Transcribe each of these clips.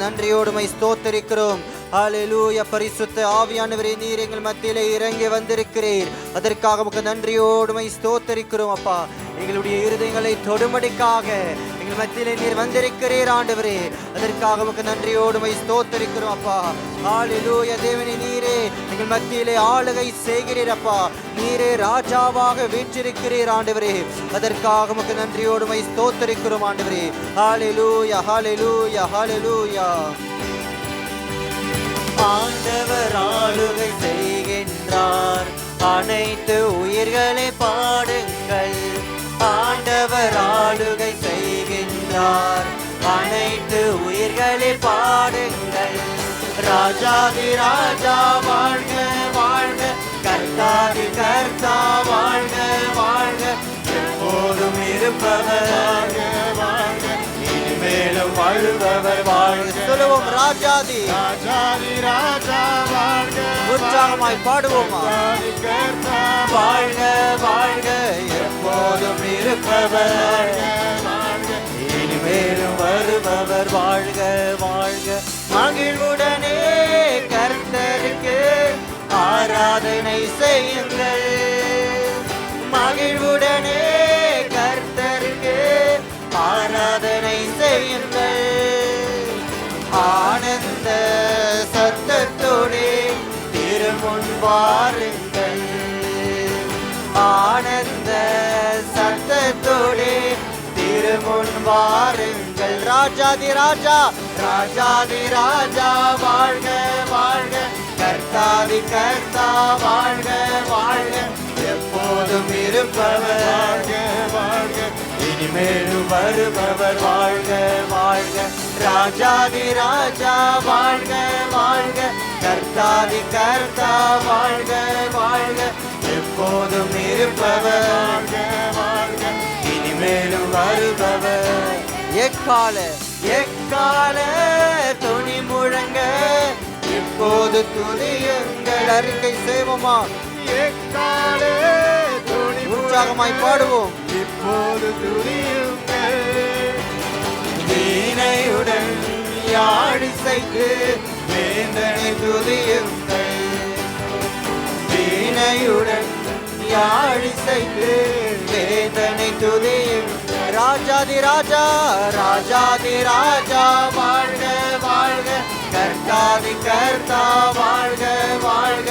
நன்றியோடு ஸ்தோத்தரிக்கிறோம். ஹல்லேலூயா. பரிசுத்த ஆவியானவரே, நீர் எங்கள் மத்தியிலே இறங்கி வந்திருக்கிறீர். அதற்காக உமக்கு நன்றியோடு ஸ்தோத்தரிக்கிறோம் அப்பா. எங்களுடைய இருதயங்களை தொடும்படிக்காக எங்கள் மத்தியிலே நீர் வந்திருக்கிறீர் ஆண்டவரே. அதற்காக உமக்கு நன்றியோடு ஸ்தோத்தரிக்கிறோம் அப்பா. ஹல்லேலூயா. தேவனே, நீரே எங்கள் மத்தியிலே ஆளுகை செய்கிறீர் அப்பா. நீரே ராஜாவாக வீற்றிருக்கிறீர் ஆண்டவரே. அதற்காக உமக்கு நன்றியோடு ஸ்தோத்தரிக்கிறோம் ஆண்டவரே. ஹல்லேலூயா, ஹல்லேலூயா, ஹல்லேலூயா. ஆண்டவர் ஆளுகை செய்கின்றார், அனைத்து உயிர்களை பாடுங்கள். ஆண்டவர் ஆளுகை செய்கின்றார், அனைத்து உயிர்களை பாடுங்கள். ராஜாதி ராஜா வாழ்க வாழ்க, கர்த்தாதி கர்த்தா வாழ்க வாழ்க, எப்போதும் இருப்பவர் வாழ்க வாழ்க, இனிமேலும் வாழுபவர் வாழ்க. சொல்லுவோம், ராஜாதி ராஜாதி ராஜா வாழ்க. உற்சாகமாய் பாடுவோமா? வாழ்க வாழ்க, எப்போதும் இருப்பவர் வாழ்க, இனிமேலும் வருபவர் வாழ்க வாழ்க. மகிழ்வுடனே கர்த்தருக்கு ஆராதனை செய்யுங்கள். மகிழ்வுடனே கர்த்தருக்கு ஆராதனை செய்யுங்கள். ஆனந்த சத்தத்தோடு திருமுன் வாருங்கள். ஆனந்த சத்தத்தோடு திருமுன் வாருங்கள். ராஜாதி ராஜா ராஜாதி ராஜா வாழ்க வாழ்க, கர்த்தாதி கர்த்தா வாழ்க வாழ்க, எப்போதும் இருப்பவர் வாழ்க வாழ்க, இனிமேலும் வருபவர் வாழ்க வாழ்க. ராஜாதி ராஜா வாழ்க வாழ்க, கர்த்தாதி கர்த்தா வாழ்க வாழ்க, எப்போதும் இருப்பவர் வாழ்க வாழ்க, இனிமேலும் வருபவர். எக்கால எக்கால துணி முழங்க இப்போது துதியுங்கள். அறிக்கை செய்வோமா? எக்கால துணி உற்சாகமாய் பாடுவோம். இப்போது துதியுங்கள். வீணையுடன் யாழிசைக்கு வேந்தனை துதியுங்கள். வீணையுடன் யாழிசைக்கு வேந்தனை துதியுங்கள். ராஜாதி ராஜா ராஜாதி ராஜா வாழ்க வாழ்க, கர்த்தாதி கர்த்தா வாழ்க வாழ்க,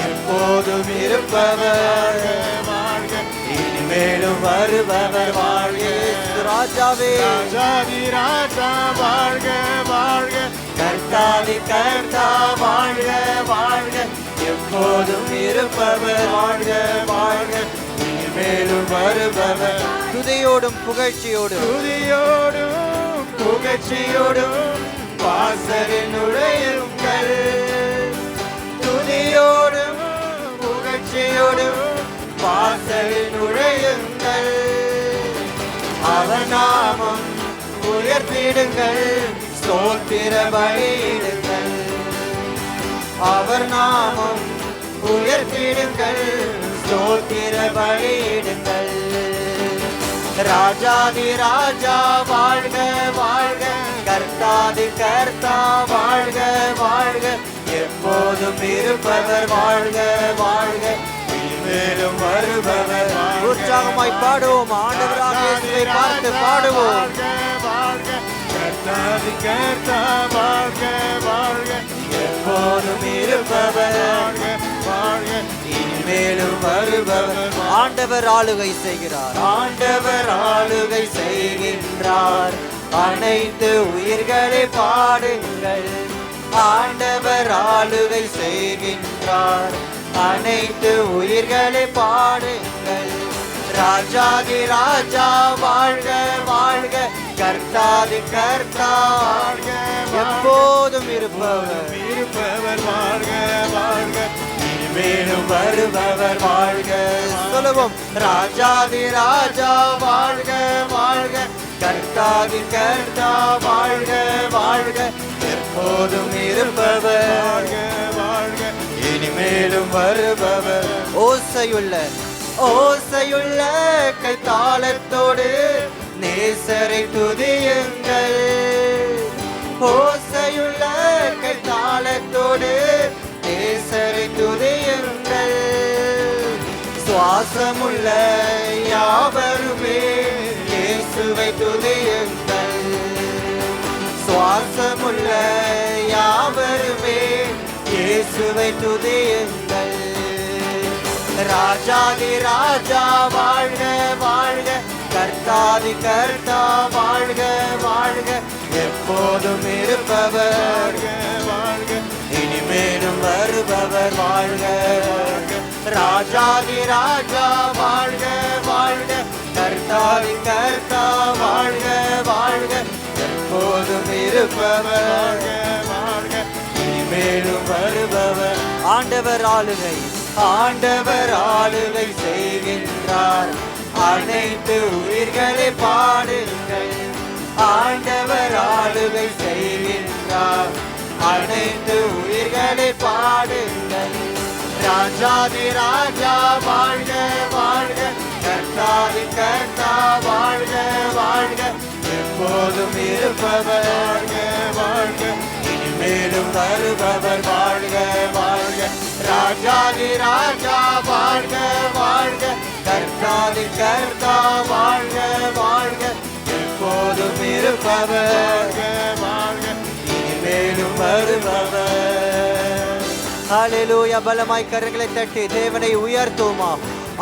எப்போதும் இருப்பவர் வாழ்க, இனிமேலும் வருபவர் வாழ்க. ராஜாவே ராஜாதி ராஜா வாழ்க வாழ்க, கர்த்தாதி கர்த்தா வாழ்க வாழ்க, எப்போதும் இருப்பவர் வாழ்க வாழ்க, இனிமேலும் வருபவர். துதியோடும் புகழ்ச்சியோடும் துதியோடும் புகழ்ச்சியோடும் வாசலில் நுழையுங்கள். துதியோடும் புகழ்ச்சியோடும் வாசலில் நுழையுங்கள். அவர் நாமம் உயர்த்திடுங்கள், ஸ்தோத்திர பலியிடுங்கள். அவர் நாமம் உயர்த்திடுங்கள், ஸ்தோத்திர பலியிடுங்கள். ராஜாதி ராஜா வாழ்க வாழ்க, கர்த்தாதி கர்த்தா வாழ்க வாழ்க, எப்போதும் இருப்பவர் வாழ்க வாழ்க, இனிமேலும் வருபவர். உற்சாகமாய் பாடுவோம். ஆண்டவராக இயேசுவை பார்த்து பாடுவோம். கர்த்தாதி கர்த்தா வாழ்க வாழ்க, எப்போதும் இருப்பவர் வாழ்க, இனிமேலும் வருபவர். ஆண்டவர் ஆளுகை செய்கிறார். ஆண்டவர் ஆளுகை செய்கின்றார், அனைத்து உயிர்களை பாடுங்கள். ஆண்டவர் ஆளுகை செய்கின்றார், அனைத்து உயிர்களை பாடுங்கள். ராஜாதி ராஜா வாழ்க வாழ்க, கர்த்தாதி கர்த்தா வாழ்க, எப்போதும் இருப்பவர் வாழ்க வாழ்க, இனிமேலும் வருபவர் வாழ்க. சொல்லுவோம், ராஜாதி ராஜா வாழ்க வாழ்க, கர்த்தாதி கர்த்தா வாழ்க வாழ்க, எப்போதும் இருப்பவர் வாழ்க வாழ்க, இனிமேலும் வருபவர். ஓசையுள்ள கைத்தாளத்தோடு நேசரை துதியுங்கள். ஓசை வல்லமையுள்ள கைத்தாளத்தோடு நேசரை துதியுங்கள். சுவாசமுள்ள யாவருமே இயேசுவை துதியுங்கள். சுவாசமுள்ள யாவருமே இயேசுவை துதியுங்கள். ராஜாதி ராஜா வாழ்க வாழ்க, கர்த்தாதி கர்த்தா வாழ்க வாழ்க, எப்போதும் இருப்பவர் வாழ்க, இனிமேலும் வருபவர் வாழ்க. ராஜாதி ராஜா வாழ்க வாழ்க, கர்த்தாதி கர்த்தா வாழ்க வாழ்க, எப்போதும் இருப்பவர் வாழ்க, இனிமேலும் வருபவர். ஆண்டவர் ஆளுகை, ஆண்டவர் ஆளுகை செய்கின்றார், அனைத்து உயிர்களை பாடுங்கள். ஆண்டவர் ஆளுகை செய்கின்றார், அனைத்து உயிர்களை பாடுங்கள். ராஜாதி ராஜா வாழ்க வாழ்க, கர்த்தாதி கர்த்தா வாழ்க வாழ்க, எப்போதும் இருப்பவர் வாழ்க, இனிமேலும் வருபவர் வாழ்க வாழ்க. ராஜாதி ராஜா வாழ்க வாழ்க, கர்த்தாதி கர்த்தா வாழ்க வாழ்க, எப்போதும் இருப்பவர் வாழ்க, இனிமேலும் வருபவர். ஹல்லேலூயா. பலமாய் கரங்களை தட்டி தேவனை உயர்த்துவோமா?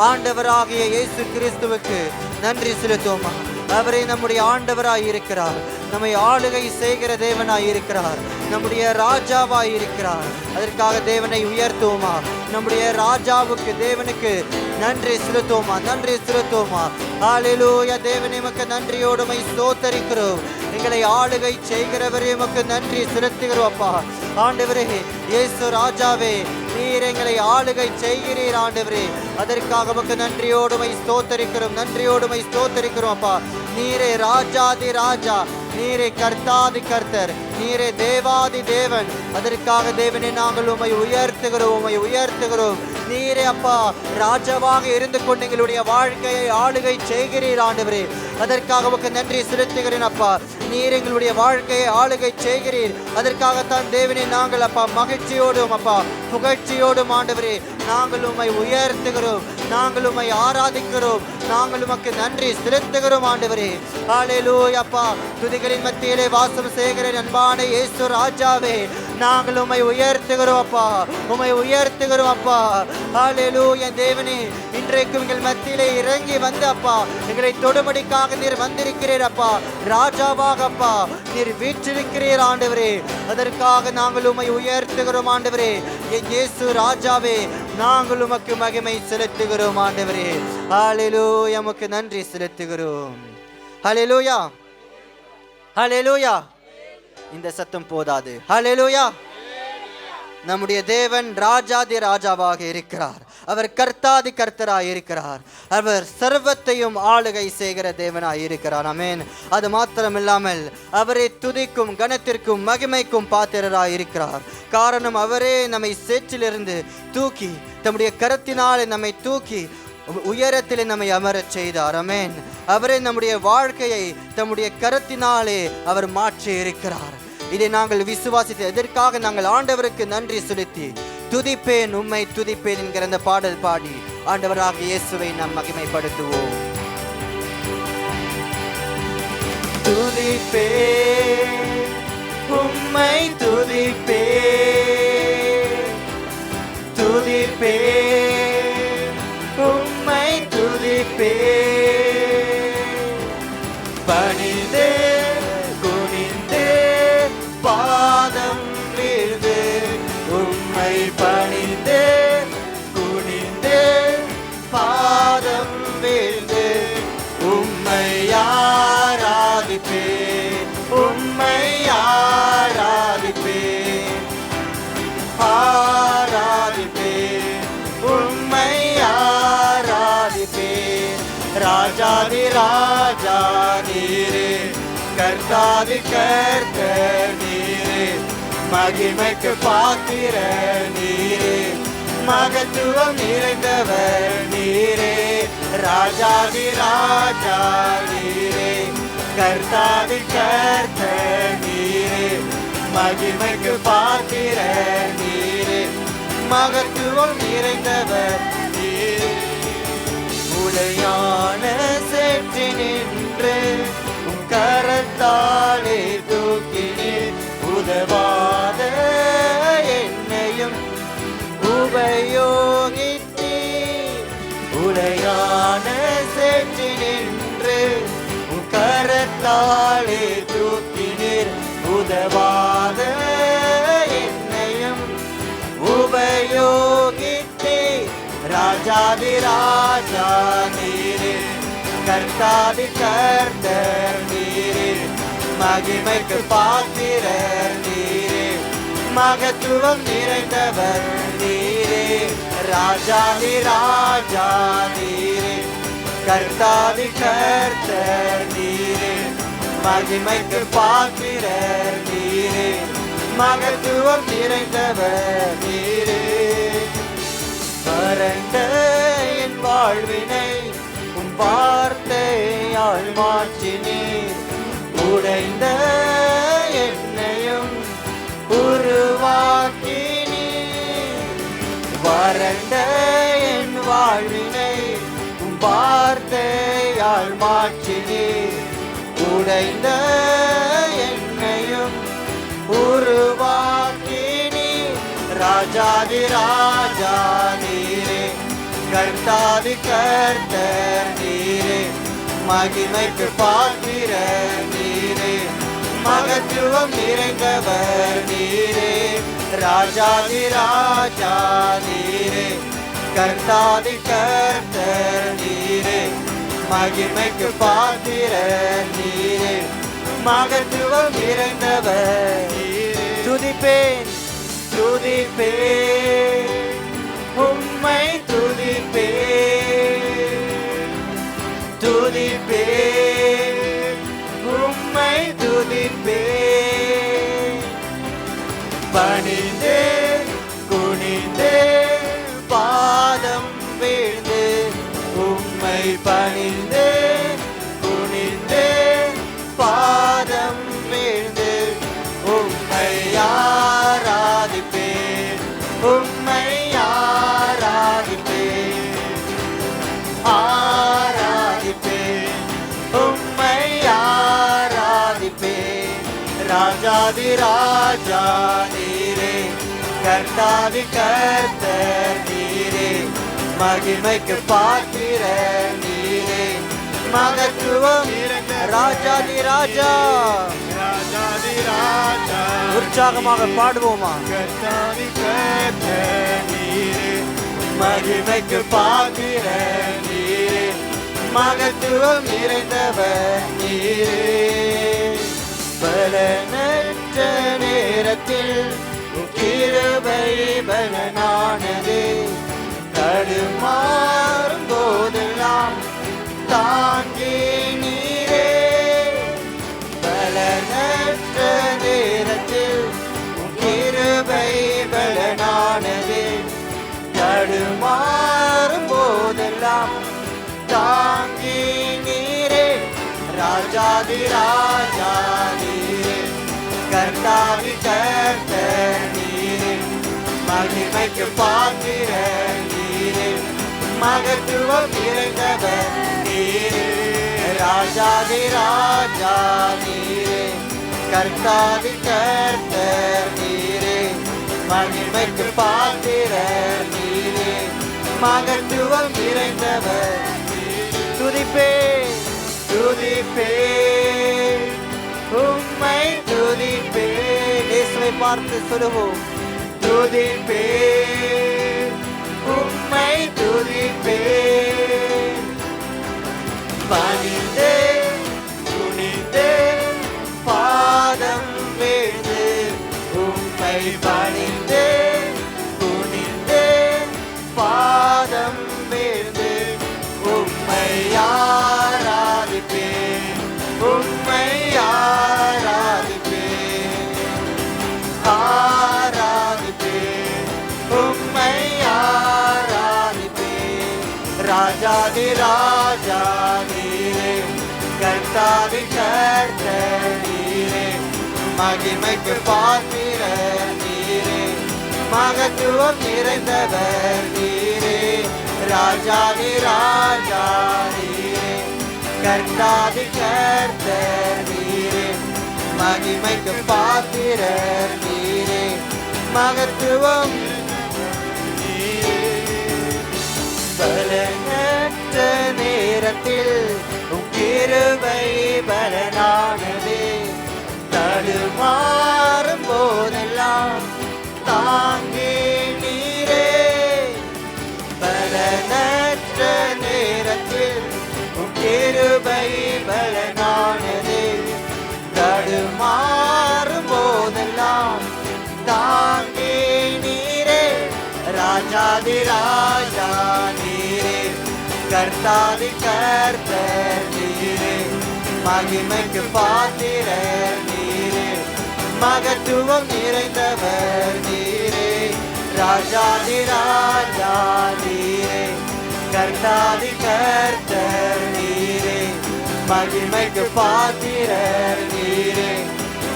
ஆண்டவராகிய இயேசு கிறிஸ்துவுக்கு நன்றி செலுத்துவோமா? அவரே நம்முடைய ஆண்டவராய் இருக்கிறார், நம்மை ஆளுகை செய்கிற தேவனாய் இருக்கிறார், நம்முடைய ராஜாவாய் இருக்கிறார். அதற்காக தேவனை உயர்த்துவோமா? நம்முடைய ராஜாவுக்கு தேவனுக்கு நன்றி செலுத்துவோமா? நன்றி செலுத்துவோமா? ஹல்லேலூயா. தேவனே உமக்கு நன்றியோடு உம்மை ஸ்தோத்தரிக்கிறோம். எங்களை ஆளுகை செய்கிறவரே உமக்கு நன்றி செலுத்துகிறோம் அப்பா. ஆண்டவரே இயேசு ராஜாவே, நீர் எங்களை ஆளுகை செய்கிறீர் ஆண்டவரே. அதற்காக உமக்கு நன்றியோடு உம்மை ஸ்தோத்தரிக்கிறோம், நன்றியோடு உம்மை ஸ்தோத்தரிக்கிறோம் அப்பா. நீரே ராஜாதி ராஜா, நீரே கர்த்தாதி கர்த்தர், நீரே தேவாதி தேவன். அதற்காக தேவனே நாங்கள் உம்மை உயர்த்துகிறோம், உம்மை உயர்த்துகிறோம். நீரே அப்பா ராஜாவாக இருந்து கொண்டு எங்களுடைய வாழ்க்கையை ஆளுகை செய்கிறீர் ஆண்டவரே. அதற்காக உமக்கு நன்றி செலுத்துகிறேன் அப்பா. நீர் எங்களுடைய வாழ்க்கையை ஆளுகை செய்கிறீர். அதற்காகத்தான் தேவனே நாங்கள் அப்பா மகிழ்ச்சியோடும் அப்பா புகழ்ச்சியோடும் ஆண்டவரே நாங்கள் உம்மை உயர்த்துகிறோம், நாங்கள் உம்மை ஆராதிக்கிறோம், நாங்கள் உமக்கு நன்றி செலுத்துகிறோம் ஆண்டவரே. ஹல்லேலூயா அப்பா. துதிகளின் மத்தியிலே வாசம் செய்கிற அன்பான இயேசு ராஜாவே, நாங்கள் உம்மை உயர்த்துகிறோம் அப்பா, உம்மை உயர்த்துகிறோம் அப்பா. ஹல்லேலூயா. தேவனே, இன்றைக்கு எங்கள் மத்தியிலே இறங்கி வந்து அப்பா எங்களை தொடுமடிக்காக நீர் வந்திருக்கிறீர் அப்பா. ராஜாவாக அப்பா நீர் வீற்றிருக்கிறீர் ஆண்டவரே. அதற்காக நாங்கள் உம்மை உயர்த்துகிறோம் ஆண்டவரே. என் இயேசு ராஜாவே, நாங்கள் உமக்கு மகிமை செலுத்துகிறோம் ஆண்டவரே. ஹல்லேலூயா. உமக்கு நன்றி செலுத்துகிறோம். ஹல்லேலூயா, ஹல்லேலூயா. இந்த சத்தம் போதாது. ஹல்லேலூயா. நம்முடைய தேவன் ராஜாதி ராஜாவாக இருக்கிறார், அவர் கர்த்தாதி கர்த்தராய் இருக்கிறார், அவர் சர்வத்தையும் ஆளுகை செய்கிற தேவனாய் இருக்கிறார். ஆமென். அது மாத்திரமில்லாமல் அவரை துதிக்கும் கனத்திற்கும் மகிமைக்கும் பாத்திரராய் இருக்கிறார். காரணம் அவரே நம்மை சேற்றிலிருந்து தூக்கி தம்முடைய கரத்தினாலே நம்மை தூக்கி உயரத்திலே நம்மை அமரச் செய்தார். ஆமென். அவரே நம்முடைய வாழ்க்கையை தம்முடைய கரத்தினாலே அவர் மாற்றி இருக்கிறார். இதை நாங்கள் விசுவாசித்து எதற்காக நாங்கள் ஆண்டவருக்கு நன்றி செலுத்தி துதிப்பேன் உம்மை துதிப்பேன் என்கிற அந்த பாடல் பாடி ஆண்டவராக இயேசுவை நாம் மகிமைப்படுத்துவோம். துதிப்பேன் உம்மை துதிப்பேன், துதிப்பேன் உம்மை துதிப்பேன், பணிந்தே குனிந்தே பாதம் வீழ்ந்து உம்மை பணிந்தே குனிந்தே பாதம் வீழ்ந்து உம்மை ஆராதிப்பேன், உம்மை ஆராதிப்பேன், ஆராதிப்பேன், உம்மை ஆராதிப்பேன். ராஜாதி ராஜா நீரே, கர்த்தாதி கர்த்தர் நீரே, மகிமைக்கு பாத்திர நீரே, மகத்துவம் நிறைந்தவர் நீரே. ராஜாதி ராஜா நீரே, கர்த்தாதி கர்த்தர் நீரே, மகிமைக்கு பாத்திர நீரே, மகத்துவம் நிறைந்தவர் நீரே. உடையான சேற்றி நின்று உம் கரத்தாலே தூக்கினீர், உதவாத என்னையும் உபயோகித்தீர். உடையான சேற்றி நின்று உம் கரத்தாலே தூக்கினீர், உதவாத என்னையும் உபயோகித்தீர். ராஜாதி ராஜா நீரே, கர்த்தாதி கர்த்தர் நீரே, மகிமைக்கு பாத்திரர் நீரே, மகத்துவம் நிறைந்தவர் நீரே. ராஜாதி ராஜா நீரே, கர்த்தாதி கர்த்தர் நீரே, மகிமைக்கு பாத்திரர் நீரே, மகத்துவம் நிறைந்தவர் நீரே. வறண்ட என் வாழ்வினை உம் வார்த்தையால் மாற்றினீர், உடைந்த என்னையும் உருவாக்கினீர். வறண்ட என் வாழ்வினை உம் வார்த்தையால் மாற்றினீர், உடைந்த என்னையும் உருவாக்கினீர். ராஜாதி ராஜா நீரே, கர்த்தாதி கர்த்தர் நீரே, மகிமைக்கு பாத்திரர் நீரே, மகத்துவம் நிறைந்தவர் நீரே. ராஜாதி ராஜா நீரே, கர்த்தாதி கர்த்தர் நீரே, மகிமைக்கு பாத்திரர் நீரே, மகத்துவம் நிறைந்தவர் நீரே. துதிப்பேன் துதிப்பேன் உம்மை துதிப்பேன், துதிப்பேன் உம்மை துதிப்பேன். பணிந்தே குனிந்தே பாதம் வீழ்ந்து உம்மை பணிந்தே குனிந்தே பாதம் வீழ்ந்து உம்மை ஆராதிப்பேன், உம்மை ஆராதிப்பேன், ஆராதிப்பேன், உம்மை ஆராதிப்பேன். ராஜாதி ராஜா நீரே, கர்த்தாதி கர்த்தர் நீரே, மகிமைக்கு பாத்திரர் நீரே, மகத்துவம் ராஜாதி ராஜா. ராஜாதி ராஜா உற்சாகமாக பாடுவோமா? கர்த்தாதி கர்த்தர் நீரே, மகிமைக்கு பாத்திரர் நீரே, மகத்துவம் நிறைந்தவர் நீரே. பலனற்ற நேரத்தில் கிருபை பலனானது, தடுமாறும் போதெல்லாம் தாங்கி நீரே. பலனற்ற நேரத்தில் கிருபை பலனானது, தடுமாறும் போதெல்லாம் தாங்கி நீரே. ராஜாதி ராஜா நீரே, கர்த்தாதி கர்த்தர் நீரே, மகிமைக்கு பாத்திரர் நீரே, மகத்துவம் நிறைந்தவர் நீரே. ராஜாதி ராஜா நீரே, கர்த்தாதி கர்த்தர் நீரே, மகிமைக்கு பாத்திரர் நீரே, மகத்துவம் நிறைந்தவர். துதிப்பேன் துதிப்பேன் உம்மை துதிப்பேன். இயேசுவை பார்த்து சொல்லுவோம். துதிப்பேன் உம்மை துதிப்பேன். பணிந்தே துணிந்தே பாதம் வீழ்ந்து உம்மை பணிந்தே துணிந்தே பாதம் வீழ்ந்து உம்மை ஆராதிப்பேன், உம்மை ஆராதிப்பேன், ஆராதிப்பேன், உம்மை ஆராதிப்பேன். ராஜாதி ராஜா நீரே, கர்த்தாதி கர்த்தர் நீரே, மகிமைக்கு பாத்திரர் நீரே, மகத்துவம் நிறைந்தவர் நீரே, ராஜாதி ராஜா நீரே, கர்த்தாதி கர்த்தர் நீரே, மகிமைக்கு பாத்திரர் நீரே, மகத்துவம் பலனற்ற நேரத்தில் உம் கிருபை பலனானதே, தடுமாறும் போதெல்லாம் தாங்கி நீரே, பலனற்ற நேரத்தில் உம் கிருபை பலனானதே, தடுமாறும் போதெல்லாம் தாங்கி நீரே, ராஜாதி ராஜா நீரே, கர்த்தாதி கர்த்தர் நீரே, மகிமைக்கு பாத்திரர் நீரே, மகத்துவம் நிறைந்தவர் நீரே, ராஜாதி ராஜா நீரே, கர்த்தாதி கர்த்தர் நீரே, மகிமைக்கு பாத்திரர் நீரே,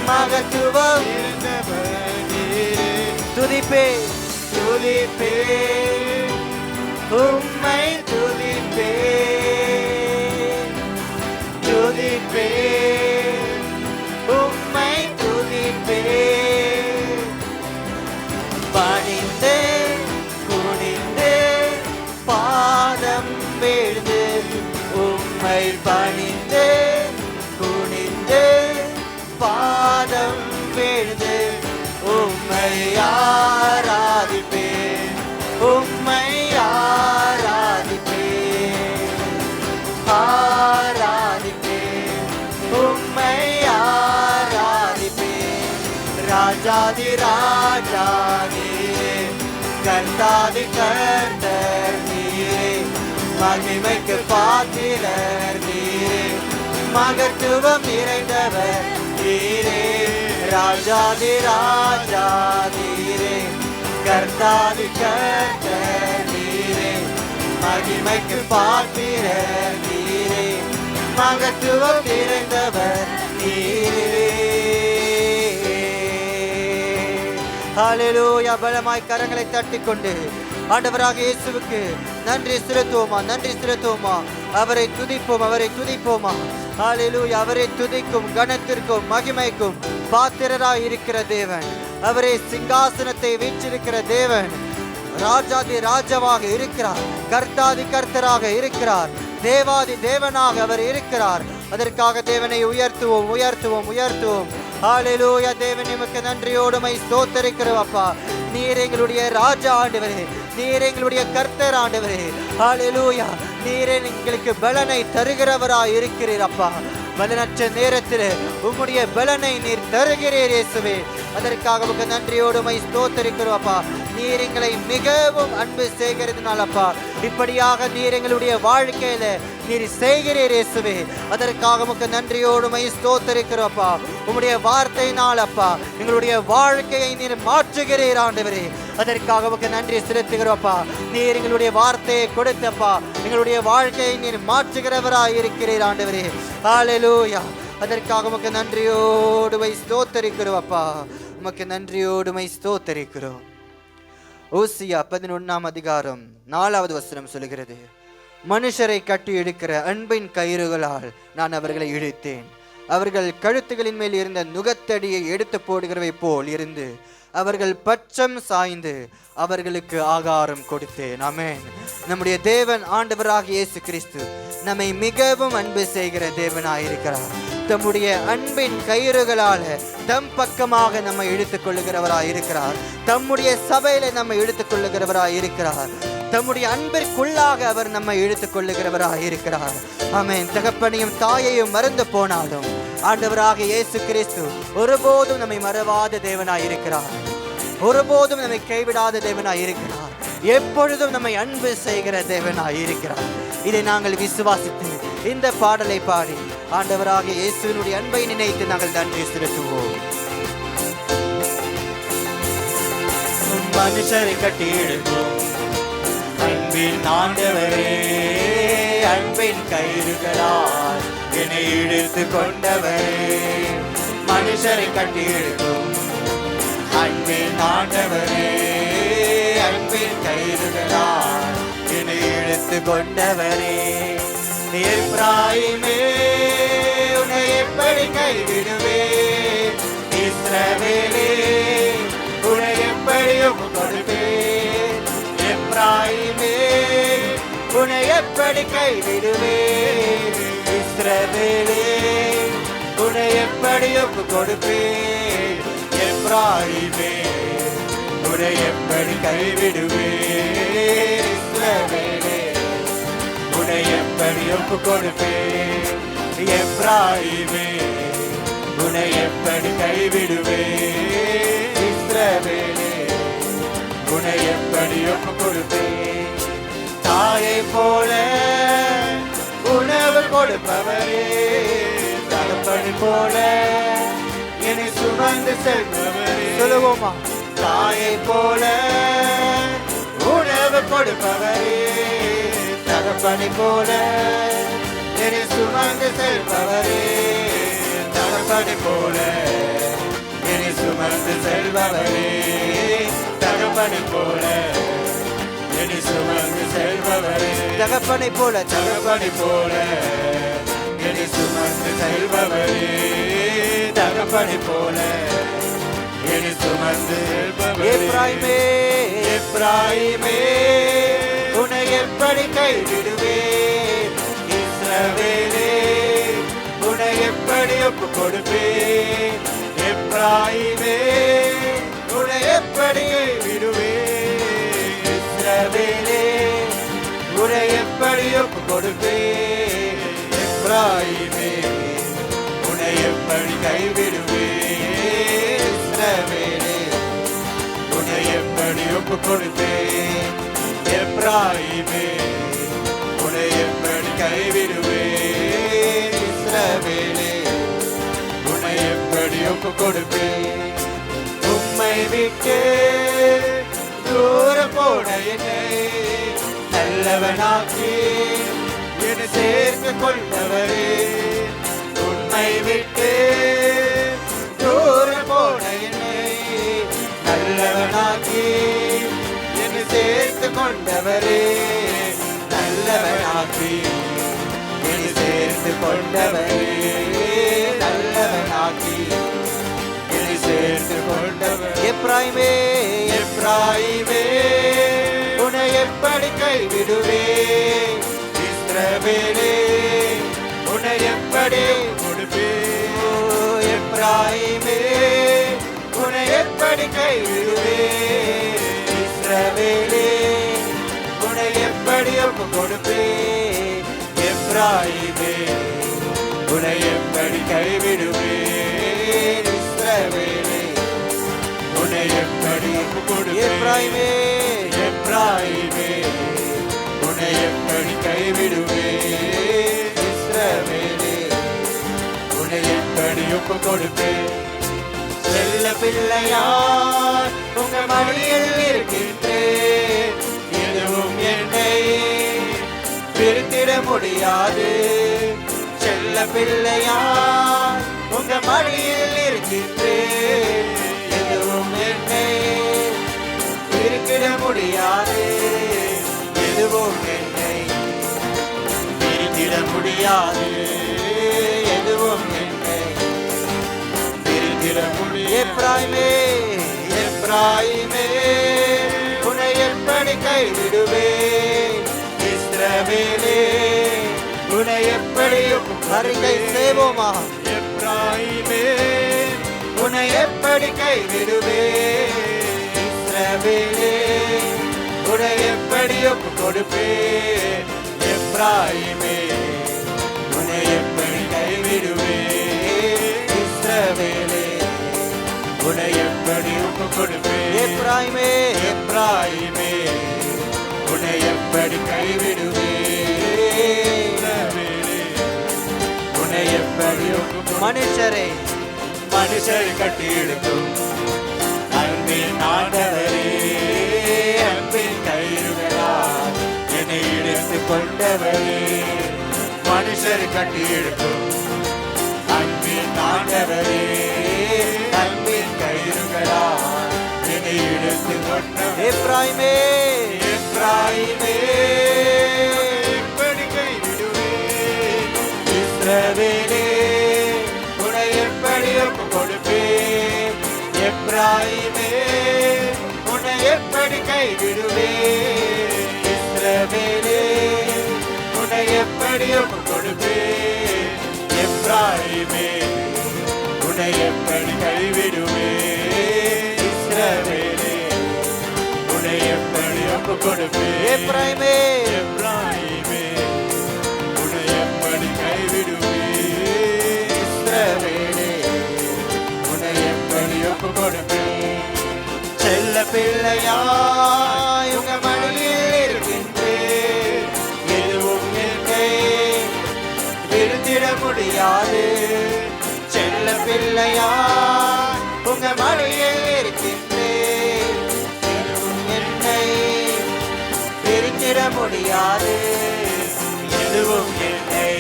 மகத்துவம் நிறைந்தவர் நீரே. துதிப்பே துதிப்பே உம்மை துதிப்பே, துதிப்பே உம்மை துதிப்பே, பணிந்து குனிந்து பாதம் வீழ்ந்து உம்மை பணிந்து குனிந்து பாதம் வீழ்ந்து உம்மை ஆராதிப்பேன், உம்மை ஆராதிப்பேன், ஆராதிப்பேன், உம்மை ஆராதிப்பேன், ராஜாதி ராஜா நீரே, கர்த்தாதி கர்த்தர் நீரே, மகிமைக்கு பாத்திரர் நீரே, மகத்துவம் நிறைந்தவர் நீரே, ராஜாதி ராஜா நீரே, கர்த்தாதி கர்த்தர் நீரே, மகிமைக்கு பாத்திரர் நீரே, மகத்துவம் நிறைந்தவர் நீரே. ஹல்லேலூயா. பலமாய் கரங்களை தட்டிக்கொண்டு ஆண்டவராக இயேசுவுக்கு நன்றி செலுத்துவோமா, நன்றி செலுத்துவோமா, அவரை துதிப்போம், அவரை துதிப்போமா. ஹல்லேலூயா. அவரை துதிக்கும் கனத்திற்கும் மகிமைக்கும் பாத்திரராய் இருக்கிற தேவன், அவரே சிங்காசனத்தை வீற்றிருக்கிற தேவன், ராஜாதி ராஜாவாக இருக்கிறார், கர்த்தாதி கர்த்தராக இருக்கிறார், தேவாதி தேவனாக அவர் இருக்கிறார். அதற்காக தேவனை உயர்த்துவோம், உயர்த்துவோம், உயர்த்துவோம். ஹல்லேலூயா. தேவன் நமக்கு நன்றியோடுமை ஸ்தோத்தரிக்கிறோம் அப்பா. நீர் எங்களுடைய ராஜா ஆண்டவரே, நீர் எங்களுடைய கர்த்தர் ஆண்டவரே. ஹல்லேலூயா. நீரே எங்களுக்கு பலனை தருகிறவராய் இருக்கிறீர் அப்பா. பலனற்ற நேரத்தில் உம்முடைய பலனை நீர் தருகிறீர் இயேசுவே. அதற்காக உமக்கு நன்றியோடுமை ஸ்தோத்தரிக்கிறோம் அப்பா. நீர் எங்களை மிகவும் அன்பு செய்கிறதுனால அப்பா, இப்படியாக நீர் எங்களுடைய வாழ்க்கையில நீர் செய்கிறீர் இயேசுவே. அதற்காக உமக்கு நன்றியோடுமை ஸ்தோத்தரிக்கிறோம் அப்பா. உம்முடைய வார்த்தையினால் அப்பா எங்களுடைய வாழ்க்கையை நீர் மாற்றுகிறீர் ஆண்டவரே. அதற்காக உமக்கு நன்றி செலுத்துகிறோம் அப்பா. நீர் எங்களுடைய வார்த்தையை கொடுத்தப்பா, எங்களுடைய வாழ்க்கையை நீர் மாற்றுகிறவராய் இருக்கிறீர் ஆண்டவரே. ஹல்லேலூயா. அதற்காக உமக்கு நன்றியோடுமை ஸ்தோத்தரிக்கிறோம் அப்பா. உமக்கு நன்றியோடுமை ஸ்தோத்தரிக்கிறோம். ஓசியா 11ஆம் அதிகாரம் 4வது வசனம் சொல்கிறது, மனுஷரை கட்டி இழுக்கிற அன்பின் கயிறுகளால் நான் அவர்களை இழுத்தேன், அவர்கள் கழுத்துகளின் மேல் இருந்த நுகத்தடியை எடுத்து போடுகிறவை போல் இருந்து அவர்கள் பச்சம் சாய்ந்து அவர்களுக்கு ஆகாரம் கொடுத்தேன். ஆமென். நம்முடைய தேவன் ஆண்டவராக இயேசு கிறிஸ்து நம்மை மிகவும் அன்பு செய்கிற தேவனாயிருக்கிறார். தம்முடைய அன்பின் கயிறுகளால தம் பக்கமாக நம்மை இழுத்துக் கொள்ளுகிறவராய் இருக்கிறார். தம்முடைய சபையில நம்மை இழுத்துக் கொள்ளுகிறவராய் இருக்கிறார். தம்முடைய அன்பிற்குள்ளாக அவர் நம்மை இழுத்துக் கொள்ளுகிறவராய் இருக்கிறார். ஆமென். தகப்பனையும் தாயையும் மறந்து போனாலும் ஆண்டவராக இயேசு கிறிஸ்து ஒருபோதும் நம்மை மறவாத தேவனாய் இருக்கிறார். ஒருபோதும் நம்மை கைவிடாத தேவனாய் இருக்கிறார். எப்பொழுதும் நம்மை அன்பு செய்கிற தேவனாய் இருக்கிறார். இதை நாங்கள் விசுவாசித்து இந்த பாடலை பாடி ஆண்டவராக இயேசுவினுடைய அன்பை நினைத்து நாங்கள் நன்றி செலுத்துவோம். மனுஷரை கட்டி இழுக்கும் அன்பின் ஆண்டவரே, அன்பின் கயிறுகளால் என்னை இழுத்து கொண்டவரே, மனுஷரை கட்டி இழுக்கும் அன்பின் ஆண்டவரே, அன்பின் கயிறுகளால் என்னை இழுத்து கொண்டவரே. எப்ராயிமே உன்னை எப்படி கைவிடுவேன், இஸ்ரவேலே உன்னை எப்படி ஒப்புக் கொடுப்பேன். எப்ராயிமே உன்னை எப்படி கைவிடுவேன், இஸ்ரவேலே உன்னை எப்படி ஒப்புக் கொடுப்பேன். எப்ராயிமே உன்னை எப்படி கைவிடுவேன், இஸ்ரவேலே உன்னை எப்படி ஒப்புக் கொடுப்பேன். எப்ராயிமே உன்னை எப்படி கைவிடுவேன், இஸ்ரவேலே உன்னை எப்படி ஒப்புக் கொடுப்பேன். தாயை போல உணவு கொடுப்பவரே, தகப்பனை போல என்னை சுமந்து செல்பவரே. சொல்லுவோமா? தாயை போல உணவு கொடுப்பவரே, தகப்பனை போல என்னை சுமந்து செல்பவரே. தகப்பனை போல என்னை சுமந்து செல்பவரே, தகப்பனை போல என்னை சுமந்து செல்பவரே. தகப்பனை போல, தகப்பனை போல என்னை சுமந்து செல்பவரே, தகப்பனை போல என்னை சுமந்து செல்பவரே. எப்ராயிமே, எப்ராயிமே உன்னை எப்படி கைவிடுவேன், இஸ்ரவேலே உன்னை எப்படி ஒப்புக் கொடுப்பேன். எப்ராயிமே உன்னை எப்படி கைவிடுவேன், இஸ்ரவேலே உன்னை எப்படி ஒப்புக் கொடுப்பேன். எப்ராயிமே உன்னை எப்படி கைவிடுவேன், இஸ்ரவேலே உன்னை எப்படி ஒப்புக் கொடுப்பேன். எப்ராயிமே உன்னை எப்படி கைவிடுவேன், இஸ்ரவேலே உன்னை எப்படி ஒப்புக் கொடுப்பேன். உம்மை விட்டு தூர போன என்னை நல்லவனாக்கி என்னை சேர்த்து கொண்டவரே. உம்மை விட்டு தூர போன என்னை நல்லவனாக்கி என்னை சேர்த்து கொண்டவரே. நல்லவனாக்கி என்னை சேர்த்து கொண்டவரே, நல்லவனாக்கி என்னை சேர்த்து கொண்டவரே. எப்ராயிமே, எப்ராயிமே உன்னை எப்படி கைவிடுவேன், இஸ்ரவேலே உன்னை எப்படி கொடுப்பேன். எப்ராயிமே உன்னை எப்படி கைவிடுவேன், இஸ்ரவேலே உன்னை எப்படி ஒப்புக் கொடுப்பேன். எப்ராயிமே உன்னை எப்படி கைவிடுவேன், இஸ்ரவேலே உன்னை எப்படி ஒப்புக் கொடுப்பேன். எப்ராயிமே, எப்ராயிமே உன்னை எப்படி கைவிடுவேன், இஸ்ரவேலே உன்னை எப்படி ஒப்புக் கொடுப்பேன். செல்ல பிள்ளையார் உங்க மடியில் இருக்கின்றேன், எதுவும் என்னை பிரித்திட முடியாது. செல்ல பிள்ளையார் உங்க மடியில் இருக்கின்றேன், எதுவும் என்னை பிரித்திட முடியாது. எதுவும் என்னை பிரித்திட முடியாது, எதுவும் என்னை பிரித்திட முடியாது. எப்ராயிமே, எப்ராயிமே உன்னை எப்படி கைவிடுவேன், இஸ்ரவேலே உன்னை எப்படி அறிக்கை செய்வோமா? எப்ராயிமே உன்னை எப்படி கைவிடுவேன், இஸ்ரவேலே உன்னை எப்படி ஒப்புக் கொடுப்பேன். எப்ராயிமே உன்னை எப்படி கைவிடுவேன், இஸ்ரவேலே உன்னை எப்படி ஒப்புக் கொடுப்பேன். எப்ராயிமே, எப்ராயிமே உன்னை எப்படி கைவிடுவேன், உன்னை எப்படி ஒப்புக். மனுஷரை மனுஷரை கட்டி இழுக்கும் அன்பின் ஆண்டவரே, அன்பின் கயிறுகளால் என்னை இழுத்து கொண்டவரே. மனுஷரை கட்டி இழுக்கும் அன்பின் அன்பின் ஆண்டவரே, அன்பின் கயிறுகளா என்னை இழுத்து கொண்டவர். எப்ராயிமே, எப்ராயிமே, எப்படி கைவிடுவேன்? இஸ்ரவேலே, உன்னை எப்படி ஒப்பு கொடுப்பேன்? எப்ராயிமே, உன்னை எப்படி கைவிடுவேன்? இஸ்ரவேலே, உன்னை எப்படி ஒப்பு கொடுப்பேன்? எப்ராயிமே, உன்னை எப்படி கைவிடுவேன்? இஸ்ரவேலே, உன்னை எப்படி ஒப்பு கொடுப்பேன்? எப்ராயிமே, எப்ராயிமே, உன்னை எப்படி கைவிடுவேன்? இஸ்ரவேலே, உன்னை எப்படி ஒப்பு கொடுப்பேன்? செல்ல பிள்ளையாய் உங்க மடியில் இருக்கின்றேன், எதுவும் என்னை விருந்திட முடியாது. செல்ல பிள்ளையாய் உங்க மடியில் இருக்கின்றேன், எதுவும் என்னை விருந்திட முடியாது. எதுவும் என்னை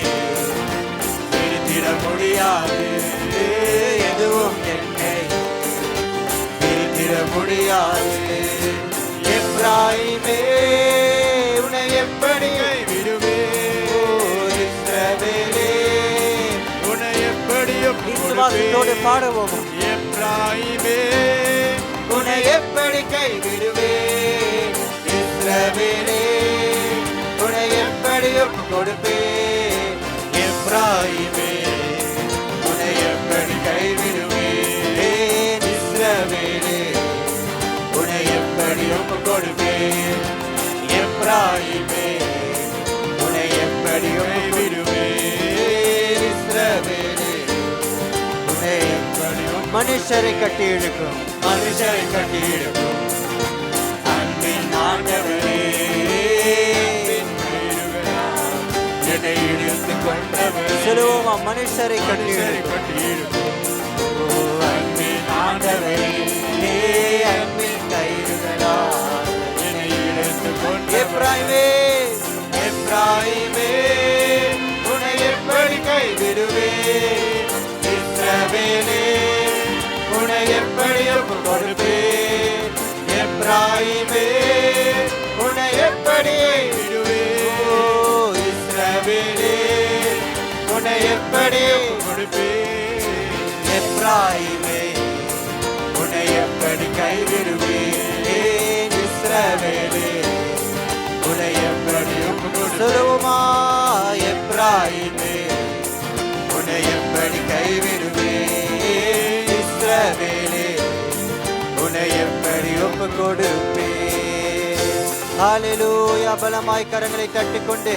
விருந்திட முடியாது. எதுவும் என்னை விருந்திட முடியாது. எப்ராயிமே, உன்னை எப்படி கைவிடுவேன்? இஸ்ரவேலே, உன்னை எப்படி விசுவாசத்தோடு பாடுவோம். எப்ராயிமே, உன்னை எப்படி கைவிடுவேன்? இஸ்ரவேலே, உன்னை எப்படி ஒப்பு கொடுப்பேன்? எப்ராயிமே, உன்னை எப்படி கைவிடுவேன்? இஸ்ரவேலே, உன்னை எப்படி ஒப்பு கொடுப்பேன்? எப்ராயிமே, உன்னை எப்படி கைவிடுவேன்? இஸ்ரவேலே, உன்னை எப்படி மனுஷரை கட்டி இழுக்கும், மனுஷரை கட்டி இழுக்கும் அன்பின் ஆண்டவரே, என்னை இழுத்து கொண்டவர். சொல்லுவோமா, மனுஷரை கட்டி இழுக்கும் அன்பின் ஆண்டவரே, அன்பின் கயிறுகளா என்னை இழுத்து கொண்டவர். எப்ராயிமே, எப்ராயிமே, உன்னை எப்படி கைவிடுவேன்? இஸ்ரவேலே, உன்னை எப்படி ஒப்பு கொடுப்பேன்? எப்ராயிமே, உன்னை எப்படி விடுவேன்? இஸ்ரவேலே, உன்னை எப்படி ஒப்பு கொடுப்பேன்? எப்ராயிமே, உன்னை எப்படி கைவிடுவேன்? இஸ்ரவேலே, உன்னை எப்படி ஒப்பு கொடுப்பேன்? சொல்லுவோமா, எப்ராயிமே, உன்னை எப்படி கைவிடுவேன்? இஸ்ரவேலே, உன்னை எப்படி ஒப்பு கொடுப்பேன்? ஹல்லேலூயா. பலமாய் கரங்களை தட்டிக்கொண்டு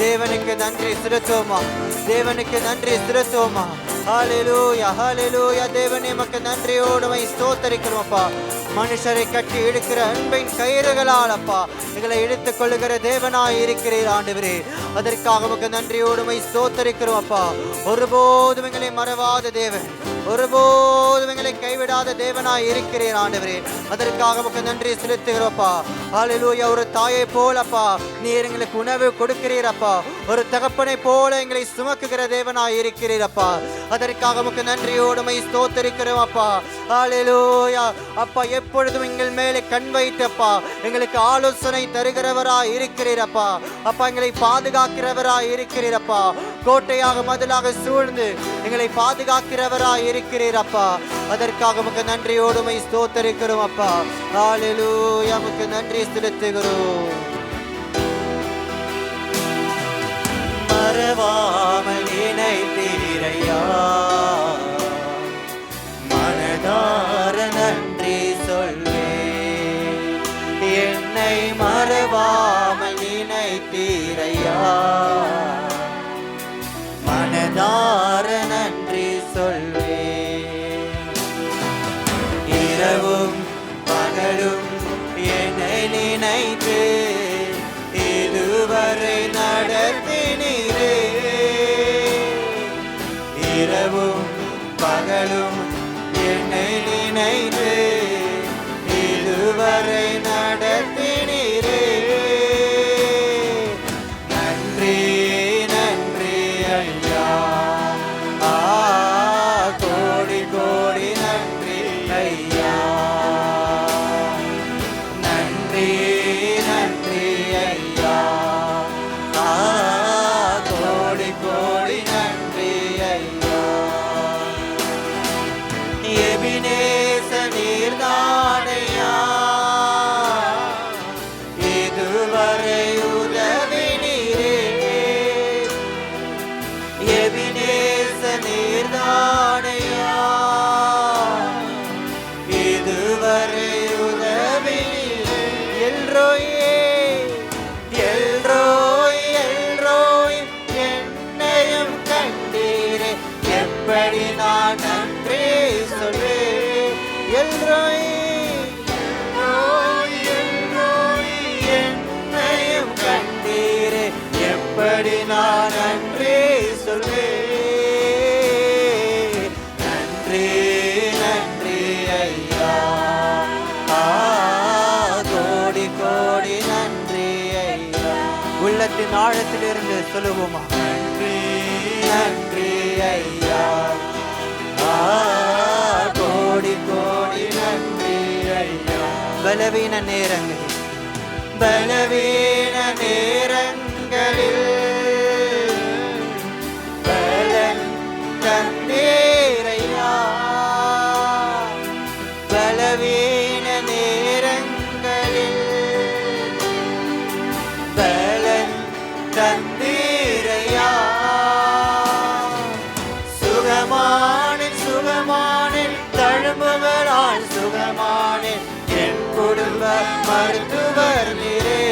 தேவனுக்கு நன்றி செலுத்துவோமா, தேவனுக்கு நன்றி செலுத்துவோமா. ஹல்லேலூயா, ஹல்லேலூயா. தேவனே, மக்கு நன்றியோடு ஸ்தோத்தரிக்கிறோம் அப்பா. மனுஷரை கட்டி இழுக்கிற அன்பின் கயிறுகளால் அப்பா எங்களை இழுத்துக் கொள்ளுகிற தேவனாய் இருக்கிறீர் ஆண்டவரே. அதற்காக உமக்கு நன்றியோடு ஸ்தோத்தரிக்கிறோம் அப்பா. ஒருபோதும் எங்களை மறவாத தேவன், ஒருபோதும் எங்களை கைவிடாத தேவனாய் இருக்கிறீர் ஆண்டவரே. அதற்காக உமக்கு நன்றி செலுத்துகிறோப்பா. ஹல்லேலூயா. ஒரு தாயை போலப்பா நீர் எங்களுக்கு உணவு கொடுக்கிறீரப்பா. ஒரு தகப்பனை போல எங்களை சுமக்குகிற தேவனாய் இருக்கிறீரப்பா. அதற்காக உமக்கு நன்றியோடு ஸ்தோத்தரிக்கிறோம் அப்பா. ஹல்லேலூயா. அப்பா, எப்பொழுதும் எங்கள் மேலே கண் வைத்தப்பா எங்களுக்கு ஆலோசனை தருகிறவராய் இருக்கிறீரப்பா. அப்பா, எங்களை பாதுகாக்கிறவராய் இருக்கிறீரப்பா. கோட்டையாக மதிலாக சூழ்ந்து எங்களை பாதுகாக்கிறவராய் இருக்கிறீரப்பா. அதற்காக உமக்கு நன்றியோடு ஸ்தோத்தரிக்கிறோம் அப்பா. ஹல்லேலூயா. உமக்கு நன்றி செலுத்துகிறோம். மறவாமல் நினைத்தீரையா, மனதார நன்றி சொல்வேன். என்னை மறவாமல் நினைத்தீரையா, மனதார நன்றி சொல்வேன். இரவும் பகலும் என்னை நினைத்து இதுவரை நடத்தினீரே. இரவும் பகலும் என்னை நினைத்து இதுவரை நடத்தினீரே. நன்றி நன்றி ஐயா. எல்ரோயே எல்ரோய் எல்ரோய் என்னையும் கண்டீரே, எப்படி நான் நன்றி சொல்வேன். எல்ரோய் எல்ரோய் எல்ரோய் என்னையும் கண்டீரே, எப்படி நான் நன்றி சொல்வேன். நன்றி நன்றி ஐயா, கோடி கோடி நன்றி ஐயா. உள்ளத்தின் ஆழத்திலிருந்து சொல்லுவோமா? நன்றி நன்றி ஐயா, கோடி கோடி நன்றி ஐயா. பலவீன நேரங்களில் பலவீன நேரங்களில் பலன் தந்தீரையா, பலவீன நேரங்களில் பலன் தந்தீரையா. சுகமானின் சுகமானின் தழும்புகளால் சுகமானின் என் குடும்ப மருத்துவர் நீரே.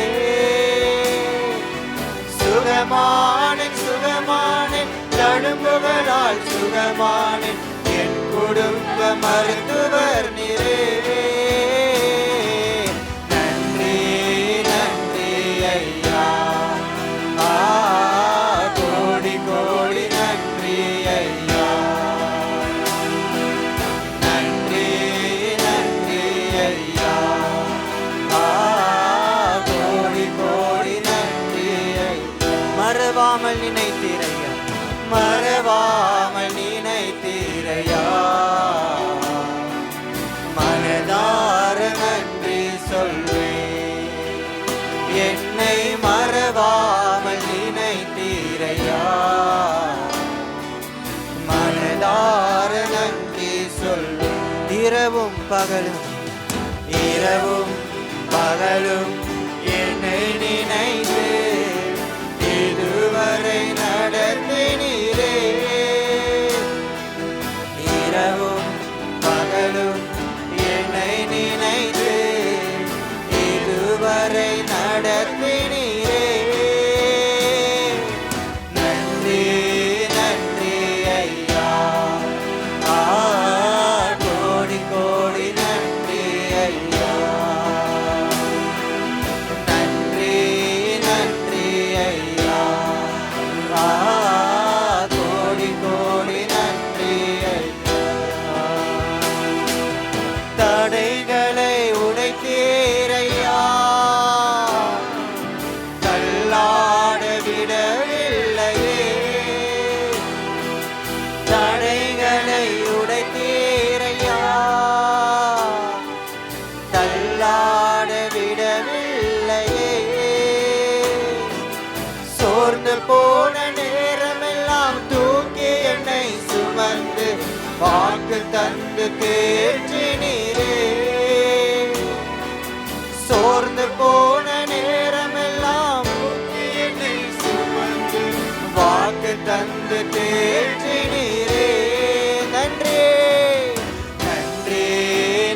சுகமானின் சுகமானின் தழும்புகளால் சுகமானின் என் குடும்ப மருத்துவர் நீரே. நன்றி நன்றி ஐயா, கோடி கோடி நன்றி ஐயா. நன்றி நன்றி ஐயா, கோடி கோடி நன்றி ஐயா. மறவாமல் நினைத்தீரையா, மறவாமல் நினைத்தீரையா, மனதார நன்றி சொல்வேன். என்னை மறவாமல் நினைத்தீரையா, மனதார நன்றி சொல்வேன். இரவும் பகலும் இரவும் பகலும் என்னை நினைத்து இதுவரை நடத்தினீரே. இரவும் பகலும் என்னை நினைத்து இதுவரை நடத்தினீரே. நன்றி நன்றி ஐயா, கோடி கோடி நன்றி ஐயா. நன்றி நன்றி ஐயா, கோடி கோடி நன்றி ஐயா. தடைகளை உடைத்தீரையா, தள்ளாட விடவில்லையே. தடைகளை உடைத்தீரையா, தள்ளாட விடவில்லையே. சோர்ந்து போன நேரமெல்லாம் தூக்கி என்னை சுமந்து வாக்கு தந்து தேற்றினீரே. சோர்ந்து போன நேரமெல்லாம் தூக்கி என்னை சுமந்து வாக்கு தந்து தேற்றினீரே. நன்றி நன்றி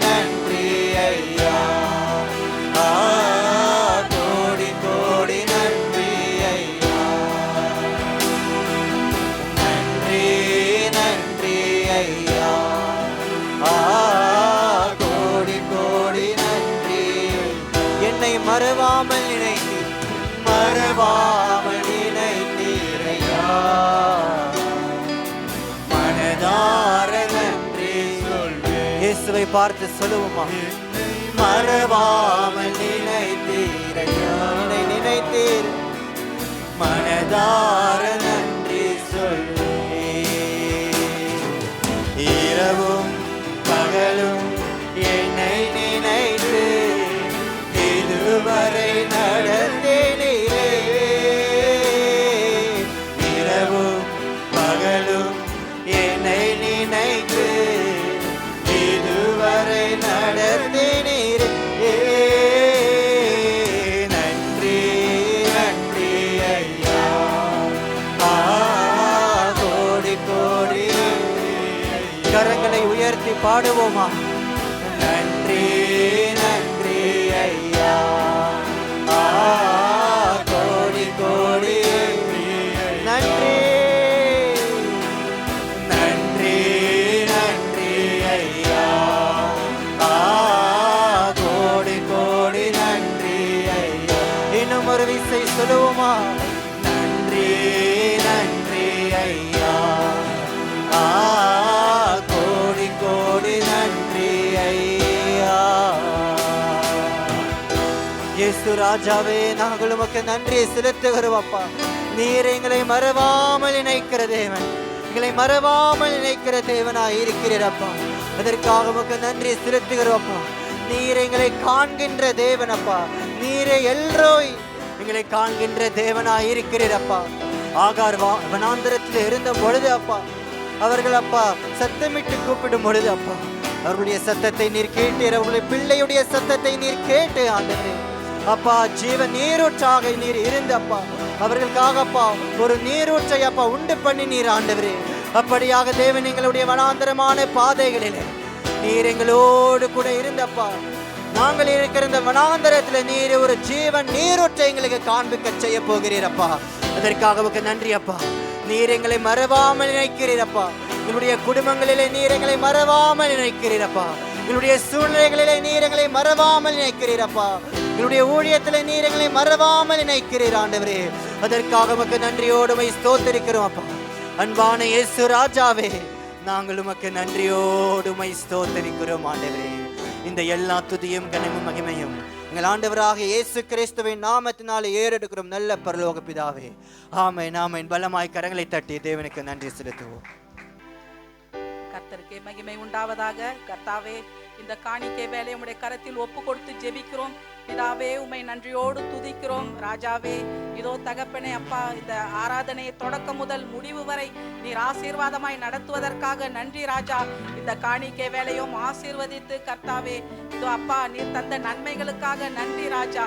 நன்றி ஐயா, கோடி கோடி நன்றி ஐயா. நன்றி நன்றி ஐயா, கோடி கோடி நன்றி. என்னை மறவாமல் நினைத்து மறவாமல் நினைத்தீரையா, மனதார நன்றி சொல்வேன். இயேசுவை பார்த்து சொல்லுவோமா? மறவாமல் நினைத்தீரையா, என்னை நினைத்தீர், மனதார நன்றி சொல்வேன். இரவும் பகலும் என்னை நினைத்து இதுவரை நடத்தினீரே. இரவும் பகலும் என்னை நினைத்து இதுவரை நடத்தினீரே. நன்றி நன்றி ஐயா, கோடி கோடி. கரங்களை உயர்த்தி பாடுவோமா? நன்றி நன்றி ஐயா, ஒரு விசை சொல்லுவோமா? நன்றி நன்றி ஐயா, கோடி கோடி நன்றி ஐயா. இயேசு ராஜாவே, நாங்கள் உமக்கு நன்றியை செலுத்துகிறோம் அப்பா. நீர் எங்களை மறவாமல் நினைக்கிற தேவன், எங்களை மறவாமல் நினைக்கிற தேவனாய் இருக்கிறீர் அப்பா. அதற்காக உமக்கு நன்றியை செலுத்துகிறோம் அப்பா. நீர் எங்களை காண்கின்ற தேவன் அப்பா. நீரே எல்ரோய், எங்களை காண்கின்ற தேவனாய் இருக்கிறீர் அப்பா. ஆகார் வனாந்தரத்தில் இருந்த பொழுது அப்பா, அவர்கள் அப்பா சத்தமிட்டு கூப்பிடும் பொழுது அப்பா, அவர்களுடைய சத்தத்தை நீர் கேட்டீர். அவர்களுடைய பிள்ளையுடைய சத்தத்தை நீர் கேட்டு ஆண்டவரே அப்பா, ஜீவ நீரூற்றாக நீர் இருந்து அப்பா, அவர்களுக்காக அப்பா ஒரு நீரூற்றை அப்பா உண்டு பண்ணி நீர் ஆண்டவரே. அப்படியாக தேவன் எங்களுடைய வனாந்தரமான பாதைகளிலே நீர் எங்களோடு கூட இருந்தப்பா. நாங்கள் இருக்கிற இந்த வனாந்தரத்தில் நீர் ஒரு ஜீவன் நீரூற்றை எங்களுக்கு காண்பிக்க செய்ய போகிறீரப்பா. அதற்காக நன்றி அப்பா. நீர் எங்களை மறவாமல் நினைக்கிறீரப்பா. எங்களுடைய குடும்பங்களிலே நீர் எங்களை மறவாமல் நினைக்கிறீரப்பா. எங்களுடைய சூழ்நிலைகளிலே நீர் எங்களை மறவாமல் நினைக்கிறீரப்பா. எங்களுடைய ஊழியத்திலே நீர் எங்களை மறவாமல் நினைக்கிறீர் ஆண்டவரே. அதற்காக உமக்கு நன்றியோடு உம்மை ஸ்தோத்திரிக்கிறோம் அப்பா. அன்பான இயேசு ராஜாவே, நாங்கள் உமக்கு நன்றியோடு உம்மை ஸ்தோத்திரிக்கிறோம் ஆண்டவரே. இந்த எல்லா துதியும் கனமும் மகிமையும் எங்கள் ஆண்டவராக இயேசு கிறிஸ்துவின் நாமத்தினாலே ஏறெடுக்கிறோம் நல்ல பரலோக பிதாவே. ஆமென் ஆமென். பலமாய் கரங்களை தட்டி தேவனுக்கு நன்றி செலுத்துவோம். கர்த்தருக்கே மகிமை உண்டாவதாக. கர்த்தாவே, இந்த காணிக்கை வேலை உம்முடைய கரத்தில் ஒப்பு கொடுத்து ஜெபிக்கிறோம். பிதாவே, உம்மை நன்றியோடு துதிக்கிறோம். ராஜாவே, இதோ தகப்பனே அப்பா, இந்த ஆராதனையை தொடக்கம் முதல் முடிவு வரை நீர் ஆசீர்வாதமாய் நடத்துவதற்காக நன்றி ராஜா. இந்த காணிக்கை வேலையும் ஆசீர்வதித்து கர்த்தாவே, இதோ அப்பா நீர் தந்த நன்மைகளுக்காக நன்றி ராஜா.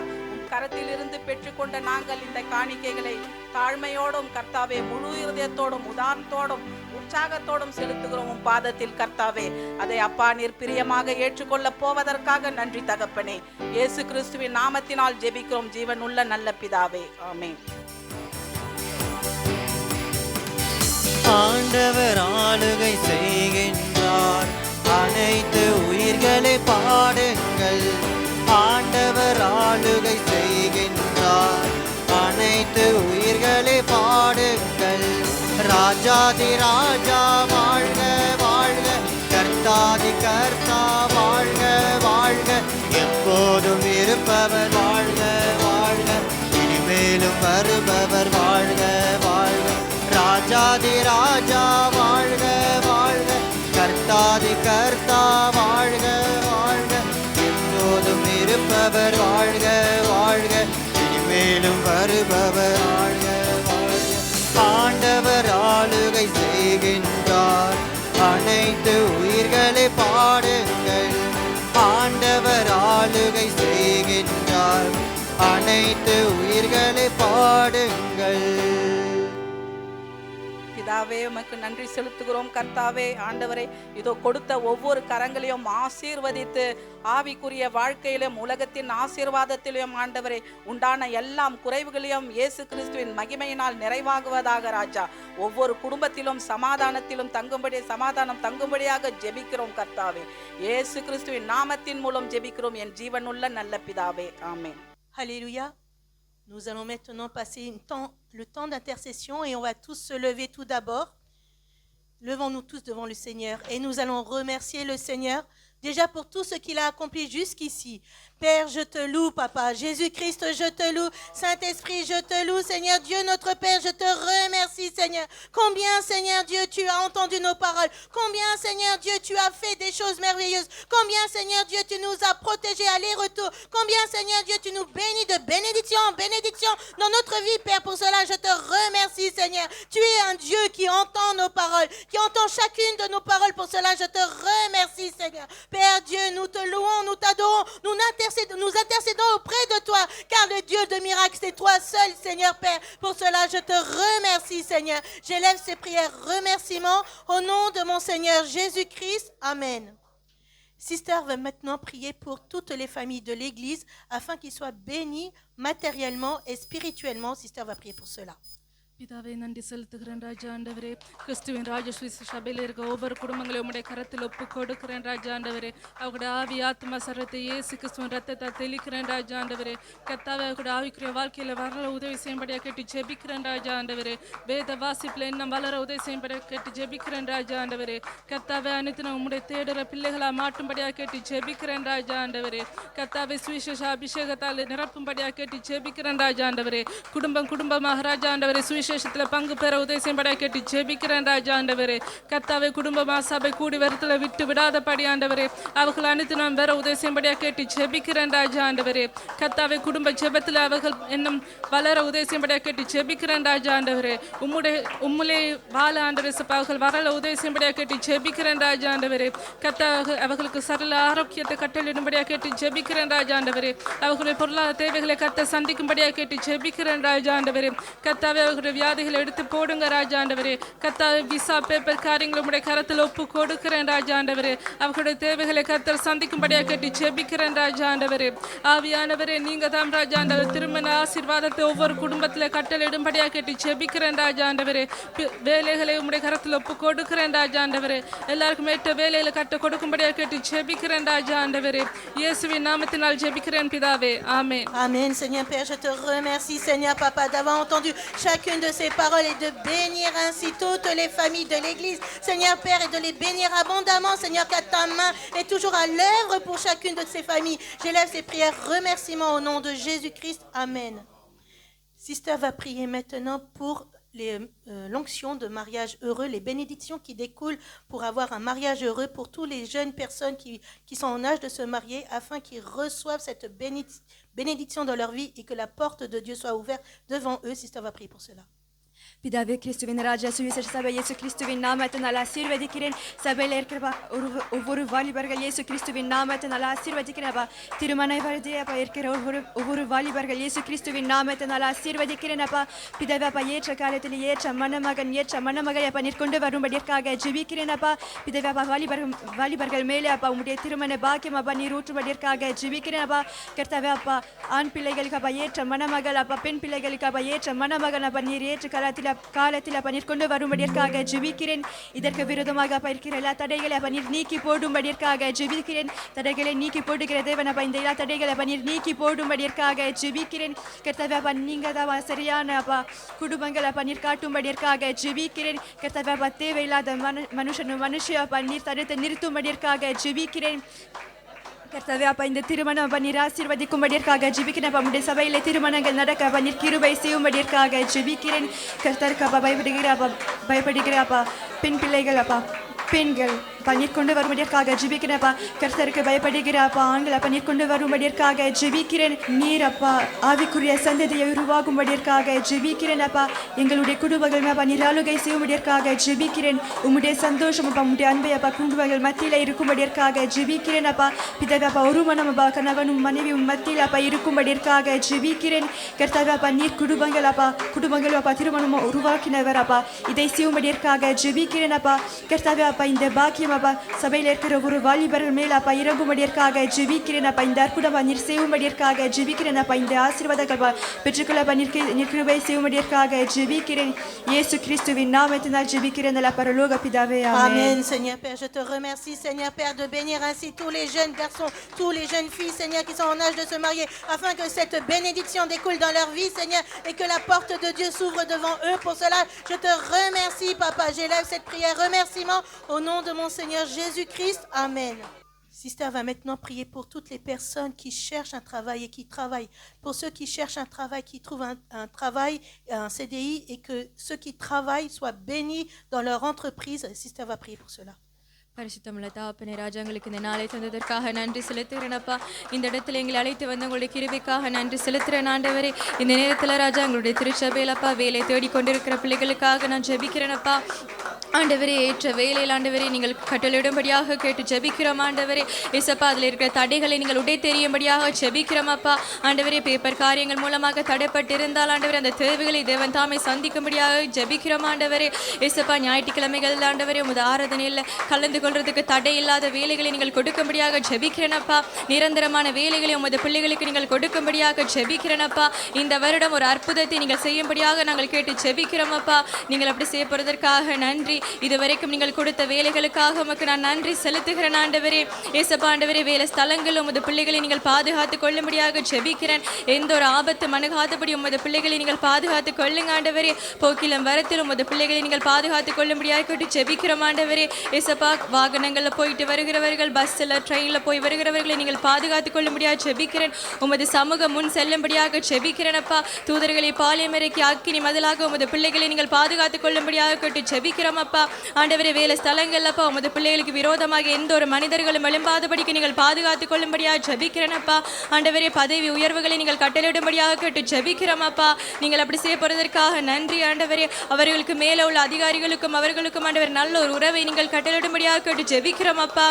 கரத்தில் இருந்து பெற்றுக்கொண்ட நாங்கள் இந்த காணிக்கைகளை தாழ்மையோடும் கர்த்தாவே முழு இருதயத்தோடும் உதாரணத்தோடும் உற்சாகத்தோடும் செலுத்துகிறோம் உம் பாதத்தில் கர்த்தாவே. அதை அப்பா நீர் பிரியமாக ஏற்றுக்கொள்ள போவதற்காக நன்றி தகப்பனே. இயேசு கிறிஸ்துவின் நாமத்தினால் ஜெபிக்கிறோம் ஜீவன் உள்ள நல்ல பிதாவே. ஆமென். ஆண்டவர் ஆளுகை செய்கின்றார், அனைத்து உயிர்களை பாடுங்கள். ஆண்டவர் ஆளுகை செய்கின்றார், அனைத்து உயிர்களை பாடுங்கள். ராஜாதி ராஜா வாழ்க வாழ்க, கர்த்தாதி கர்த்தா வாழ்க வாழ்க, எப்போதும் இருப்பவர் வாழ்க வாழ்க, இனிமேலும் வருபவர் வாழ்க வாழ்க. ராஜாதி ராஜா வாழ்க வாழ்க, கர்த்தாதி கர்த்தா வாழ்க வாழ்க, எப்போதும் இருப்பவர் வாழ்க வாழ்க, இனிமேலும் வருபவர் வாழ்க வாழ்க. ஆண்டவர் ஆளுகை செய்கின்றார், அனைத்து உயிர்களை பாடுங்கள். ஆண்டவர் ஆளுகை செய்கின்றார், அனைத்து உயிர்களை பாடுங்கள். பிதாவே, உமக்கு நன்றி செலுத்துகிறோம் கர்த்தாவே. ஆண்டவரே, இதோ கொடுத்த ஒவ்வொரு கரங்களையும் ஆசீர்வதித்து ஆவிக்குரிய வாழ்க்கையிலும் உலகத்தின் ஆசீர்வாதத்திலும் ஆண்டவரே உண்டான எல்லாம் குறைவுகளையும் இயேசு கிறிஸ்துவின் மகிமையினால் நிறைவாகுவதாக ராஜா. ஒவ்வொரு குடும்பத்திலும் சமாதானத்திலும் சமாதானம் தங்கும்படியாக ஜெபிக்கிறோம் கர்த்தாவே. இயேசு கிறிஸ்துவின் நாமத்தின் மூலம் ஜெபிக்கிறோம் என் ஜீவனுள்ள நல்ல பிதாவே. ஆமென். Alléluia. Nous allons maintenant passer le temps d'intercession et on va tous se lever tout d'abord. Levons-nous tous devant le Seigneur et nous allons remercier le Seigneur déjà pour tout ce qu'il a accompli jusqu'ici. Père, je te loue, Papa. Jésus-Christ, je te loue. Saint-Esprit, je te loue. Seigneur Dieu, notre Père, je te remercie, Seigneur. Combien, Seigneur Dieu, tu as entendu nos paroles. Combien, Seigneur Dieu, tu as fait des choses merveilleuses. Combien, Seigneur Dieu, tu nous as protégés aller-retour. Combien, Seigneur Dieu, tu nous bénis de bénédiction en bénédiction dans notre vie, Père. Pour cela, je te remercie, Seigneur. Tu es un Dieu qui entend nos paroles, qui entend chacune de nos paroles. Pour cela, je te remercie, Seigneur. Père Dieu, nous te louons, nous t'adorons, nous intercédons auprès de toi, car le Dieu de miracles, c'est toi seul, Seigneur Père. Pour cela, je te remercie, Seigneur. J'élève ces prières remerciements au nom de mon Seigneur Jésus-Christ. Amen. Sister va maintenant prier pour toutes les familles de l'Église afin qu'ils soient bénis matériellement et spirituellement. Sister va prier pour cela. பிதாவே நன்றி செலுத்துகிறேன் ராஜா ஆண்டவரே. கிறிஸ்துவின் ராஜ சுவிசேஷ சபையில் இருக்க ஒவ்வொரு குடும்பங்களையும் உம்முடைய கரத்தில் ஒப்பு கொடுக்கிறேன் ராஜா ஆண்டவரே. அவருடைய ஆவி ஆத்மா சரத்தை இயேசு கிறிஸ்துவின் ரத்தத்தை தெளிக்கிறேன் ராஜா ஆண்டவரே. கர்த்தாவே அவருடைய ஆவிக்குரிய வாழ்க்கையில் வளர உதவி செய்யும்படியாக கேட்டு ஜெபிக்கிறேன் ராஜா ஆண்டவரே. வேத வாசிப்பில் இன்னும் வளர உதவி செய்யும்படியாக கேட்டு ஜெபிக்கிறேன் ராஜா ஆண்டவரே. கர்த்தாவே அனைத்து உம்முடைய தேடுற பிள்ளைகளா மாட்டும்படியாக கேட்டு ஜெபிக்கிறேன் ராஜா ஆண்டவரே. கர்த்தாவே சுவிசேஷ அபிஷேகத்தால் நிரப்பும்படியாக கேட்டு ஜெபிக்கிறேன் ராஜா ஆண்டவரே. குடும்பமாக ராஜா ஆண்டவரே சுவிசேஷத்தில் பங்கு பெற உதவி செய்யும்படியாக கேட்டு ஜெபிக்கிறேன் ராஜா ஆண்டவரே. கர்த்தாவே குடும்பமா சபை கூடி வரத்தில் விட்டு விடாதபடி ஆண்டவரே அவர்கள் அனைத்து நாம் வேற உதவி செய்யும்படியாக கேட்டு ஜெபிக்கிறேன் ராஜா ஆண்டவரே. கர்த்தாவே குடும்ப ஜெபத்தில் அவர்கள் இன்னும் வளர உதவி செய்யும்படியாக கேட்டு ஜெபிக்கிறேன் ராஜா ஆண்டவரே. உம்முலே வாழ ஆண்டவரே அவர்கள் வரல உதவி செய்யும்படியாக கேட்டு ஜெபிக்கிறேன் ராஜா ஆண்டவரே. கர்த்தாவே அவர்களுக்கு சரள ஆரோக்கியத்தை கட்டளிடும்படியாக கேட்டு ஜெபிக்கிறேன் ராஜா ஆண்டவரே. அவர்களுடைய பொருளாதார தேவைகளை கர்த்த சந்திக்கும்படியாக கேட்டு ஜெபிக்கிறேன் ராஜா ஆண்டவரே. கர்த்தாவே அவர்களுடைய வியாதிகளை எடுத்து போடுங்க ராஜா ஆண்டவரே. கர்த்தாவே விசா பேப்பர் காரியங்களை உம்முடைய கரத்தில் ஒப்பு கொடுக்கிறேன் ராஜா ஆண்டவரே. அவர்களுடைய தேவைகளை கர்த்தர் சந்திக்கும்படியாக கேட்டு ஜெபிக்கிறேன் ராஜா ஆண்டவரே. ஆவியானவரே நீங்க தான் ராஜா ஆண்டவர் திருமண ஆசீர்வாதத்தை ஒவ்வொரு குடும்பத்தில் கட்டளிடும்படியாக கேட்டு ஜெபிக்கிறேன் ராஜா ஆண்டவரே. வேலைகளை உம்முடைய கரத்தில் ஒப்பு கொடுக்கிறேன் ராஜா ஆண்டவரே. எல்லாருக்கும் ஏற்ற வேலைகளை கட்ட கொடுக்கும்படியாக கேட்டு ஜெபிக்கிறேன் ராஜா ஆண்டவரே. இயேசுவின் நாமத்தினால் ஜெபிக்கிறேன் பிதாவே. ஆமென். Amen. Seigneur Père, je te remercie, Seigneur Papa, d'avoir entendu chacune de ces paroles et de bénir ainsi toutes les familles de l'Église, Seigneur Père, et de les bénir abondamment, Seigneur, car ta main est toujours à l'œuvre pour chacune de ces familles. J'élève ces prières, remerciements au nom de Jésus-Christ. Amen. Sister va prier maintenant pour l'onction de mariage heureux, les bénédictions qui découlent pour avoir un mariage heureux pour toutes les jeunes personnes qui sont en âge de se marier, afin qu'ils reçoivent cette bénédiction dans leur vie et que la porte de Dieu soit ouverte devant eux. Sister va prier pour cela. பிதாவே கிறிஸ்துவின் ராஜா சுவிசேஷ சபை இயேசு கிறிஸ்துவின் நாமத்தினால் ஆசீர்வதிக்கிறேன். சபையில் இருக்கிற ஒவ்வொரு வாலிபர்கள் இயேசு கிறிஸ்துவின் நாமத்தினால் ஆசீர்வதிக்கிறேன். திருமண வயதில் இருக்கிற ஒவ்வொரு வாலிபர்கள் இயேசு கிறிஸ்துவின் நாமத்தினால் ஆசீர்வதிக்கிறேன். அப்பா பிதாவே அப்பா ஏற்ற காலத்தில் ஏற்ற மணமகன் ஏற்ற மணமகளை அப்பா நிற்கொண்டு வரும்படியாக ஜெபிக்கிறேன். அப்பா பிதாவே அப்பா வாலிபர்கள் மேலே அப்பா உங்களுடைய திருமண பாக்கியம் அப்பா நீர் ஊற்றும்படியாக ஜெபிக்கிறேன். அப்பா கர்த்தாவே அப்பா ஆண் பிள்ளைகளுக்கு அப்பா ஏற்ற மணமகள் அப்பா பெண் பிள்ளைகளுக்கு அப்பா ஏற்ற மணமகன் அப்பா நீர் ஏற்ற காலத்தில் அப்பா நீர் கொண்டு வரும்படியாக ஜெபிக்கிறேன். இதற்கு விரோதமாக அப்பா இருக்கிற எல்லா தடைகளை அப்பா நீர் நீக்கி போடும்படியாக ஜெபிக்கிறேன். தடைகளை நீக்கி போடுகிற தேவன் அப்பா இந்த எல்லா தடைகளை அப்பா நீர் நீக்கி போடும்படியாக ஜெபிக்கிறேன். கர்த்தாவே அப்பா நீங்க தான் சரியான அப்பா குடும்பங்கள் அப்பா நீர் காட்டும்படியாக ஜெபிக்கிறேன். கர்த்தாவே அப்பா தேவையில்லாத மனுஷ அப்பா நீர் தடுத்து நிறுத்தும்படியாக ஜெபிக்கிறேன். கர்த்தாவே அப்பா இந்த திருமணம் அப்பா நீர் ஆசீர்வதிக்கும்படியாக ஜெபிக்கிறேன். அப்பா உடைய சபையிலே திருமணங்கள் நடக்க அப்பா நீர் கிருபை செய்யும்படியாக ஜெபிக்கிறேன். கர்த்தருக்கு அப்பா பயப்படுகிற அப்பா பெண் பிள்ளைகள் அப்பா பெண்கள் அப்பா நீர் கொண்டு வரும்படியாக ஜெபிக்கிறேன். அப்பா கர்த்தருக்கு பயப்படுகிற அப்பா ஆண்கள் அப்பா நீர் கொண்டு வரும்படியாக ஜெபிக்கிறேன். நீர் அப்பா ஆவிக்குரிய சந்ததியை உருவாகும்படியாக ஜெபிக்கிறேன். அப்பா எங்களுடைய குடும்பங்கள் அப்பா நீர் ஆளுகை செய்யும்படியாக ஜெபிக்கிறேன். உம்முடைய சந்தோஷம் அப்பா உம்முடைய அன்பை அப்பா குடும்பங்கள் மத்தியில் இருக்கும்படியாக ஜெபிக்கிறேன். அப்பா பிதாவே அப்பா ஒரு மனம் அப்பா கணவனும் மனைவியும் மத்தியில் அப்பா இருக்கும்படியாக ஜெபிக்கிறேன். கர்த்தாவே அப்பா நீர் குடும்பங்கள் அப்பா திருமணம் உருவாக்கினவர் அப்பா இதை செய்யும்படியாக ஜெபிக்கிறேன். அப்பா கர்த்தாவே அப்பா இந்த பாக்கியம் அப்பா சபையில் இருக்கிற ஒரு வாலிபர்கள் மேல் அப்பா இறங்கும்படியாக ஜெபிக்கிறேன். அப்பா இந்த அற்புதம் நீர் செய்யும்படியாக ஜெபிக்கிறேன். அப்பா இந்த ஆசீர்வாதங்கள் அப்பா பெற்றுக்கொள்ள அப்பா நீர் கிருபை செய்யும்படியாக ஜெபிக்கிறேன். இயேசு கிறிஸ்துவின் நாமத்தினால் ஜெபிக்கிறேன் நல்ல பரலோக பிதாவே. Amen. Seigneur Père, je te remercie, Seigneur Père, de bénir ainsi tous les jeunes garçons, tous les jeunes filles, Seigneur, qui sont en âge de se marier, afin que cette bénédiction découle dans leur vie, Seigneur, et que la porte de Dieu s'ouvre devant eux. Pour cela, je te remercie, Papa. J'élève cette prière, remerciement au nom de mon Seigneur Jésus-Christ. Amen. Sister va maintenant prier pour toutes les personnes qui cherchent un travail et qui travaillent. Pour ceux qui cherchent un travail, qui trouvent un travail, un CDI, et que ceux qui travaillent soient bénis dans leur entreprise. Sister va prier pour cela. பரிசுத்தமுள்ள தாப்பனே ராஜாங்களுக்கு இந்த நாளை தந்ததற்காக நன்றி செலுத்துகிறேனப்பா. இந்த இடத்துல எங்களை அழைத்து வந்த உங்களுடைய கிருபைக்காக நன்றி செலுத்துகிறேன் ஆண்டவரே. இந்த நேரத்தில் ராஜா எங்களுடைய திருச்சபையிலப்பா வேலை தேடி கொண்டிருக்கிற பிள்ளைகளுக்காக நான் ஜெபிக்கிறேனப்பா. ஆண்டவரே ஏற்ற வேலையில் ஆண்டவரே நீங்கள் கட்டளையிடும்படியாக கேட்டு ஜெபிக்கிறோம் ஆண்டவரே. இசப்பா அதில் இருக்கிற தடைகளை நீங்கள் உடை தெரியும்படியாக ஜெபிக்கிறோம் அப்பா. ஆண்டவரே பேப்பர் காரியங்கள் மூலமாக தடைப்பட்டிருந்தால் ஆண்டவரே அந்த தேவைகளை தேவன் தாமே சந்திக்கும்படியாக ஜெபிக்கிறோம் ஆண்டவரே. இசப்பா ஞாயிற்றுக்கிழமைகள் ஆண்டவரே உமது ஆராதனையில் கலந்து கொள்றதுக்கு தடை இல்லாத வேலைகளை நீங்கள் கொடுக்கும்படியாக ஜெபிக்கிறேனப்பா. நிரந்தரமான வேலைகளை உமது பிள்ளைகளுக்கு நீங்கள் கொடுக்கும்படியாக ஜெபிக்கிறேனப்பா. இந்த வருடம் ஒரு அற்புதத்தை நீங்கள் செய்யும்படியாக நாங்கள் கேட்டு ஜெபிக்கிறோம் அப்பா. நீங்கள் அப்படி செய்ய போறதற்காக நன்றி. இதுவரைக்கும் நீங்கள் கொடுத்த வேலைகளுக்காக உமக்கு நான் நன்றி செலுத்துகிறேன் ஆண்டவரே. ஏசப்பா ஆண்டவரே வேலை ஸ்தலங்கள் உமது பிள்ளைகளை நீங்கள் பாதுகாத்து கொள்ளும்படியாக ஜெபிக்கிறேன். எந்த ஒரு ஆபத்து மணுகாதபடி உமது பிள்ளைகளை நீங்கள் பாதுகாத்து கொள்ளுங்க ஆண்டவரே. போக்கிலும் வரத்தில் உமது பிள்ளைகளை நீங்கள் பாதுகாத்து கொள்ளும்படியாக கேட்டு ஜெபிக்கிறோம் ஆண்டவரே. ஏசப்பா வாகனங்களில் போயிட்டு வருகிறவர்கள், பஸ்ஸில் ட்ரெயினில் போய் வருகிறவர்களை நீங்கள் பாதுகாத்து கொள்ளும்படியாக ஜெபிக்கிறேன். உமது சமூகம் முன் செல்லும்படியாக ஜெபிக்கிறேனப்பா. தூதர்களை பாளையமறைக்கு அக்கினி மதிலாக உமது பிள்ளைகளை நீங்கள் பாதுகாத்து கொள்ளும்படியாக கேட்டு ஜெபிக்கிறோம் அப்பா. ஆண்டவரே வேலை ஸ்தலங்கள்லப்பா உமது பிள்ளைகளுக்கு விரோதமாக எந்த ஒரு மனிதர்களும் எழும்பாதபடிக்கு நீங்கள் பாதுகாத்துக் கொள்ளும்படியாக ஜெபிக்கிறேனப்பா. ஆண்டவரே பதவி உயர்வுகளை நீங்கள் கட்டளையிடும்படியாக கேட்டு ஜெபிக்கிறோம் அப்பா. நீங்கள் அப்படி செய்ய போறதற்காக நன்றி ஆண்டவரே. அவர்களுக்கு மேலே உள்ள அதிகாரிகளுக்கும் அவர்களுக்கும் ஆண்டவர் நல்ல ஒரு உறவை நீங்கள் கட்டளையிடும்படியாக கேட்டு ஜெபிக்கிறோம் அப்பா.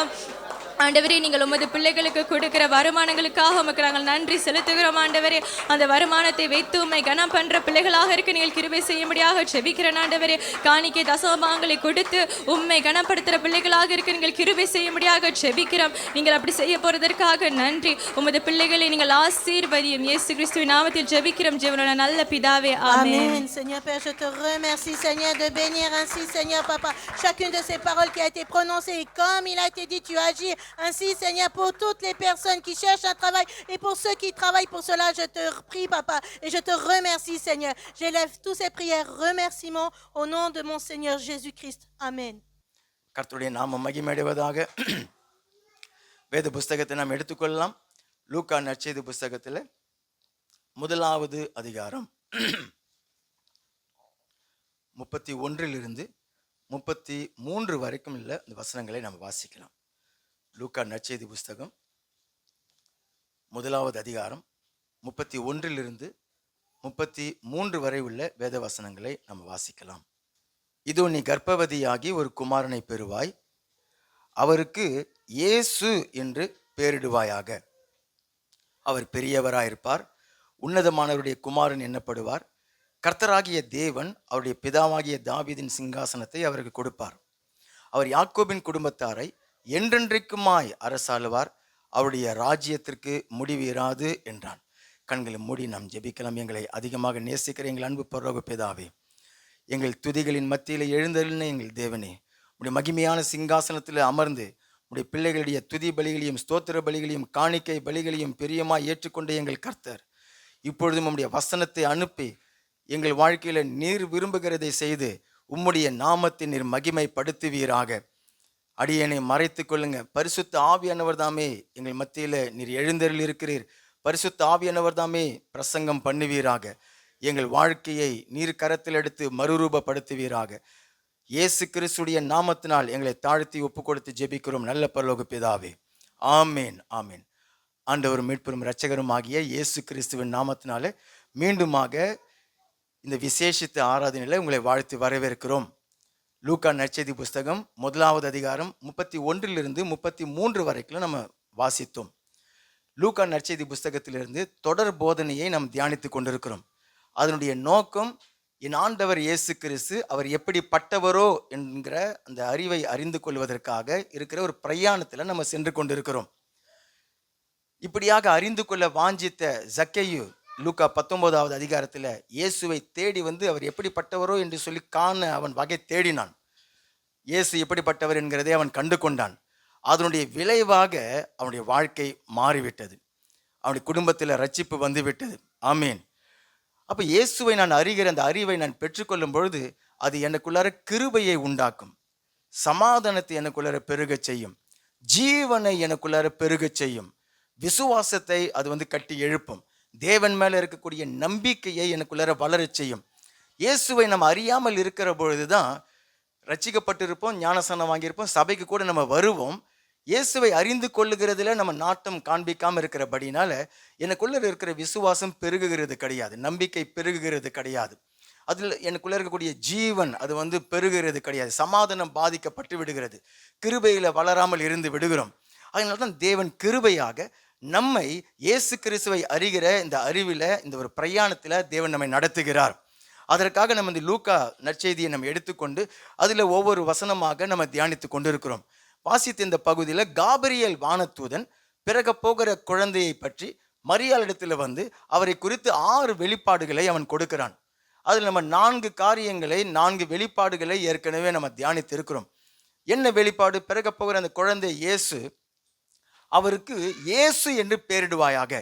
ஆண்டவரே நீங்கள் உமது பிள்ளைகளுக்கு கொடுக்கிற வருமானங்களுக்காக உமக்கு நாங்கள் நன்றி செலுத்துகிறோம் ஆண்டவரே. அந்த வருமானத்தை வைத்து உம்மை கனம் பண்ற பிள்ளைகளாக இருக்க நீங்கள் கிருபை செய்யும்படியாக ஜெபிக்கிறேன் ஆண்டவரே. காணிக்கை தசமபாகங்களை கொடுத்து உம்மை கனப்படுத்துகிற பிள்ளைகளாக இருக்க நீங்கள் கிருபை செய்யும்படியாக ஜெபிக்கிறோம். நீங்கள் அப்படி செய்ய போறதற்காக நன்றி. உமது பிள்ளைகளை நீங்கள் ஆசீர்வதியும். இயேசு கிறிஸ்துவின் நாமத்தில் ஜெபிக்கிறோம் ஜீவனுள்ள நல்ல பிதாவே, ஆமென். Amen. Seigneur Père, je te remercie, Seigneur, de bénir ainsi, Seigneur Papa, chacune de ces paroles qui a été prononcée. Et comme il a été dit, tu agis ainsi, Seigneur, pour toutes les personnes qui cherchent un travail et pour ceux qui travaillent pour cela. Je te prie, Papa, et je te remercie, Seigneur. J'élève tous ces prières, remerciements au nom de mon Seigneur Jésus-Christ. Amen. கர்த்தருடைய நாம மகிமையடைவதாக. வேத புஸ்தகத்தை நாம் எடுத்துக்கொள்ளலாம். லூக்கா நற்செய்தி புஸ்தகத்தில் 1வது அதிகாரம் 31 33 வரைக்கும் உள்ள இந்த வசனங்களை நாம் வாசிக்கலாம். லூக்கா நற்செய்தி புஸ்தகம் 1வது அதிகாரம் 31 33 வரை உள்ள வேத வசனங்களை நாம் வாசிக்கலாம். இதோ நீ கர்ப்பவதியாகி ஒரு குமாரனை பெறுவாய், அவருக்கு இயேசு என்று பெயரிடுவாயாக. அவர் பெரியவராயிருப்பார், உன்னதமானவருடைய குமாரன் எண்ணப்படுவார். கர்த்தராகிய தேவன் அவருடைய பிதாவாகிய தாவீதின் சிங்காசனத்தை அவருக்கு கொடுப்பார். அவர் யாக்கோபின் குடும்பத்தாரை என்றென்றைக்குமாய் அரசாளுவார், அவருடைய ராஜ்யத்திற்கு முடிவு இராது என்றான். கண்களை மூடி நாம் ஜெபிக்கலாம். எங்களை அதிகமாக நேசிக்கிற எங்கள் அன்பு பரலோக பிதாவே, எங்கள் துதிகளின் மத்தியில் எழுந்தருளின எங்கள் தேவனே, உடைய மகிமையான சிங்காசனத்தில் அமர்ந்து உடைய பிள்ளைகளுடைய துதி பலிகளையும் ஸ்தோத்திர பலிகளையும் காணிக்கை பலிகளையும் பிரியமாய் ஏற்றுக்கொண்ட எங்கள் கர்த்தர், இப்பொழுதும் உம்முடைய வசனத்தை அனுப்பி எங்கள் வாழ்க்கையில நீர் விரும்புகிறதை செய்து உம்முடைய நாமத்தை நீர் மகிமைப்படுத்துவீராக. அடியனை மறைத்து கொள்ளுங்க. பரிசுத்த ஆவியானவர் தாமே எங்கள் மத்தியில நீர் எழுந்தருள் இருக்கிறீர். பரிசுத்த ஆவியானவர் தாமே பிரசங்கம் பண்ணுவீராக. எங்கள் வாழ்க்கையை நீர் கரத்தில் எடுத்து மறுரூபப்படுத்துவீராக. இயேசு கிறிஸ்துடைய நாமத்தினால் எங்களை தாழ்த்தி ஒப்பு கொடுத்து ஜெபிக்கிறோம் நல்ல பரலோக பிதாவே, ஆமேன் ஆமேன். ஆண்டவரும் மீட்பரும் இரட்சகரும் ஆகிய இயேசு கிறிஸ்துவின் நாமத்தினால மீண்டுமாக இந்த விசேஷித்த ஆராதனையில் உங்களை வாழ்த்து வரவேற்கிறோம். லூக்கா நற்செய்தி புஸ்தகம் 1வது அதிகாரம் 31 33 வரைக்கும் நம்ம வாசித்தோம். லூக்கா நற்செய்தி புஸ்தகத்திலிருந்து தொடர் போதனையை நாம் தியானித்து கொண்டிருக்கிறோம். அதனுடைய நோக்கம் என் ஆண்டவர் இயேசு கிறிஸ்து அவர் எப்படிப்பட்டவரோ என்கிற அந்த அறிவை அறிந்து கொள்வதற்காக இருக்கிற ஒரு பிரயாணத்தில் நம்ம சென்று கொண்டிருக்கிறோம். இப்படியாக அறிந்து கொள்ள வாஞ்சித்த சக்கேயு லூக்கா 19வது அதிகாரத்தில் இயேசுவை தேடி வந்து அவர் எப்படிப்பட்டவரோ என்று சொல்லி காண அவன் வகை தேடினான். இயேசு எப்படிப்பட்டவர் என்கிறதை அவன் கண்டு கொண்டான். அதனுடைய விளைவாக அவனுடைய வாழ்க்கை மாறிவிட்டது. அவனுடைய குடும்பத்தில் ரட்சிப்பு வந்துவிட்டது. ஆமீன். அப்போ இயேசுவை நான் அறிகிற அந்த அறிவை நான் பெற்றுக்கொள்ளும் பொழுது அது எனக்குள்ளார கிருபையை உண்டாக்கும், சமாதானத்தை எனக்குள்ளார பெருகச் செய்யும், ஜீவனை எனக்குள்ளார பெருகச் செய்யும், விசுவாசத்தை அது கட்டி எழுப்பும், தேவன் மேல இருக்கக்கூடிய நம்பிக்கையை எனக்குள்ளார வளரச் செய்யும். இயேசுவை நம்ம அறியாமல் இருக்கிற பொழுதுதான் ரட்சிக்கப்பட்டிருப்போம், ஞானஸ்நானம் வாங்கியிருப்போம், சபைக்கு கூட நம்ம வருவோம். இயேசுவை அறிந்து கொள்ளுகிறதுல நம்ம நாட்டம் காண்பிக்காமல் இருக்கிறபடினால எனக்குள்ள இருக்கிற விசுவாசம் பெருகுகிறது கிடையாது, நம்பிக்கை பெருகுகிறது கிடையாது. அதில் எனக்குள்ள இருக்கக்கூடிய ஜீவன் அது வந்து பெருகிறது கிடையாது, சமாதானம் பாதிக்கப்பட்டு விடுகிறது, கிருபையில வளராமல் இருந்து விடுகிறோம். அதனால தான் தேவன் கிருபையாக நம்மை இயேசு கிறிஸ்துவை அறிகிற இந்த அறிவில், இந்த ஒரு பிரயாணத்தில் தேவன் நம்மை நடத்துகிறார். அதற்காக நம்ம இந்த லூக்கா நற்செய்தியை நம்ம எடுத்துக்கொண்டு அதில் ஒவ்வொரு வசனமாக நம்ம தியானித்து கொண்டு இருக்கிறோம். வாசித்த இந்த பகுதியில் காபிரியேல் வானதூதன் பிறகு போகிற குழந்தையை பற்றி மரியாளிடத்தில் வந்து அவரை குறித்து 6 வெளிப்பாடுகளை அவன் கொடுக்கிறான். அதில் நம்ம 4 காரியங்களை, 4 வெளிப்பாடுகளை ஏற்கனவே நம்ம தியானித்து இருக்கிறோம். என்ன வெளிப்பாடு? பிறகு போகிற அந்த குழந்தை இயேசு, அவருக்கு இயேசு என்று பெயரிடுவாயாக.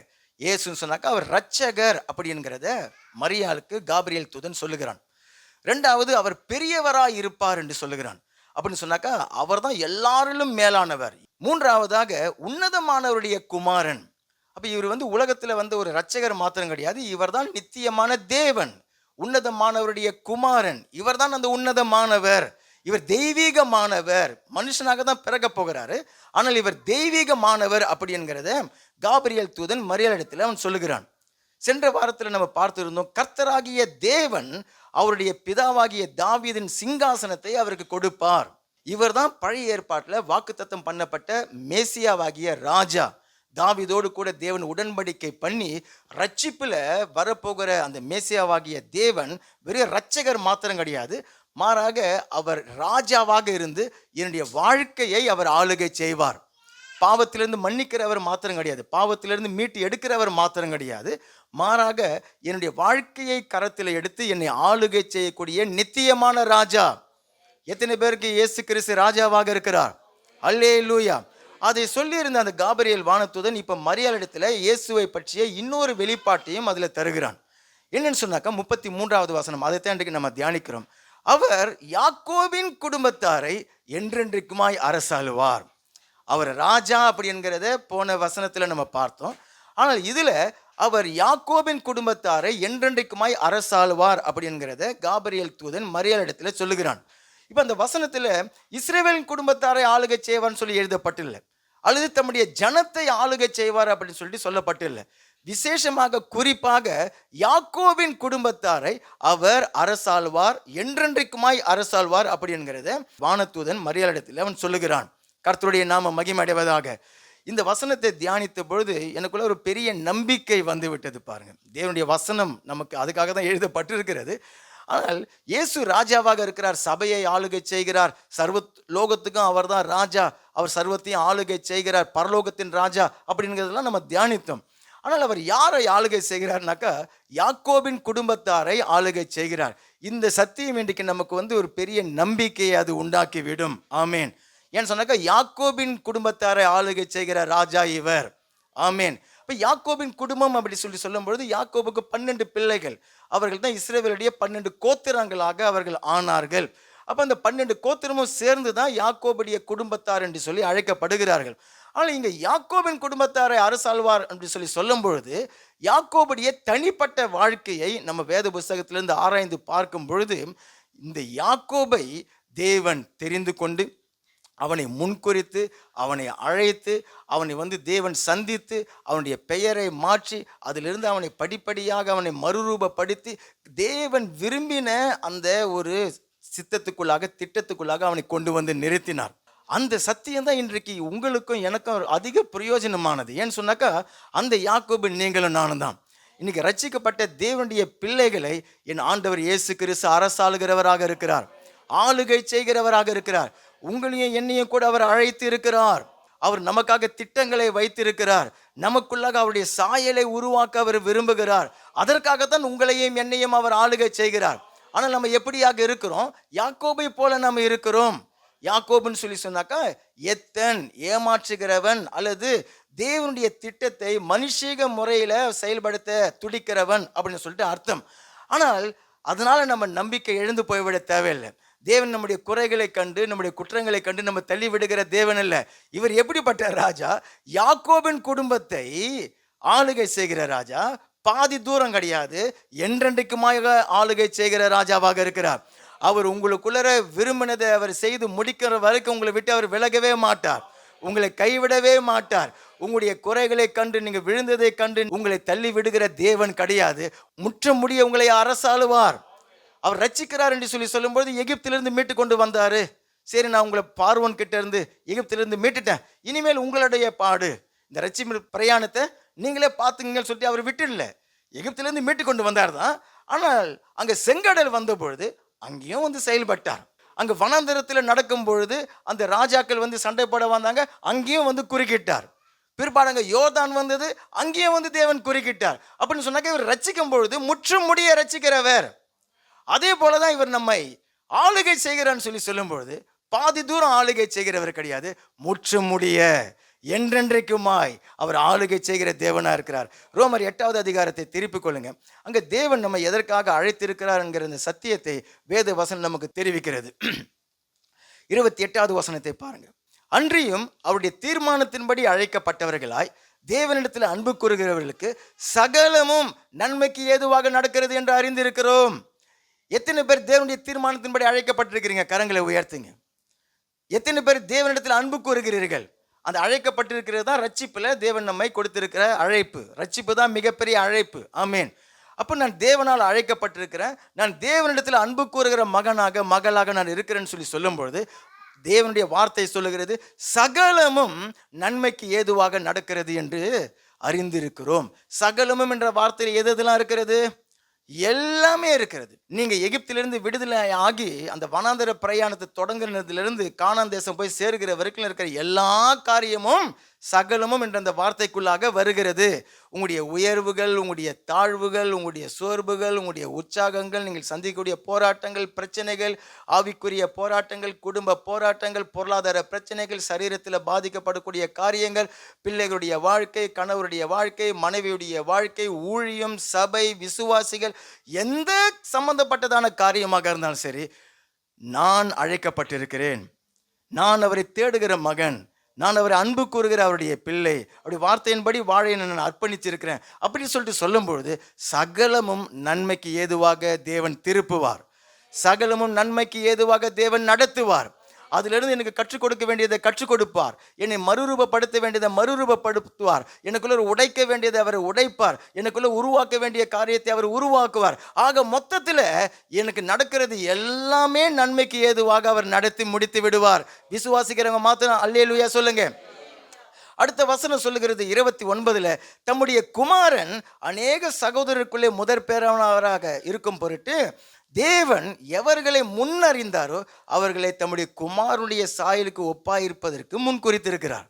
இயேசுன்னு சொன்னாக்கா அவர் இரட்சகர் அப்படிங்கிறத மரியாளுக்கு காபிரியேல் தூதன் சொல்லுகிறான். 2வது, அவர் பெரியவராய் இருப்பார் என்று சொல்லுகிறான். அப்படின்னு சொன்னாக்கா அவர் தான் எல்லாரிலும் மேலானவர். 3வதாக உன்னதமானவருடைய குமாரன். அப்ப இவர் வந்து உலகத்துல வந்து ஒரு இரட்சகர் மாத்திரம் கிடையாது, இவர் தான் நித்தியமான தேவன், உன்னதமானவருடைய குமாரன். இவர் தான் அந்த உன்னதமானவர், இவர் தெய்வீகமானவர். மனுஷனாக தான் பிறக்க போகிறாரு, ஆனால் இவர் தெய்வீகமானவர் அப்படிங்கிறத காபிரியேல் தூதன் மரியாளிடத்தில் அவன் சொல்லுகிறான். சென்ற வாரத்தில் நம்ம பார்த்திருந்தோம், கர்த்தராகிய தேவன் அவருடைய பிதாவாகிய தாவீதின் சிங்காசனத்தை அவருக்கு கொடுப்பார். இவர் தான் பழைய ஏற்பாட்டில் வாக்குத்தத்தம் பண்ணப்பட்ட மேசியாவாகிய ராஜா. தாவீதோடு கூட தேவன் உடன்படிக்கை பண்ணி ரட்சிப்பில் வரப்போகிற அந்த மேசியாவாகிய தேவன் வெறும் இரட்சகர் மாத்திரம் கிடையாது, மாறாக அவர் ராஜாவாக இருந்து என்னுடைய வாழ்க்கையை அவர் ஆளுகை செய்வார். பாவத்திலிருந்து மன்னிக்கிறவர் மாத்திரம் கிடையாது, பாவத்திலிருந்து மீட்டு எடுக்கிறவர் மாத்திரம் கிடையாது, மாறாக என்னுடைய வாழ்க்கையை கரத்தில் எடுத்து என்னை ஆளுகை செய்யக்கூடிய நித்தியமான ராஜா. எத்தனை பேருக்கு இயேசு கிறிஸ்து ராஜாவாக இருக்கிறார்? அல்லேலூயா. அதை சொல்லியிருந்த அந்த காபிரியேல் வானதூதன் இப்போ மரியாளிடத்தில் இயேசுவை பற்றிய இன்னொரு வெளிப்பாட்டையும் அதில் தருகிறான். என்னன்னு சொன்னாக்கா 33வது வசனம், அதைத்தான் இன்றைக்கு நம்ம தியானிக்கிறோம். அவர் யாக்கோபின் குடும்பத்தாரை என்றென்றைக்குமாய் அரசாளுவார். அவர் ராஜா அப்படி என்கிறத போன வசனத்தில் நம்ம பார்த்தோம். ஆனால் இதில் அவர் யாக்கோபின் குடும்பத்தாரை என்றென்றைக்குமாய் அரசாளுவார் அப்படி என்கிறத காபிரியேல் தூதன் மரியாளிடத்தில் சொல்லுகிறான். இப்போ அந்த வசனத்தில் இஸ்ரவேலின் குடும்பத்தாரை ஆளுகை செய்வார்னு சொல்லி எழுதப்பட்டில்லை, அல்லது தம்முடைய ஜனத்தை ஆளுகை செய்வார் அப்படின்னு சொல்லிட்டு சொல்லப்பட்டில்லை. விசேஷமாக குறிப்பாக யாக்கோபின் குடும்பத்தாரை அவர் அரசாழ்வார், என்றென்றைக்குமாய் அரசாழ்வார் அப்படி என்கிறத வானதூதன் மரியாளிடத்தில் அவன் சொல்லுகிறான். கர்த்தருடைய நாம மகிமை அடைவதாக. இந்த வசனத்தை தியானித்த பொழுது எனக்குள்ள ஒரு பெரிய நம்பிக்கை வந்து விட்டது. பாருங்க, தேவனுடைய வசனம் நமக்கு அதுக்காக தான் எழுதப்பட்டிருக்கிறது. ஆனால் இயேசு ராஜாவாக இருக்கிறார், சபையை ஆளுகை செய்கிறார், சர்வ லோகத்துக்கும் அவர் தான் ராஜா, அவர் சர்வத்தையும் ஆளுகை செய்கிறார், பரலோகத்தின் ராஜா அப்படிங்கிறதெல்லாம் நம்ம தியானித்தோம். ஆனால் அவர் யாரை ஆளுகை செய்கிறார்னாக்கா யாக்கோபின் குடும்பத்தாரை ஆளுகை செய்கிறார். இந்த சத்தியம் இன்றைக்கு நமக்கு வந்து ஒரு பெரிய நம்பிக்கையை அது உண்டாக்கி விடும். ஆமேன். ஏன்னு சொன்னாக்கா யாக்கோபின் குடும்பத்தாரை ஆளுகை செய்கிற ராஜா இவர். ஆமேன். இப்போ யாக்கோபின் குடும்பம் அப்படி சொல்லும் பொழுது யாக்கோபுக்கு 12 பிள்ளைகள், அவர்கள் தான் இஸ்ரவேலுடைய 12 கோத்திரங்களாக அவர்கள் ஆனார்கள். அப்போ அந்த 12 கோத்திரமும் சேர்ந்து தான் யாக்கோபுடைய குடும்பத்தார் என்று சொல்லி அழைக்கப்படுகிறார்கள். ஆனால் இங்கே யாக்கோபின் குடும்பத்தாரை அரசாழ்வார் அப்படி சொல்லி சொல்லும் பொழுது யாக்கோபுடைய தனிப்பட்ட வாழ்க்கையை நம்ம வேத புஸ்தகத்திலிருந்து ஆராய்ந்து பார்க்கும் பொழுது இந்த யாக்கோபை தேவன் தெரிந்து கொண்டு அவனை முன்குறித்து அவனை அழைத்து அவனை வந்து தேவன் சந்தித்து அவனுடைய பெயரை மாற்றி அதிலிருந்து அவனை படிப்படியாக அவனை மறுரூபப்படுத்தி தேவன் விரும்பின அந்த ஒரு சித்தத்துக்குள்ளாக திட்டத்துக்குள்ளாக அவனை கொண்டு வந்து நிறுத்தினார். அந்த சத்தியம் தான் இன்றைக்கு உங்களுக்கும் எனக்கும் அதிக பிரயோஜனமானது. ஏன்னு சொன்னாக்கா அந்த யாக்கோபு நீங்களும் நானும் தான். இன்னைக்கு ரட்சிக்கப்பட்ட தேவனுடைய பிள்ளைகளை என் ஆண்டவர் இயேசு கிறிஸ்து அரசாளுகிறவராக இருக்கிறார், ஆளுகை செய்கிறவராக இருக்கிறார். உங்களையும் என்னையும் கூட அவர் அழைத்து இருக்கிறார். அவர் நமக்காக திட்டங்களை வைத்திருக்கிறார். நமக்குள்ளாக அவருடைய சாயலை உருவாக்க அவர் விரும்புகிறார். அதற்காகத்தான் உங்களையும் என்னையும் அவர் ஆளுகை செய்கிறார். ஆனால் நம்ம எப்படியாக இருக்கிறோம்? யாக்கோபை போல நம்ம இருக்கிறோம். யாக்கோபுன்னு சொல்லி சொன்னாக்கா எத்தன், ஏமாற்றுகிறவன், அல்லது தேவனுடைய திட்டத்தை மனுஷீக முறையில் செயல்படுத்த துடிக்கிறவன் அப்படின்னு சொல்லிட்டு அர்த்தம். ஆனால் அதனால நம்ம நம்பிக்கை எழுந்து போய்விட தேவையில்லை. தேவன் நம்முடைய குறைகளை கண்டு நம்முடைய குற்றங்களை கண்டு நம்ம தள்ளி விடுகிற தேவன் அல்ல. இவர் எப்படிப்பட்ட ராஜா? யாக்கோபின் குடும்பத்தை ஆளுகை செய்கிற ராஜா. பாதி தூரம் கிடையாது, என்றென்றைக்குமாக ஆளுகை செய்கிற ராஜாவாக இருக்கிறார். அவர் உங்களுக்குள்ளர விரும்பினதை அவர் செய்து முடிக்கிற வரைக்கும் உங்களை விட்டு அவர் விலகவே மாட்டார், உங்களை கைவிடவே மாட்டார். உங்களுடைய குறைகளை கண்டு நீங்கள் விழுந்ததை கண்டு உங்களை தள்ளி விடுகிற தேவன் கிடையாது. முற்ற முடிய உங்களை அரசாளுவார். அவர் ரட்சிக்கிறார் என்று சொல்லும்போது எகிப்திலிருந்து மீட்டு கொண்டு வந்தாரு. சரி, நான் உங்களை பார்வோன் கிட்ட இருந்து எகிப்திலிருந்து மீட்டுட்டேன், இனிமேல் உங்களுடைய பாடு, இந்த ரட்சிப்பு பிரயாணத்தை நீங்களே பார்த்துங்கன்னு சொல்லிட்டு அவர் விட்டுடல. எகிப்திலிருந்து மீட்டு கொண்டு வந்தார் தான். ஆனால் அங்கே செங்கடல் வந்த பொழுது அங்கேயும் வந்து செயல்பட்டார். அங்கே வனாந்தரத்தில் நடக்கும் பொழுது அந்த ராஜாக்கள் வந்து சண்டை போட வந்தாங்க, அங்கேயும் வந்து குறுக்கிட்டார். பிற்பாடு யோர்தான் வந்தது, அங்கேயும் வந்து தேவன் குறுக்கிட்டார். அப்படின்னு சொன்னாக்க இவர் ரட்சிக்கும் பொழுது முற்றும் முடிய ரட்சிக்கிறவர். அதே போலதான் இவர் நம்மை ஆளுகை செய்கிறான்னு சொல்லும் பொழுது பாதி தூரம் ஆளுகை செய்கிறவர் கிடையாது, முற்றும் முடிய என்றென்றைக்குமாய் அவர் ஆளுகை செய்கிற தேவனா இருக்கிறார். ரோமர் 8வது அதிகாரத்தை திருப்பிக் கொள்ளுங்க. அங்க தேவன் நம்ம எதற்காக அழைத்திருக்கிறார் என்கிற இந்த சத்தியத்தை வேத வசனம் நமக்கு தெரிவிக்கிறது. 28வது வசனத்தை பாருங்க. அன்றியும் அவருடைய தீர்மானத்தின்படி அழைக்கப்பட்டவர்களாய் தேவனிடத்தில் அன்பு கூறுகிறவர்களுக்கு சகலமும் நன்மைக்கு ஏதுவாக நடக்கிறது என்று அறிந்திருக்கிறோம். எத்தனை பேர் தேவனுடைய தீர்மானத்தின்படி அழைக்கப்பட்டிருக்கிறீங்க? கரங்களை உயர்த்துங்க. எத்தனை பேர் தேவனிடத்தில் அன்பு கூறுகிறீர்கள்? அந்த அழைக்கப்பட்டிருக்கிறது தான் ரட்சிப்புல தேவன் நம்மை கொடுத்திருக்கிற அழைப்பு. ரட்சிப்பு தான் மிகப்பெரிய அழைப்பு. ஆமேன். அப்போ நான் தேவனால் அழைக்கப்பட்டிருக்கிறேன், நான் தேவனிடத்தில் அன்பு கூறுகிற மகனாக மகளாக நான் இருக்கிறேன்னு சொல்லும் பொழுது தேவனுடைய வார்த்தை சொல்லுகிறது, சகலமும் நன்மைக்கு ஏதுவாக நடக்கிறது என்று அறிந்திருக்கிறோம். சகலமும் என்ற வார்த்தையில் எது எதெல்லாம் இருக்கிறது? எல்லாமே இருக்கிறது. நீங்க எகிப்திலிருந்து விடுதலை ஆகி அந்த வனாந்தர பிரயாணத்தை தொடங்குறதிலிருந்து கானான் தேசம் போய் சேருகிற வரைக்கும் இருக்கிற எல்லா காரியமும் சகலமும் என்ற அந்த வார்த்தைக்குள்ளாக வருகிறது. உங்களுடைய உயர்வுகள், உங்களுடைய தாழ்வுகள், உங்களுடைய சோர்வுகள், உங்களுடைய உற்சாகங்கள், நீங்கள் சந்திக்கக்கூடிய போராட்டங்கள், பிரச்சனைகள், ஆவிக்குரிய போராட்டங்கள், குடும்ப போராட்டங்கள், பொருளாதார பிரச்சனைகள், சரீரத்தில் பாதிக்கப்படக்கூடிய காரியங்கள், பிள்ளைகளுடைய வாழ்க்கை, கணவருடைய வாழ்க்கை, மனைவியுடைய வாழ்க்கை, ஊழியம், சபை, விசுவாசிகள், எந்த சம்பந்தப்பட்டதான காரியமாக இருந்தாலும் சரி, நான் அழைக்கப்பட்டிருக்கிறேன், நான் அவரை தேடுகிற மகன், நான் அவரை அன்பு கூறுகிற அவருடைய பிள்ளை, அப்படி வார்த்தையின்படி வாழ நான் அர்ப்பணிச்சிருக்கிறேன் அப்படின்னு சொல்லிட்டு சொல்லும்பொழுது சகலமும் நன்மைக்கு ஏதுவாக தேவன் திருப்புவார். சகலமும் நன்மைக்கு ஏதுவாக தேவன் நடத்துவார். அதிலிருந்து எனக்கு கற்றுக் கொடுக்க வேண்டியதை கற்றுக் கொடுப்பார். என்னை மறுரூபப்படுத்த வேண்டியதை மறுரூபப்படுத்துவார். எனக்குள்ள உடைக்க வேண்டியதை அவர் உடைப்பார். எனக்குள்ள உருவாக்க வேண்டிய காரியத்தை அவர் உருவாக்குவார். ஆக மொத்தத்தில் எனக்கு நடக்கிறது எல்லாமே நன்மைக்கு ஏதுவாக அவர் நடத்தி முடித்து விடுவார். விசுவாசிக்கிறவங்க மாத்திரம் அல்லேலூயா சொல்லுங்க. அடுத்த வசனம் சொல்லுகிறது 29, தம்முடைய குமாரன் அநேக சகோதரருக்குள்ளே முதற் பேரானவராக இருக்கும் பொருட்டு தேவன் எவர்களை முன்னறிந்தாரோ அவர்களை தம்முடைய குமாரனுடைய சாயலுக்கு ஒப்பாயிருப்பதற்கு முன் குறித்திருக்கிறார்.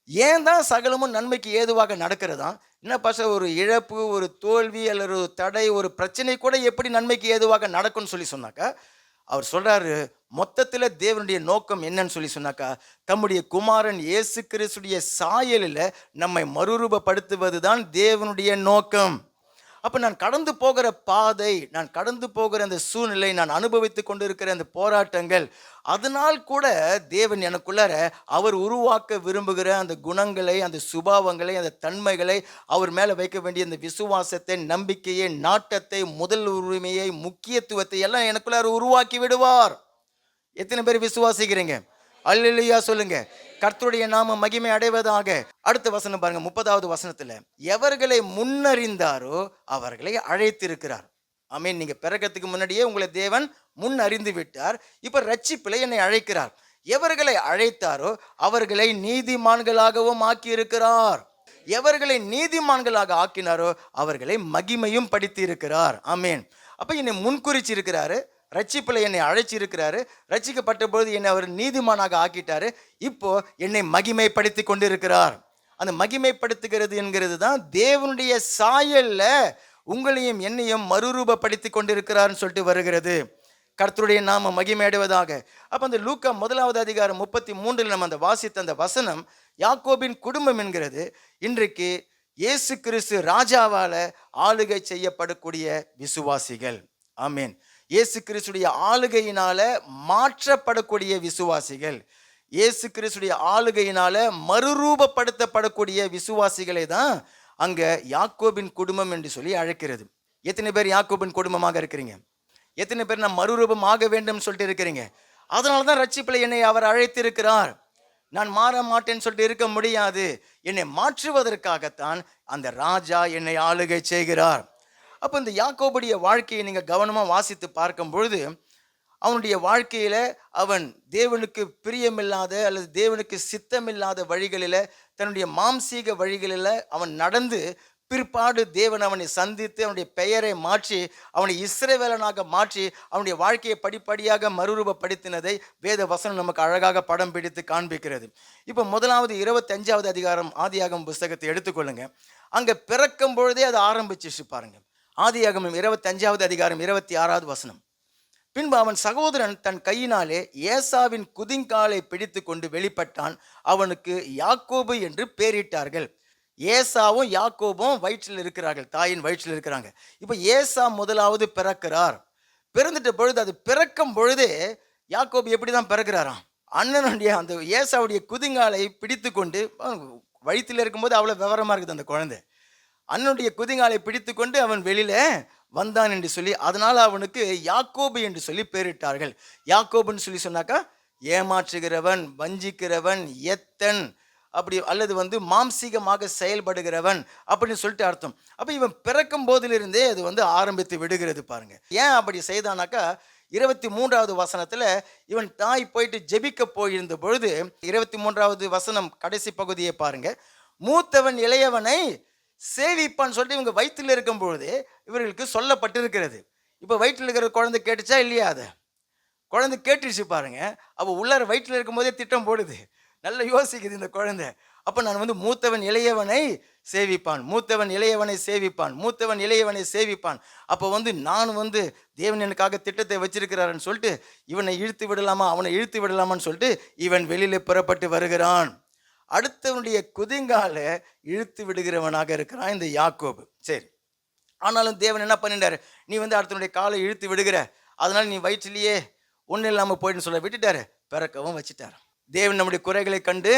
ஏன் தான் சகலமும் நன்மைக்கு ஏதுவாக நடக்கிறதா? என்ன பாச, ஒரு இழப்பு, ஒரு தோல்வி அல்லது ஒரு தடை, ஒரு பிரச்சனை கூட எப்படி நன்மைக்கு ஏதுவாக நடக்கும்னு சொன்னாக்கா அவர் சொல்றாரு, மொத்தத்தில் தேவனுடைய நோக்கம் என்னன்னு சொன்னாக்கா தம்முடைய குமாரன் இயேசு கிறிஸ்துடைய சாயலில் நம்மை மறுரூபப்படுத்துவது தான் தேவனுடைய நோக்கம். அப்போ நான் கடந்து போகிற பாதை, நான் கடந்து போகிற அந்த சூழ்நிலை, நான் அனுபவித்து கொண்டு இருக்கிற அந்த போராட்டங்கள், அதனால் கூட தேவன் எனக்குள்ளார அவர் உருவாக்க விரும்புகிற அந்த குணங்களை, அந்த சுபாவங்களை, அந்த தன்மைகளை, அவர் மேலே வைக்க வேண்டிய அந்த விசுவாசத்தை, நம்பிக்கையை, நாட்டத்தை, முதல் உரிமையை, முக்கியத்துவத்தை எல்லாம் எனக்குள்ளார உருவாக்கி விடுவார். எத்தனை பேர் விசுவாசிக்கிறீங்க? அல்லேலூயா சொல்லுங்க. கர்த்தருடைய நாம மகிமை அடைவதாக. அடுத்த வசனம் பாருங்க, 30வது வசனத்துல, எவர்களை முன்னறிந்தாரோ அவர்களை அழைத்திருக்கிறார். ஆமீன். நீங்க பிறக்கத்துக்கு முன்னாடியே உங்களை தேவன் முன் அறிந்து விட்டார். இப்ப ரட்சிப்பிலே என்னை அழைக்கிறார். எவர்களை அழைத்தாரோ அவர்களை நீதிமான்களாகவும் ஆக்கியிருக்கிறார். எவர்களை நீதிமான்களாக ஆக்கினாரோ அவர்களை மகிமையும் படுத்தி இருக்கிறார். ஆமீன். அப்ப என்னை முன்குறிச்சிருக்கிறாரு, ரட்சிப்பில் என்னை அழைச்சிருக்கிறாரு, ரட்சிக்கப்பட்ட பொழுது என்னை அவர் நீதிமானாக ஆக்கிட்டாரு. இப்போ என்னை மகிமைப்படுத்தி கொண்டிருக்கிறார். அந்த மகிமைப்படுத்துகிறது என்கிறது தான் தேவனுடைய சாயல்ல உங்களையும் என்னையும் மறுரூபப்படுத்தி கொண்டிருக்கிறார்னு சொல்லிட்டு வருகிறது. கர்த்தருடைய நாம மகிமை அடைவதாக. அப்போ அந்த லூக்கா 1வது அதிகாரம் 33 நம்ம அந்த வாசித்த அந்த வசனம், யாக்கோபின் குடும்பம் என்கிறது இன்றைக்கு இயேசு கிறிஸ்து ராஜாவால ஆளுகை செய்யப்படக்கூடிய விசுவாசிகள். ஆமீன். இயேசு கிறிஸ்துடைய ஆளுகையினால மாற்றப்படக்கூடிய விசுவாசிகள், இயேசு கிறிஸ்துடைய ஆளுகையினால மறுரூபப்படுத்தப்படக்கூடிய விசுவாசிகளை தான் அங்க யாக்கோபின் குடும்பம் என்று சொல்லி அழைக்கிறது. எத்தனை பேர் யாக்கோபின் குடும்பமாக இருக்கிறீங்க? எத்தனை பேர் நான் மறுரூபம் ஆக வேண்டும் சொல்லிட்டு இருக்கிறீங்க? அதனால தான் ரட்சிப்பில் என்னை அவர் அழைத்திருக்கிறார். நான் மாற மாட்டேன்னு சொல்லிட்டு இருக்க முடியாது. என்னை மாற்றுவதற்காகத்தான் அந்த ராஜா என்னை ஆளுகை செய்கிறார். அப்போ இந்த யாக்கோபுடைய வாழ்க்கையை நீங்கள் கவனமாக வாசித்து பார்க்கும் பொழுது அவனுடைய வாழ்க்கையில் அவன் தேவனுக்கு பிரியமில்லாத அல்லது தேவனுக்கு சித்தமில்லாத வழிகளில், தன்னுடைய மாம்சீக வழிகளில் அவன் நடந்து பிற்பாடு தேவன் அவனை சந்தித்து அவனுடைய பெயரை மாற்றி அவனை இஸ்ரவேலனாக மாற்றி அவனுடைய வாழ்க்கையை படிப்படியாக மறுரூபப்படுத்தினதை வேத வசனம் நமக்கு அழகாக படம் பிடித்து காண்பிக்கிறது. இப்போ முதலாவது 25வது அதிகாரம் ஆதியாகமம் புஸ்தகத்தை எடுத்துக்கொள்ளுங்க. அங்கே பிறக்கும் பொழுதே அதை ஆரம்பிச்சு பாருங்க. ஆதியாகமம் 25வது அதிகாரம் 26வது வசனம். பின்பு அவன் சகோதரன் தன் கையினாலே ஏசாவின் குதிங்காலை பிடித்து கொண்டு வெளிப்பட்டான். அவனுக்கு யாக்கோபு என்று பெயரிட்டார்கள். ஏசாவும் யாக்கோபும் வயிற்றில் இருக்கிறார்கள், தாயின் வயிற்றில் இருக்கிறாங்க. இப்போ ஏசா முதலாவது பிறக்கிறார். பிறந்துட்ட பொழுது, அது பிறக்கும் பொழுதே யாக்கோபு எப்படி தான் பிறக்கிறாராம், அண்ணனுடைய அந்த ஏசாவுடைய குதிங்காலை பிடித்து கொண்டு, வயிற்றில் இருக்கும்போது அவ்வளோ விவரமாக இருக்குது அந்த குழந்தை, அண்ணனுடைய குதிங்காலை பிடித்து கொண்டு அவன் வெளியில வந்தான் என்று சொல்லி, அதனால் அவனுக்கு யாக்கோபு என்று சொல்லி பெயரிட்டார்கள். யாக்கோபுன்னு சொல்லி சொன்னாக்கா ஏமாற்றுகிறவன், வஞ்சிக்கிறவன், எத்தன், அப்படி அல்லது மாம்சீகமாக செயல்படுகிறவன் அப்படின்னு சொல்லிட்டு அர்த்தம். அப்போ இவன் பிறக்கும் போதிலிருந்தே அது ஆரம்பித்து விடுகிறது பாருங்க. ஏன் அப்படி செய்தானாக்கா 23வது வசனத்தில் இவன் தாய் போயிட்டு ஜெபிக்க போயிருந்த பொழுது 23வது வசனம் கடைசி பகுதியை பாருங்க. மூத்தவன் இளையவனை சேவிப்பான்னு சொல்லிட்டு இவங்க வயிற்றில் இருக்கும் பொழுது இவர்களுக்கு சொல்லப்பட்டிருக்கிறது. இப்போ வயிற்றில் இருக்கிற குழந்தை கேட்டுச்சா இல்லையா? அதை குழந்தை கேட்டுச்சு பாருங்க. அப்போ உள்ளார வயிற்றில் இருக்கும் போதே திட்டம் போடுது, நல்லா யோசிக்குது இந்த குழந்தை. அப்போ நான் மூத்தவன் இளையவனை சேவிப்பான், மூத்தவன் இளையவனை சேவிப்பான், மூத்தவன் இளையவனை சேவிப்பான். அப்போ நான் தேவன் எனக்காக திட்டத்தை வச்சிருக்கிறாருன்னு சொல்லிட்டு இவனை இழுத்து விடலாமா, அவனை இழுத்து விடலாமான்னு சொல்லிட்டு இவன் வெளியில் புறப்பட்டு வருகிறான். அடுத்தவனுடைய குதிங்கால இழுத்து விடுகிறவனாக இருக்கிறான் இந்த யாக்கோபு. சரி, ஆனாலும் தேவன் என்ன பண்ணிட்டாரு, நீ அடுத்தவனுடைய காலை இழுத்து விடுகிற, அதனால நீ வயிற்றிலேயே ஒன்றும் இல்லாமல் போயிட்டுன்னு சொல்ல விட்டுட்டாரு, பிறக்கவும் வச்சுட்டாரு. தேவன் நம்முடைய குறைகளை கண்டு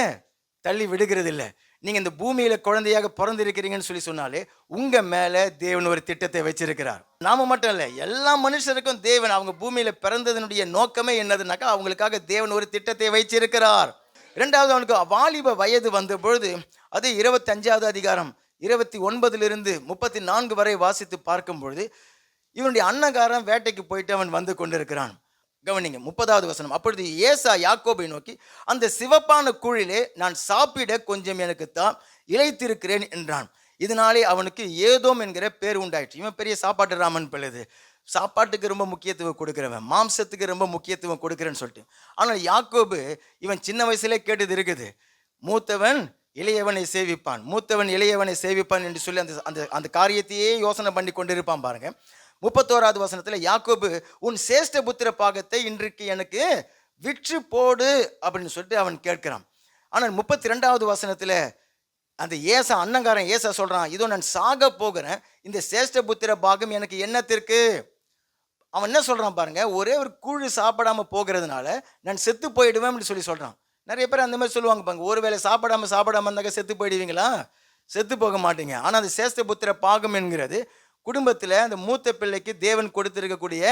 தள்ளி விடுகிறது இல்லை. நீங்கள் இந்த பூமியில் குழந்தையாக பிறந்திருக்கிறீங்கன்னு சொல்லி சொன்னாலே உங்கள் மேலே தேவன் ஒரு திட்டத்தை வச்சிருக்கிறார். நாம மட்டும் இல்லை, எல்லா மனுஷருக்கும் தேவன் அவங்க பூமியில் பிறந்ததனுடைய நோக்கமே என்னதுனாக்கா அவங்களுக்காக தேவன் ஒரு திட்டத்தை வச்சிருக்கிறார். இரண்டாவது, அவனுக்கு வாலிப வயது வந்த பொழுது, அது 25வது அதிகாரம் 29லிருந்து 34 வரை வாசித்து பார்க்கும் பொழுது, இவனுடைய அன்னகாரம் வேட்டைக்கு போயிட்டு அவன் வந்து கொண்டிருக்கிறான். கவனிங்க 30வது வசனம். அப்பொழுது ஏசா யாக்கோபை நோக்கி, அந்த சிவப்பான கூழிலே நான் சாப்பிட கொஞ்சம் எனக்கு தான் இளைத்திருக்கிறேன் என்றான். இதனாலே அவனுக்கு ஏதோம் என்கிற பேர் உண்டாயிற்று. இவன் பெரிய சாப்பாட்டு ராமன் பிள்ளைது, சாப்பாட்டுக்கு ரொம்ப முக்கியத்துவம் கொடுக்குறவன், மாம்சத்துக்கு ரொம்ப முக்கியத்துவம் கொடுக்குறேன்னு சொல்லிட்டு. ஆனால் யாக்கோபு இவன் சின்ன வயசுலே கேட்டது இருக்குது, மூத்தவன் இளையவனை சேவிப்பான், மூத்தவன் இளையவனை சேவிப்பான் என்று சொல்லி அந்த அந்த காரியத்தையே யோசனை பண்ணி கொண்டிருப்பான் பாருங்க. 31வது வசனத்தில் யாக்கோபு, உன் சேஷ்ட புத்திர பாகத்தை இன்றைக்கு எனக்கு விற்று போடு அப்படின்னு சொல்லிட்டு அவன் கேட்கிறான். ஆனால் 32வது வசனத்தில் அந்த ஏசா அன்னங்காரன் ஏசா சொல்கிறான், இதோ நான் சாக போகிறேன், இந்த சேஷ்ட புத்திர பாகம் எனக்கு என்னத்திற்கு. அவன் என்ன சொல்கிறான் பாருங்க, ஒரே ஒரு கூழு சாப்பிடாமல் போகிறதுனால நான் செத்து போயிடுவேன் அப்படின்னு சொல்லி சொல்கிறான். நிறைய பேர் அந்த மாதிரி சொல்லுவாங்க பாருங்க, ஒரு வேளை சாப்பிடாம இருந்தாக்க செத்து போயிடுவீங்களா? செத்து போக மாட்டீங்க. ஆனால் அந்த சேஷ்ட புத்திர பாகம் என்கிறது குடும்பத்தில் அந்த மூத்த பிள்ளைக்கு தேவன் கொடுத்திருக்கக்கூடிய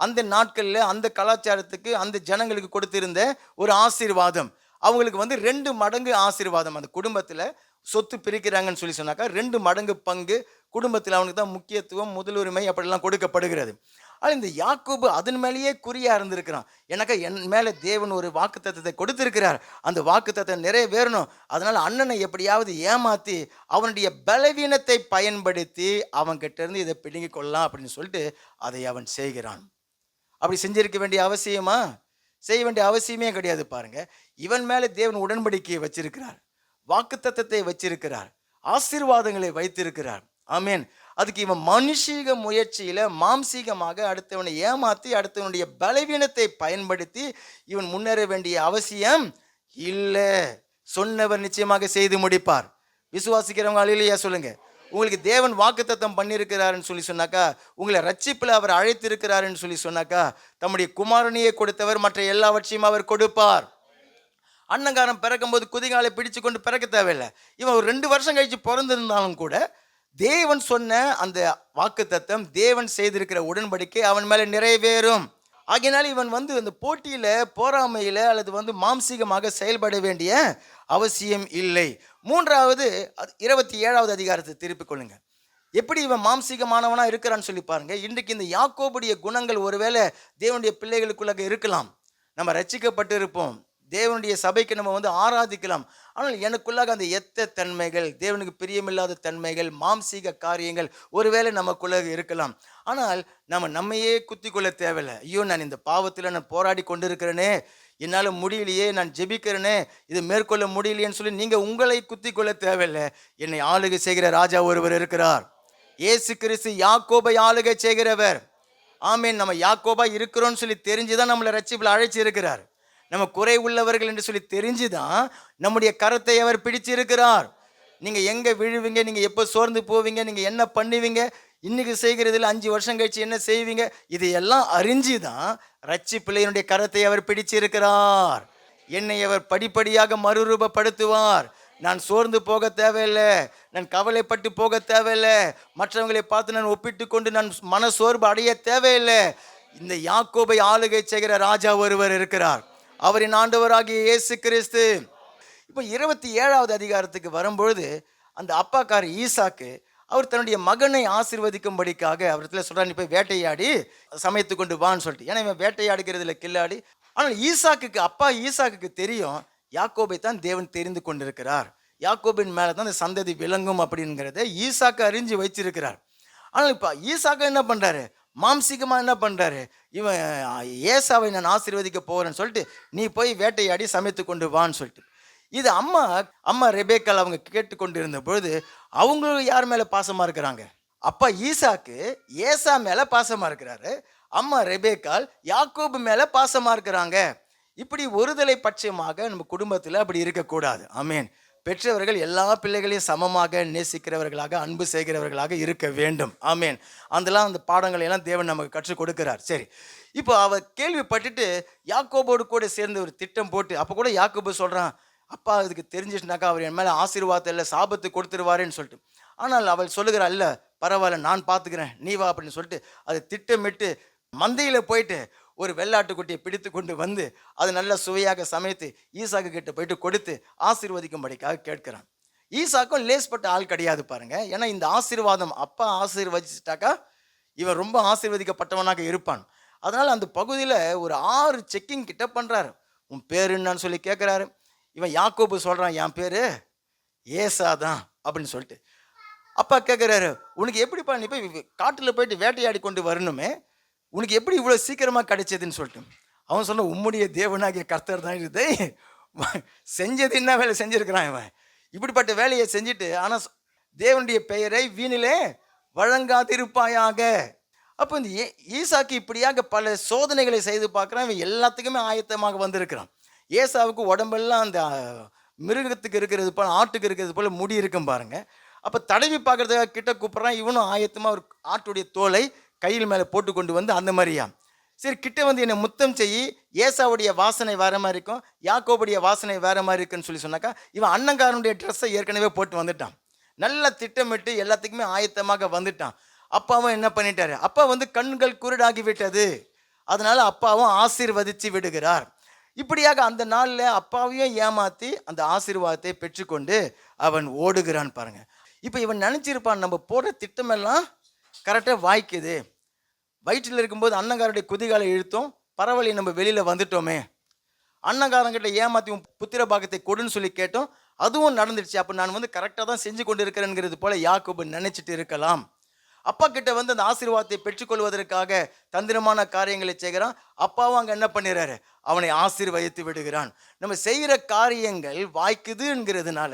அந்த நாட்களில் அந்த கலாச்சாரத்துக்கு அந்த ஜனங்களுக்கு கொடுத்திருந்த ஒரு ஆசீர்வாதம். அவங்களுக்கு 2 மடங்கு ஆசீர்வாதம். அந்த குடும்பத்தில் சொத்து பிரிக்கிறாங்கன்னு சொல்லி சொன்னாக்கா 2 மடங்கு பங்கு குடும்பத்தில் அவனுக்கு தான் முக்கியத்துவம், முதலுரிமை அப்படிலாம் கொடுக்கப்படுகிறது. ஆனால் இந்த யாக்கோபு அதன் மேலேயே குறியா இருந்திருக்கிறான். எனக்கு என் மேலே தேவன் ஒரு வாக்குத்தத்தத்தை கொடுத்திருக்கிறார், அந்த வாக்குத்தத்தம் நிறைவேறணும், அதனால் அண்ணனை எப்படியாவது ஏமாற்றி அவனுடைய பலவீனத்தை பயன்படுத்தி அவன்கிட்ட இருந்து இதை பிடுங்கி கொள்ளலாம் அப்படின்னு சொல்லிட்டு அதை அவன் செய்கிறான். அப்படி செஞ்சிருக்க வேண்டிய அவசியமா? செய்ய வேண்டிய அவசியமே கிடையாது. பாருங்க, இவன் மேலே தேவன் உடன்படிக்கையை வச்சிருக்கிறார், வாக்குத்தத்தத்தை வச்சிருக்கிறார், ஆசீர்வாதங்களை வைத்திருக்கிறார். ஆமேன். அதுக்கு இவன் மனுஷீக முயற்சியில மாம்சீகமாக அடுத்தவனை ஏமாற்றி அடுத்தவனுடைய பலவீனத்தை பயன்படுத்தி இவன் முன்னேற வேண்டிய அவசியம் இல்லை. சொன்னவர் நிச்சயமாக செய்து முடிப்பார். விசுவாசிக்கிறவங்க அல்லேலூயா சொல்லுங்க. உங்களுக்கு தேவன் வாக்குத்தத்தம் பண்ணியிருக்கிறாருன்னு சொல்லி சொன்னாக்கா, உங்களை ரட்சிப்பில் அவர் அழைத்திருக்கிறாருன்னு சொல்லி சொன்னாக்கா, தம்முடைய குமாரனையே கொடுத்தவர் மற்ற எல்லாவற்றையும் அவர் கொடுப்பார். அன்னங்காரம் பிறக்கும்போது குதிகாலை பிடிச்சு கொண்டு பிறக்க தேவையில்லை. இவன் ஒரு 2 வருஷம் கழிச்சு பிறந்திருந்தாலும் கூட தேவன் சொன்ன அந்த வாக்குத்தத்தம், தேவன் செய்திருக்கிற உடன்படிக்கை அவன் மேலே நிறைவேறும். ஆகையினால இவன் அந்த போட்டியில் போராமையில் அல்லது மாம்சீகமாக செயல்பட வேண்டிய அவசியம் இல்லை. 3வது 27வது அதிகாரத்தை திருப்பிக் கொள்ளுங்க. எப்படி இவன் மாம்சீகமானவனா இருக்கிறான்னு சொல்லி பாருங்க. இன்றைக்கு இந்த யாக்கோபுடைய குணங்கள் ஒருவேளை தேவனுடைய பிள்ளைகளுக்குள்ளாக இருக்கலாம். நம்ம ரட்சிக்கப்பட்டு இருப்போம், தேவனுடைய சபைக்கு நம்ம வந்து ஆராதிக்கலாம். ஆனால் எனக்குள்ளாக அந்த எத்த தன்மைகள், தேவனுக்கு பிரியமில்லாத தன்மைகள், மாம்சீக காரியங்கள் ஒருவேளை நமக்குள்ளாக இருக்கலாம். ஆனால் நம்மையே குத்தி கொள்ள தேவையில்லை. ஐயோ, நான் இந்த பாவத்தில் நான் போராடி கொண்டு இருக்கிறேனே, என்னால் முடியலையே, நான் ஜெபிக்கிறேனே, இதை மேற்கொள்ள முடியலையேன்னு சொல்லி நீங்கள் உங்களை குத்தி கொள்ள தேவையில்லை. என்னை ஆளுகை செய்கிற ராஜா ஒருவர் இருக்கிறார். இயேசு கிறிஸ்து யாக்கோபை ஆளுகை செய்கிறவர். ஆமேன். நம்ம யாக்கோபா இருக்கிறோன்னு சொல்லி தெரிஞ்சுதான் நம்மளை ரட்சிப்பில் அழைச்சி இருக்கிறார். நம்ம குறை உள்ளவர்கள் என்று சொல்லி தெரிஞ்சுதான் நம்முடைய கரத்தை அவர் பிடிச்சிருக்கிறார். நீங்கள் எங்கே விழுவீங்க, நீங்கள் எப்போ சோர்ந்து போவீங்க, நீங்கள் என்ன பண்ணுவீங்க, இன்னைக்கு செய்கிறதில் 5 வருஷம் கழிச்சு என்ன செய்வீங்க, இதையெல்லாம் அறிஞ்சுதான் ரட்சிப்பில் என்னுடைய கரத்தை அவர் பிடிச்சிருக்கிறார். என்னை அவர் படிப்படியாக மறுரூபப்படுத்துவார். நான் சோர்ந்து போக தேவையில்லை, நான் கவலைப்பட்டு போக தேவையில்லை, மற்றவங்களை பார்த்து நான் ஒப்பிட்டு கொண்டு நான் மன சோர்வு அடைய தேவையில்லை. இந்த யாக்கோபை ஆளுகை செய்கிற ராஜா ஒருவர் இருக்கிறார், அவரின் ஆண்டவராகிய இயேசு கிறிஸ்து. இப்போ 27வது அதிகாரத்துக்கு வரும்பொழுது அந்த அப்பாக்கார் ஈசாக்கு அவர் தன்னுடைய மகனை ஆசீர்வதிக்கும்படிக்காக அவர்கிட்ட சொல்கிறார், நீ போய் வேட்டையாடி சமைத்து கொண்டு வான்னு சொல்லிட்டு. ஏன்னா இவன் வேட்டையாடுகிறதுல கில்லாடி. ஆனால் அப்பா ஈசாக்குக்கு தெரியும் யாக்கோபை தான் தேவன் தெரிந்து கொண்டிருக்கிறார், யாக்கோபின் மேலே தான் அந்த சந்ததி விளங்கும் அப்படிங்கிறத ஈசாக்கு அறிஞ்சு வச்சிருக்கிறார். ஆனால் இப்போ ஈசாக்கு என்ன பண்ணுறாரு, மாம்சீகமாக என்ன பண்ணுறாரு, இவன் ஏசாவை நான் ஆசீர்வதிக்க போகிறேன்னு சொல்லிட்டு நீ போய் வேட்டையாடி சமைத்து கொண்டு வான்னு சொல்லிட்டு. இது அம்மா ரெபேக்கால் அவங்க கேட்டுக்கொண்டு இருந்த பொழுது அவங்களும் யார் மேலே பாசமாக இருக்கிறாங்க, அப்பா ஈசாக்கு ஏசா மேலே பாசமாக இருக்கிறாரு, அம்மா ரெபேக்கால் யாக்கோபு மேலே பாசமாக இருக்கிறாங்க. இப்படி ஒருதலை பட்சமாக நம்ம குடும்பத்தில் அப்படி இருக்கக்கூடாது. ஆமேன். பெற்றவர்கள் எல்லா பிள்ளைகளையும் சமமாக நேசிக்கிறவர்களாக, அன்பு செய்கிறவர்களாக இருக்க வேண்டும். ஆமேன். அந்த பாடங்களை எல்லாம் தேவன் நமக்கு கற்றுக் கொடுக்கிறார். சரி, இப்போ அவ கேள்விப்பட்டுட்டு யாக்கோபோடு கூட சேர்ந்து ஒரு திட்டம் போட்டு, அப்போ கூட யாக்கோபு சொல்கிறான், அப்பா இதுக்கு தெரிஞ்சிச்சுனாக்கா அவர் என் மேலே ஆசீர்வாதம் இல்லை சாபத்து கொடுத்துருவாருன்னு சொல்லிட்டு. ஆனால் அவள் சொல்லுகிறா, இல்லை பரவாயில்ல நான் பார்த்துக்கிறேன், நீ வா அப்படின்னு சொல்லிட்டு அதை திட்டமிட்டு மந்தையில் போயிட்டு ஒரு வெள்ளாட்டுக்குட்டியை பிடித்து கொண்டு வந்து அது நல்லா சுவையாக சமைத்து ஈசாக்கு கிட்ட போயிட்டு கொடுத்து ஆசீர்வதிக்கும்படிக்காக கேட்கிறான். ஈசாக்கும் லேஸ்பட்ட ஆள் கிடையாது பாருங்க. ஏன்னா இந்த ஆசீர்வாதம் அப்பா ஆசீர்வதிச்சிட்டாக்கா இவன் ரொம்ப ஆசீர்வதிக்கப்பட்டவனாக இருப்பான். அதனால் அந்த பகுதியில் ஒரு 6 செக்கிங் கிட்ட பண்ணுறாரு. உன் பேர் என்னன்னு சொல்லி கேட்குறாரு. இவன் யாக்கோபு சொல்கிறான், என் பேர் ஏசா தான் அப்படின்னு சொல்லிட்டு. அப்பா கேட்குறாரு, உனக்கு எப்படிப்பா நீ போய் காட்டில் போயிட்டு வேட்டையாடி கொண்டு வரணுமே, உனக்கு எப்படி இவ்வளோ சீக்கிரமாக கிடைச்சதுன்னு சொல்லிட்டு. அவன் சொன்ன, உம்முடைய தேவனாகிய கர்த்தர் தான் இது செஞ்சது, என்ன வேலை செஞ்சுருக்கிறான் இவன், இப்படிப்பட்ட வேலையை செஞ்சுட்டு ஆனால் தேவனுடைய பெயரை வீணிலே வழங்காதிருப்பாயாக. அப்போ இந்த ஈசாக்கு இப்படியாக பல சோதனைகளை செய்து பார்க்குறான். இவன் எல்லாத்துக்குமே ஆயத்தமாக வந்திருக்கிறான். ஏசாவுக்கு உடம்பெல்லாம் அந்த மிருகத்துக்கு இருக்கிறது போல், ஆட்டுக்கு இருக்கிறது போல் முடி இருக்கும் பாருங்க. அப்போ தடவி பார்க்குறதுக்காக கிட்ட கூப்பிட்றான். இவனும் ஆயத்தமாக ஒரு ஆட்டுடைய தோலை கையில் மேலே போட்டு கொண்டு வந்து அந்த மாதிரியா, சரி கிட்ட வந்து என்னை முத்தம் செய்யி, ஏசாவுடைய வாசனை வேற மாதிரி இருக்கும், யாக்கோபுடைய வாசனை வேற மாதிரி இருக்குன்னு சொல்லி சொன்னாக்கா, இவன் அண்ணங்காரனுடைய ட்ரெஸ்ஸை ஏற்கனவே போட்டு வந்துட்டான். நல்லா திட்டமிட்டு எல்லாத்துக்குமே ஆயத்தமாக வந்துட்டான். அப்பாவும் என்ன பண்ணிட்டாரு, அப்பா வந்து கண்கள் குருடாகி விட்டது, அதனால அப்பாவும் ஆசீர்வதிச்சு விடுகிறார். இப்படியாக அந்த நாளில் அப்பாவையும் ஏமாற்றி அந்த ஆசீர்வாதத்தை பெற்றுக்கொண்டு அவன் ஓடுகிறான் பாருங்க. இப்போ இவன் நினச்சிருப்பான், நம்ம போடுற திட்டமெல்லாம் கரெக்டாக வாய்க்குது, வயிற்றில் இருக்கும்போது அண்ணங்காரனுடைய குதிகாலை இழுத்தோம், பரவாயில்ல நம்ம வெளியில் வந்துட்டோமே, அண்ணங்காரங்கிட்ட ஏமாற்றி புத்திர பாகத்தை கொடுன்னு சொல்லி கேட்டோம், அதுவும் நடந்துடுச்சு, அப்போ நான் வந்து கரெக்டாக தான் செஞ்சு கொண்டு இருக்கிறேங்கிறது போல யாக்கோபு நினைச்சிட்டு இருக்கலாம். அப்பா கிட்ட வந்து அந்த ஆசீர்வாதத்தை பெற்றுக்கொள்வதற்காக தந்திரமான காரியங்களை செய்கிறான். அப்பாவும் அங்கே என்ன பண்ணிடுறாரு, அவனை ஆசீர்வதித்து விடுகிறான். நம்ம செய்கிற காரியங்கள் வாய்க்குதுங்கிறதுனால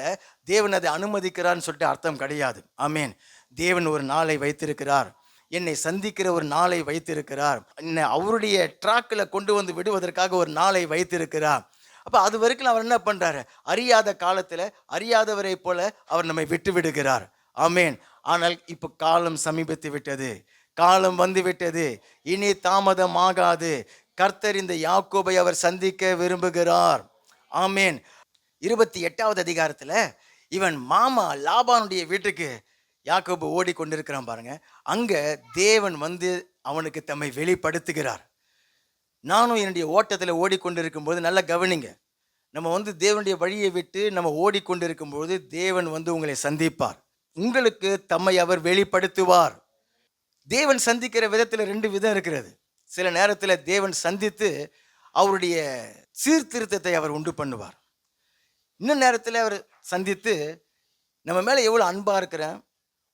தேவன் அதை அனுமதிக்கிறான்னு சொல்லிட்டு அர்த்தம் கிடையாது. ஆமேன். தேவன் ஒரு நாளை வைத்திருக்கிறார், என்னை சந்திக்கிற ஒரு நாளை வைத்திருக்கிறார், என்னை அவருடைய ட்ராக்கில் கொண்டு வந்து விடுவதற்காக ஒரு நாளை வைத்திருக்கிறார். அப்போ அது வரைக்கும் அவர் என்ன பண்ணுறாரு, அறியாத காலத்தில் அறியாதவரை போல அவர் நம்மை விட்டு விடுகிறார். ஆமேன். ஆனால் இப்போ காலம் சமீபித்து விட்டது, காலம் வந்து விட்டது, இனி தாமதமாகாது. கர்த்தர் இந்த யாக்கோபை அவர் சந்திக்க விரும்புகிறார். ஆமேன். 28வது அதிகாரத்தில் இவன் மாமா லாபானுடைய வீட்டுக்கு யாக்கோபு ஓடிக்கொண்டிருக்கிறான் பாருங்க. அங்கே தேவன் வந்து அவனுக்கு தம்மை வெளிப்படுத்துகிறார். நானும் என்னுடைய ஓட்டத்தில் ஓடிக்கொண்டிருக்கும் போது நல்லா கவனிங்க, நம்ம வந்து தேவனுடைய வழியை விட்டு நம்ம ஓடிக்கொண்டிருக்கும் போது தேவன் வந்து உங்களை சந்திப்பார். உங்களுக்கு தம்மை அவர் வெளிப்படுத்துவார். தேவன் சந்திக்கிற விதத்தில் 2 விதம் இருக்கிறது. சில நேரத்தில் தேவன் சந்தித்து அவருடைய சீர்திருத்தத்தை அவர் உண்டு பண்ணுவார். இன்னும் நேரத்தில் அவர் சந்தித்து நம்ம மேலே எவ்வளோ அன்பாக இருக்கிறேன்,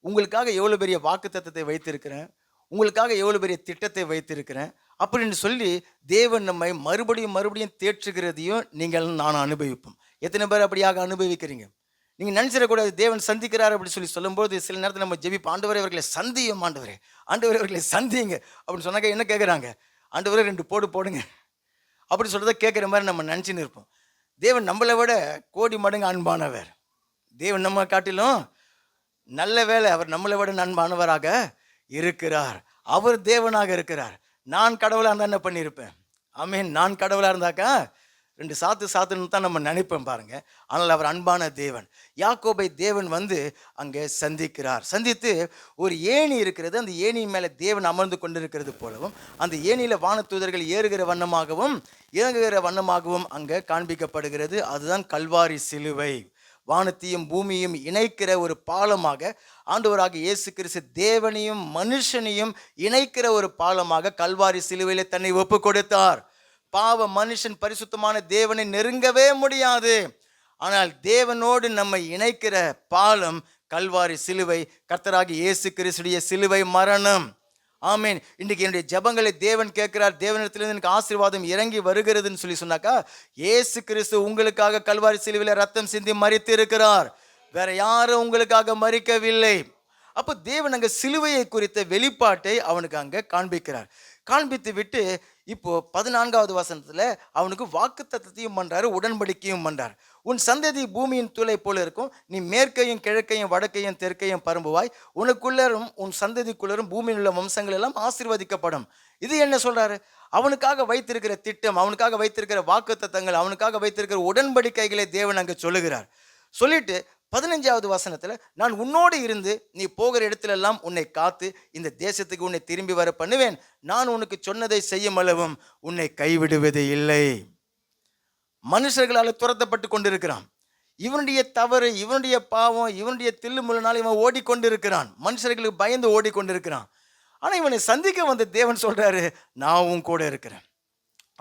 உங்களுக்காக எவ்வளோ பெரிய வாக்குத்தத்தத்தை வைத்திருக்கிறேன், உங்களுக்காக எவ்வளோ பெரிய திட்டத்தை வைத்திருக்கிறேன் அப்படின்னு சொல்லி தேவன் நம்மை மறுபடியும் தேற்றுகிறதையும் நீங்கள் நான் அனுபவிப்போம். எத்தனை பேர் அப்படியாக அனுபவிக்கிறீங்க? நீங்கள் நினச்சிடக்கூடாது தேவன் சந்திக்கிறார் அப்படி சொல்லும்போது சில நேரத்தில் நம்ம ஜெபிப்போம், ஆண்டவரே அவர்களை சந்தியும், ஆண்டவரே அவர்களை சந்திங்க அப்படின்னு சொன்னாக்க என்ன கேட்குறாங்க? ஆண்டவரே 2 போடுங்க அப்படி சொல்கிறத கேட்குற மாதிரி நம்ம நினச்சின்னு இருப்போம். தேவன் நம்மளை விட கோடி மடங்கு அன்பானவர். தேவன் நம்ம காட்டிலும் நல்ல வேளை அவர் நம்மளை விட அன்பானவராக இருக்கிறார். அவர் தேவனாக இருக்கிறார். நான் கடவுளாக இருந்தால் என்ன பண்ணியிருப்பேன்? ஆமீன். நான் கடவுளாக இருந்தாக்கா 2 சாத்துன்னு தான் நம்ம நினைப்போம் பாருங்க. ஆனால் அவர் அன்பான தேவன். யாக்கோபை தேவன் வந்து அங்கே சந்திக்கிறார். சந்தித்து ஒரு ஏணி இருக்கிறது, அந்த ஏணி மேலே தேவன் அமர்ந்து கொண்டிருக்கிறது போலவும், அந்த ஏணியில் வானதூதர்கள் ஏறுகிற வண்ணமாகவும் இறங்குகிற வண்ணமாகவும் அங்கே காண்பிக்கப்படுகிறது. அதுதான் கல்வாரி சிலுவை. வானத்தையும் பூமியையும் இணைக்கிற ஒரு பாலமாக ஆண்டவராக இயேசு கிறிஸ்து தேவனையும் மனுஷனையும் இணைக்கிற ஒரு பாலமாக கல்வாரி சிலுவையிலே தன்னை ஒப்பு கொடுத்தார். பாவ மனுஷன் பரிசுத்தமான தேவனை நெருங்கவே முடியாது. ஆனால் தேவனோடு நம்மை இணைக்கிற பாலம் கல்வாரி சிலுவை, கர்த்தராகிய இயேசு கிறிஸ்துடைய சிலுவை மரணம். ஆமீன். இன்றைக்கு என்னுடைய ஜெபங்களை தேவன் கேட்கிறார். தேவனிடத்திலிருந்து எனக்கு ஆசீர்வாதம் இறங்கி வருகிறதுன்னு சொன்னாக்கா, இயேசு கிறிஸ்து உங்களுக்காக கல்வாரி சிலுவையில் ரத்தம் சிந்தி மரித்து இருக்கிறார். வேற யாரும் உங்களுக்காக மரிக்கவில்லை. அப்போ தேவன் அங்கே சிலுவையை குறித்த வெளிப்பாட்டை அவனுக்கு அங்கே காண்பிக்கிறார். காண்பித்து விட்டு இப்போ 14வது வசனத்தில் அவனுக்கு வாக்குத்தத்தத்தையும் பண்றாரு, உடன்படிக்கையும் பண்றார். உன் சந்ததி பூமியின் தூளை போல இருக்கும், நீ மேற்கையும் கிழக்கையும் வடக்கையும் தெற்கையும் பரம்புவாய், உனக்குள்ளரும் உன் சந்ததிக்குள்ளரும் பூமியில் உள்ள வம்சங்கள் எல்லாம் ஆசீர்வதிக்கப்படும். இது என்ன சொல்றாரு? அவனுக்காக வைத்திருக்கிற திட்டம், அவனுக்காக வைத்திருக்கிற வாக்குத்தத்தங்கள், அவனுக்காக வைத்திருக்கிற உடன்படிக்கைகளை தேவன் அங்கே சொல்லுகிறார். சொல்லிட்டு 15வது வசனத்தில், நான் உன்னோடு இருந்து நீ போகிற இடத்திலெல்லாம் உன்னை காத்து இந்த தேசத்துக்கு உன்னை திரும்பி வர பண்ணுவேன், நான் உனக்கு சொன்னதை செய்யும் அளவும் உன்னை கைவிடுவது இல்லை. மனுஷர்களால் துரத்தப்பட்டு கொண்டிருக்கிறான். இவனுடைய தவறு, இவனுடைய பாவம், இவனுடைய தில்லுமுள்ளினால் இவன் ஓடிக்கொண்டிருக்கிறான். மனுஷர்களுக்கு பயந்து ஓடிக்கொண்டிருக்கிறான். ஆனால் இவனை சந்திக்க வந்த தேவன் சொல்றாரு, நான் உன் கூட இருக்கிறேன்.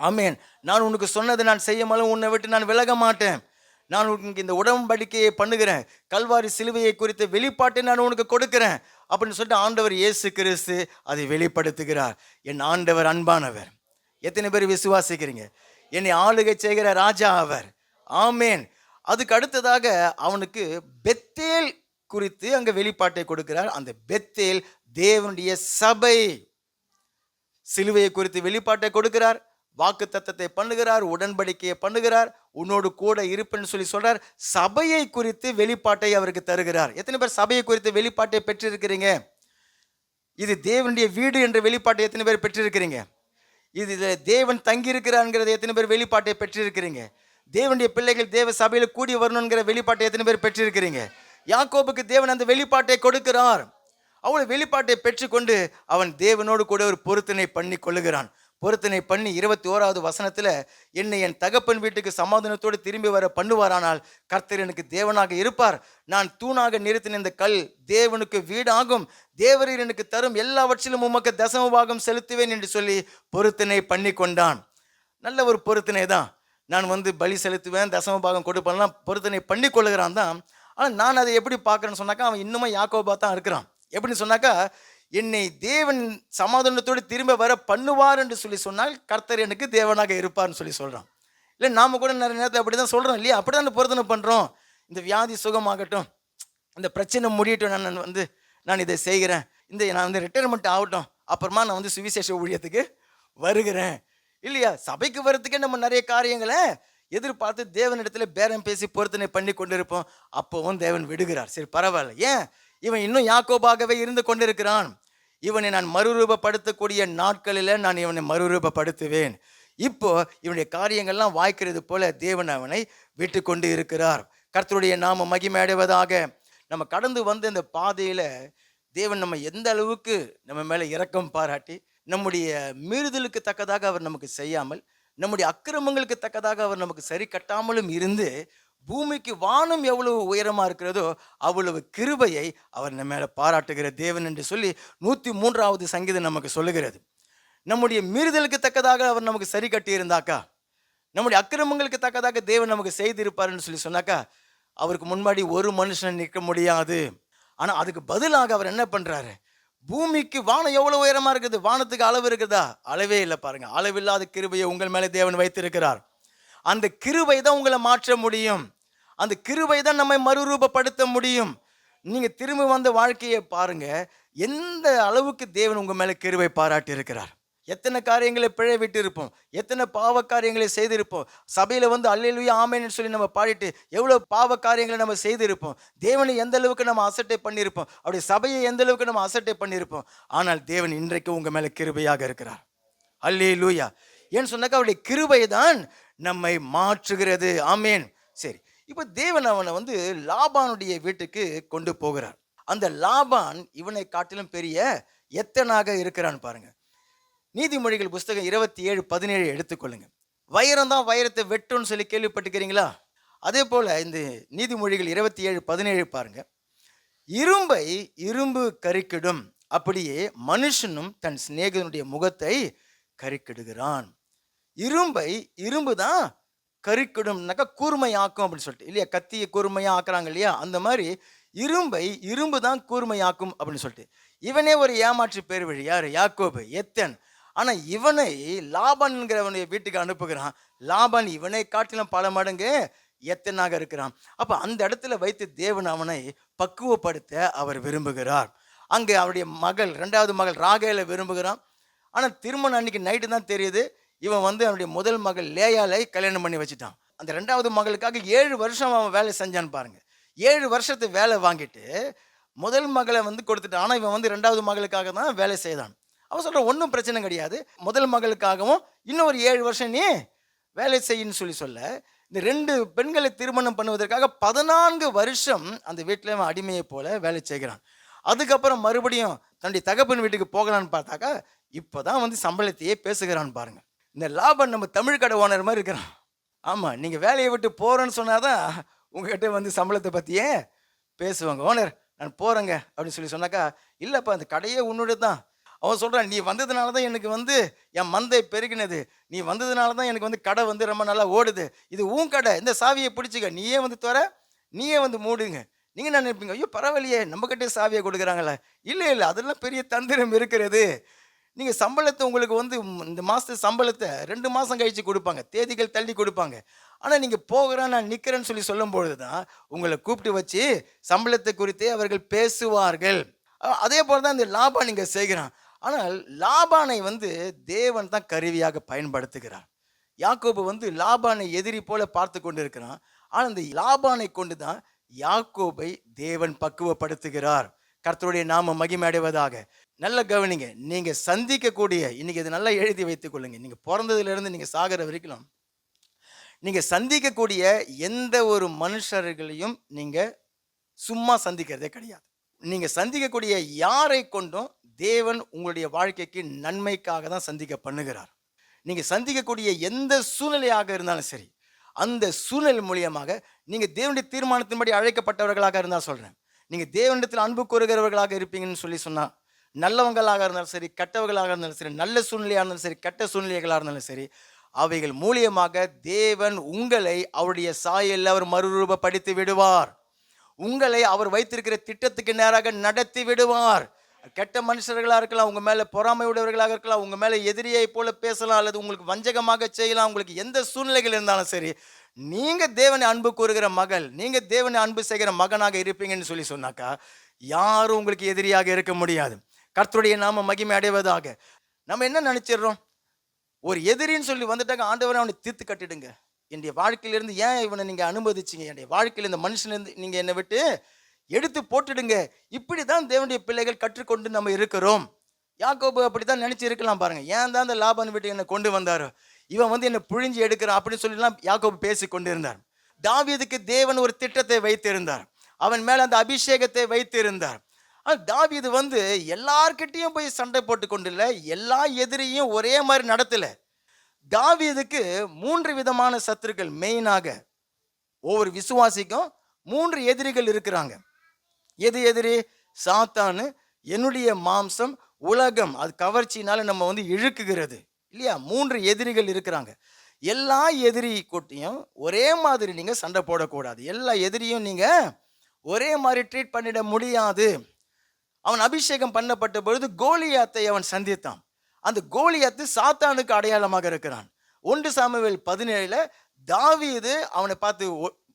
ஆமேன். நான் உனக்கு சொன்னதை நான் செய்யும் அளவும் உன்னை விட்டு நான் விலக மாட்டேன். நான் உனக்கு இந்த உடன்படிக்கையை பண்ணுகிறேன், கல்வாரி சிலுவையை குறித்த வெளிப்பாட்டை நான் உனக்கு கொடுக்கிறேன் அப்படின்னு சொல்லிட்டு ஆண்டவர் இயேசு கிறிஸ்து அதை வெளிப்படுத்துகிறார். என் ஆண்டவர் அன்பானவர். எத்தனை பேர் விசுவாசிக்கிறீங்க? என்னை ஆளுகை செய்கிற ராஜா அவர். ஆமேன். அதுக்கு அடுத்ததாக அவனுக்கு பெத்தேல் குறித்து அங்கே வெளிப்பாட்டை கொடுக்கிறார். அந்த பெத்தேல் தேவனுடைய சபை. சிலுவையை குறித்து வெளிப்பாட்டை கொடுக்கிறார், வாக்கு தத்தத்தை பண்ணுகிறார், உடன்படிக்கையை பண்ணுகிறார், உன்னோடு கூட இருப்பேன்னு சொல்றார். சபையை குறித்து வெளிப்பாட்டை அவருக்கு தருகிறார். எத்தனை பேர் சபையை குறித்து வெளிப்பாட்டை பெற்றிருக்கிறீங்க? இது தேவனுடைய வீடு என்ற வெளிப்பாட்டை எத்தனை பேர் பெற்றிருக்கிறீங்க? இது தேவன் தங்கியிருக்கிறார்ங்கிறத எத்தனை பேர் வெளிப்பாட்டை பெற்றிருக்கிறீங்க? தேவனுடைய பிள்ளைகள் தேவ சபையில கூடி வரணுங்கிற வெளிப்பாட்டை எத்தனை பேர் பெற்றிருக்கிறீங்க? யாக்கோபுக்கு தேவன் அந்த வெளிப்பாட்டை கொடுக்கிறார். அவளை வெளிப்பாட்டை பெற்றுக்கொண்டு அவன் தேவனோடு கூட ஒரு பொருத்தனை பண்ணி கொள்ளுகிறான். பொருத்தனை பண்ணி 21வது வசனத்தில், என்னை என் தகப்பன் வீட்டுக்கு சமாதானத்தோடு திரும்பி வர பண்ணுவாரானால் கர்த்தர் எனக்கு தேவனாக இருப்பார், நான் தூணாக நிறுத்தின இந்த கல் தேவனுக்கு வீடாகும், தேவரீர் எனக்கு தரும் எல்லாவற்றிலும் உமக்கு தசமபாகம் செலுத்துவேன் என்று சொல்லி பொருத்தனை பண்ணி கொண்டான். நல்ல ஒரு பொருத்தனை தான். நான் பலி செலுத்துவேன், தசமபாகம் கொடுப்பேன்லாம் பொருத்தனை பண்ணி கொள்ளுகிறான் தான். ஆனால் நான் அதை எப்படி பார்க்குறேன்னு சொன்னாக்கா, அவன் இன்னுமே யாக்கோபா தான் இருக்கிறான். எப்படின்னு சொன்னாக்கா, என்னை தேவன் சமாதானத்தோடு திரும்ப வர பண்ணுவார் என்று சொல்லி சொன்னால் கர்த்தர் எனக்கு தேவனாக இருப்பார்னு சொல்லி சொல்கிறான். இல்லை நாம கூட நிறைய நேரத்தில் அப்படி தான் சொல்கிறோம் இல்லையா? அப்படி தான் பொருத்தனை பண்ணுறோம். இந்த வியாதி சுகமாகட்டும், இந்த பிரச்சனை முடியட்டும், நான் இதை செய்கிறேன், நான் ரிட்டையர்மெண்ட் ஆகட்டும், அப்புறமா நான் சுவிசேஷ ஊழியத்துக்கு வருகிறேன் இல்லையா? சபைக்கு வர்றதுக்கே நம்ம நிறைய காரியங்களை எதிர்பார்த்து தேவனிடத்தில் பேரம் பேசி பொருத்தனை பண்ணி கொண்டிருப்போம். அப்போவும் தேவன் விடுகிறார். சரி பரவாயில்ல, ஏன் இவன் இன்னும் யாக்கோபாகவே இருந்து கொண்டிருக்கிறான், இவனை நான் மறுரூபப்படுத்தக்கூடிய நாட்களில் நான் இவனை மறுரூபப்படுத்துவேன். இப்போ இவனுடைய காரியங்கள்லாம் வாய்க்கிறது போல தேவன் அவனை விட்டு கொண்டு இருக்கிறார். கர்த்தருடைய நாம மகிமை அடைவதாக. நம்ம கடந்து வந்த இந்த பாதையில் தேவன் நம்ம எந்த அளவுக்கு நம்ம மேலே இரக்கம் பாராட்டி, நம்முடைய மீறுதலுக்கு தக்கதாக அவர் நமக்கு செய்யாமல், நம்முடைய அக்கிரமங்களுக்கு தக்கதாக அவர் நமக்கு சரி கட்டாமலும் இருந்து பூமிக்கு வானம் எவ்வளவு உயரமா இருக்கிறதோ அவ்வளவு கிருபையை அவர் நம்ம மேல பாராட்டுகிற தேவன் என்று சொல்லி 103வது சங்கீதம் நமக்கு சொல்லுகிறது. நம்முடைய மீறுதலுக்கு தக்கதாக அவர் நமக்கு சரி கட்டி இருந்தாக்கா, நம்முடைய அக்கிரமங்களுக்கு தக்கதாக தேவன் நமக்கு செய்திருப்பார்னு சொல்லி சொன்னாக்கா, அவருக்கு முன்னாடி ஒரு மனுஷன் நிற்க முடியாது. ஆனா அதுக்கு பதிலாக அவர் என்ன பண்றாரு, பூமிக்கு வானம் எவ்வளவு உயரமா இருக்குது, வானத்துக்கு அளவு இருக்குதா? அளவே இல்லை. பாருங்க, அளவில்லாத கிருபையை உங்கள் மேலே தேவன் வைத்திருக்கிறார். அந்த கிருபை தான் உங்களை மாற்ற முடியும். அந்த கிருபை தான் நம்மை மறுரூபப்படுத்த முடியும். நீங்க திரும்ப வந்த வாழ்க்கையை பாருங்க, எந்த அளவுக்கு தேவன் உங்க மேல கிருபை பாராட்டி இருக்கிறார். எத்தனை காரியங்களை பிழை விட்டு இருப்போம், எத்தனை பாவ காரியங்களை செய்திருப்போம். சபையில வந்து அல்லேலூயா ஆமென்னு சொல்லி நம்ம பாடிட்டு எவ்வளவு பாவ காரியங்களை நம்ம செய்திருப்போம். தேவனை எந்த அளவுக்கு நம்ம அசட்டை பண்ணியிருப்போம், அவருடைய சபையை எந்த அளவுக்கு நம்ம அசட்டை பண்ணியிருப்போம். ஆனால் தேவன் இன்றைக்கு உங்க மேல கிருபையாக இருக்கிறார். அல்லேலூயா. ஏன்னு சொன்னாக்கா அவருடைய கிருபை தான் நம்மை மாற்றுகிறது. ஆமேன். சரி, இப்போ தேவன் அவனை வந்து லாபானுடைய வீட்டுக்கு கொண்டு போகிறார். அந்த லாபான் இவனை காட்டிலும் பெரிய எத்தனாக இருக்கிறான் பாருங்க. நீதிமொழிகள் புஸ்தகம் 27:17 எடுத்துக்கொள்ளுங்க. வைரம் தான் வைரத்தை வெட்டும்னு சொல்லி கேள்விப்பட்டுக்கிறீங்களா? அதே போல இந்த நீதிமொழிகள் 27:17 பாருங்க. இரும்பை இரும்பு கரிக்கிடும், அப்படியே மனுஷனும் தன் சிநேகிதனுடைய முகத்தை கரிக்கிடுகிறான். இரும்பை இரும்பு தான் கரிக்கிடும்னாக்கா கூர்மையாக்கும் அப்படின்னு சொல்லிட்டு இல்லையா, கத்தியை கூர்மையா ஆக்குறாங்க இல்லையா, அந்த மாதிரி இரும்பை இரும்பு தான் கூர்மையாக்கும் அப்படின்னு சொல்லிட்டு இவனே ஒரு ஏமாற்று பேர் வழி. யாரு? யாக்கோபு, எத்தன். ஆனா இவனை லாபான் என்கிறவனுடைய வீட்டுக்கு அனுப்புகிறான். லாபான் இவனை காட்டிலும் பல மடங்கு எத்தனாக இருக்கிறான். அப்ப அந்த இடத்துல வைத்து தேவன் அவனை பக்குவப்படுத்த அவர் விரும்புகிறார். அங்கே அவருடைய மகள், 2வது மகள் ராகேலை விரும்புகிறான். ஆனா திருமணம் அன்னைக்கு நைட்டு தான் தெரியுது, இவன் வந்து அவனுடைய முதல் மகள் லேயாலை கல்யாணம் பண்ணி வச்சுட்டான். அந்த 2வது மகளுக்காக 7 வருஷம் அவன் வேலை செஞ்சான்னு பாருங்க. 7 வருஷத்து வேலை வாங்கிட்டு முதல் மகளை வந்து கொடுத்துட்டான். ஆனால் இவன் வந்து 2வது மகளுக்காக தான் வேலை செய்தான். அவன் சொல்ற ஒன்றும் பிரச்சனை கிடையாது, முதல் மகளுக்காகவும் இன்னும் ஒரு 7 வருஷம் நீ வேலை செய்யின்னு சொல்ல இந்த 2 பெண்களை திருமணம் பண்ணுவதற்காக 14 வருஷம் அந்த வீட்டில் அவன் அடிமையை போல வேலை செய்கிறான். அதுக்கப்புறம் மறுபடியும் தன்னுடைய தகப்பன் வீட்டுக்கு போகலான்னு பார்த்தாக்கா இப்போதான் வந்து சம்பளத்தையே பேசுகிறான்னு பாருங்க. இந்த லாபம் நம்ம தமிழ் கடை ஓனர் மாதிரி இருக்கிறான். ஆமாம், நீங்கள் வேலையை விட்டு போகிறேன்னு சொன்னாதான் உங்ககிட்ட வந்து சம்பளத்தை பற்றியே பேசுவாங்க. ஓனர் நான் போகிறேங்க அப்படின்னு சொன்னாக்கா, இல்லைப்பா அந்த கடையே உன்னோட தான். அவன் சொல்கிறான், நீ வந்ததுனால தான் எனக்கு வந்து என் மந்தை பெருகினது, நீ வந்ததுனால தான் எனக்கு வந்து கடை வந்து ரொம்ப நல்லா ஓடுது, இது உன் கடை, இந்த சாவியை பிடிச்சிக்க, நீயே வந்து தர, நீயே வந்து மூடுங்க. நீங்கள் என்ன நினைப்பீங்க, ஐயோ பரவாயில்லையே நம்மக்கிட்டே சாவியை கொடுக்குறாங்களே. இல்லை அதெல்லாம் பெரிய தந்திரம் இருக்கிறது. நீங்கள் சம்பளத்தை உங்களுக்கு வந்து இந்த மாதத்து சம்பளத்தை 2 மாதம் கழித்து கொடுப்பாங்க, தேதிகள் தள்ளி கொடுப்பாங்க. ஆனால் நீங்கள் போகிறேன் நான் நிற்கிறேன்னு சொல்லும்பொழுது தான் உங்களை கூப்பிட்டு வச்சு சம்பளத்தை குறித்தே அவர்கள் பேசுவார்கள். அதே போல் தான் இந்த லாபான் நீங்கள் செய்கிறான். ஆனால் லாபானை வந்து தேவன் தான் கருவியாக பயன்படுத்துகிறார். யாக்கோபு வந்து லாபானை எதிரி போல பார்த்து கொண்டு இருக்கிறான். ஆனால் இந்த லாபானை கொண்டு தான் யாக்கோபை தேவன் பக்குவப்படுத்துகிறார். கர்த்தருடைய நாம மகிமை அடைவதாக. நல்ல கவனிங்க, நீங்க சந்திக்கக்கூடிய, இன்னைக்கு இது நல்லா எழுதி வைத்துக் கொள்ளுங்க, நீங்க பிறந்ததுல இருந்து நீங்க சாகிற வரைக்கும் நீங்க சந்திக்கக்கூடிய எந்த ஒரு மனுஷர்களையும் நீங்க சும்மா சந்திக்கிறதே கிடையாது. நீங்க சந்திக்கக்கூடிய யாரை கொண்டும் தேவன் உங்களுடைய வாழ்க்கைக்கு நன்மைக்காக தான் சந்திக்க பண்ணுகிறார். நீங்க சந்திக்கக்கூடிய எந்த சூழ்நிலையாக இருந்தாலும் சரி, அந்த சூழ்நிலை மூலியமாக நீங்க தேவனுடைய தீர்மானத்தின்படி அழைக்கப்பட்டவர்களாக இருந்தால் சொல்றேன், நீங்க தேவனிடத்தில் அன்பு கூறுகிறவர்களாக இருப்பீங்கன்னு சொன்னா, நல்லவங்களாக இருந்தாலும் சரி, கெட்டவர்களாக இருந்தாலும் சரி, நல்ல சூழ்நிலையாக இருந்தாலும் சரி, கெட்ட சூழ்நிலைகளாக இருந்தாலும் சரி, அவைகள் மூலியமாக தேவன் உங்களை அவருடைய சாயலில் அவர் மறுரூபப்படுத்தி விடுவார். உங்களை அவர் வைத்திருக்கிற திட்டத்துக்கு நேராக நடத்தி விடுவார். கெட்ட மனுஷர்களாக இருக்கலாம், உங்க மேல பொறாமை உடையவர்களாக இருக்கலாம், உங்க மேல எதிரியை போல பேசலாம், அல்லது உங்களுக்கு வஞ்சகமாக செய்யலாம். உங்களுக்கு எந்த சூழ்நிலைகள் இருந்தாலும் சரி, நீங்க தேவனை அன்பு கூறுகிற மகள், நீங்க தேவனை அன்பு செய்கிற மகனாக இருப்பீங்கன்னு சொன்னாக்கா யாரும் உங்களுக்கு எதிரியாக இருக்க முடியாது. கர்த்தருடைய நாம மகிமை அடைவதாக. நம்ம என்ன நினைச்சிடறோம், ஒரு எதிரின்னு சொல்லி வந்துட்டாங்க, ஆண்டவரை அவனை தீர்த்து கட்டிடுங்க, என்னுடைய வாழ்க்கையிலிருந்து ஏன் இவனை நீங்க அனுமதிச்சிங்க, என்னுடைய வாழ்க்கையில் இந்த மனுஷனிலிருந்து நீங்க என்னை விட்டு எடுத்து போட்டுடுங்க. இப்படி தான் தேவனுடைய பிள்ளைகள் கற்றுக்கொண்டு நம்ம இருக்கிறோம். யாக்கோபு அப்படி தான் நினைச்சு இருக்கலாம் பாருங்க. ஏன் தான் அந்த லாபான் வீட்டுக்கு என்னை கொண்டு வந்தாரோ, இவன் வந்து என்னை புழிஞ்சு எடுக்கிறான் அப்படின்னு சொல்லிலாம் யாக்கோபு பேசி கொண்டிருந்தார். தாவீதுக்கு தேவன் ஒரு திட்டத்தை வைத்திருந்தார், அவன் மேல அந்த அபிஷேகத்தை வைத்திருந்தார். தாவீது வந்து எல்லார்கிட்டையும் போய் சண்டை போட்டு கொண்டு இல்லை, எல்லா எதிரியும் ஒரே மாதிரி நடத்தல. தாவீதுக்கு 3 விதமான சத்துருக்கள் மெயினாக. ஒவ்வொரு விசுவாசிக்கும் 3 எதிரிகள் இருக்கிறாங்க. எது எதிரி? சாத்தானு, என்னுடைய மாம்சம், உலகம். அது கவர்ச்சினால நம்ம வந்து இழுக்குகிறது இல்லையா? 3 எதிரிகள் இருக்கிறாங்க. எல்லா எதிரி கூட்டியும் ஒரே மாதிரி நீங்க சண்டை போடக்கூடாது. எல்லா எதிரியும் நீங்க ஒரே மாதிரி ட்ரீட் பண்ணிட முடியாது. அவன் அபிஷேகம் பண்ணப்பட்ட பொழுது கோலியாத்தை அவன் சந்தித்தான். அந்த கோலியாத்து சாத்தானுக்கு அடையாளமாக இருக்கிறான். 1 சாமுவேல் 17 தாவீது அவனை பார்த்து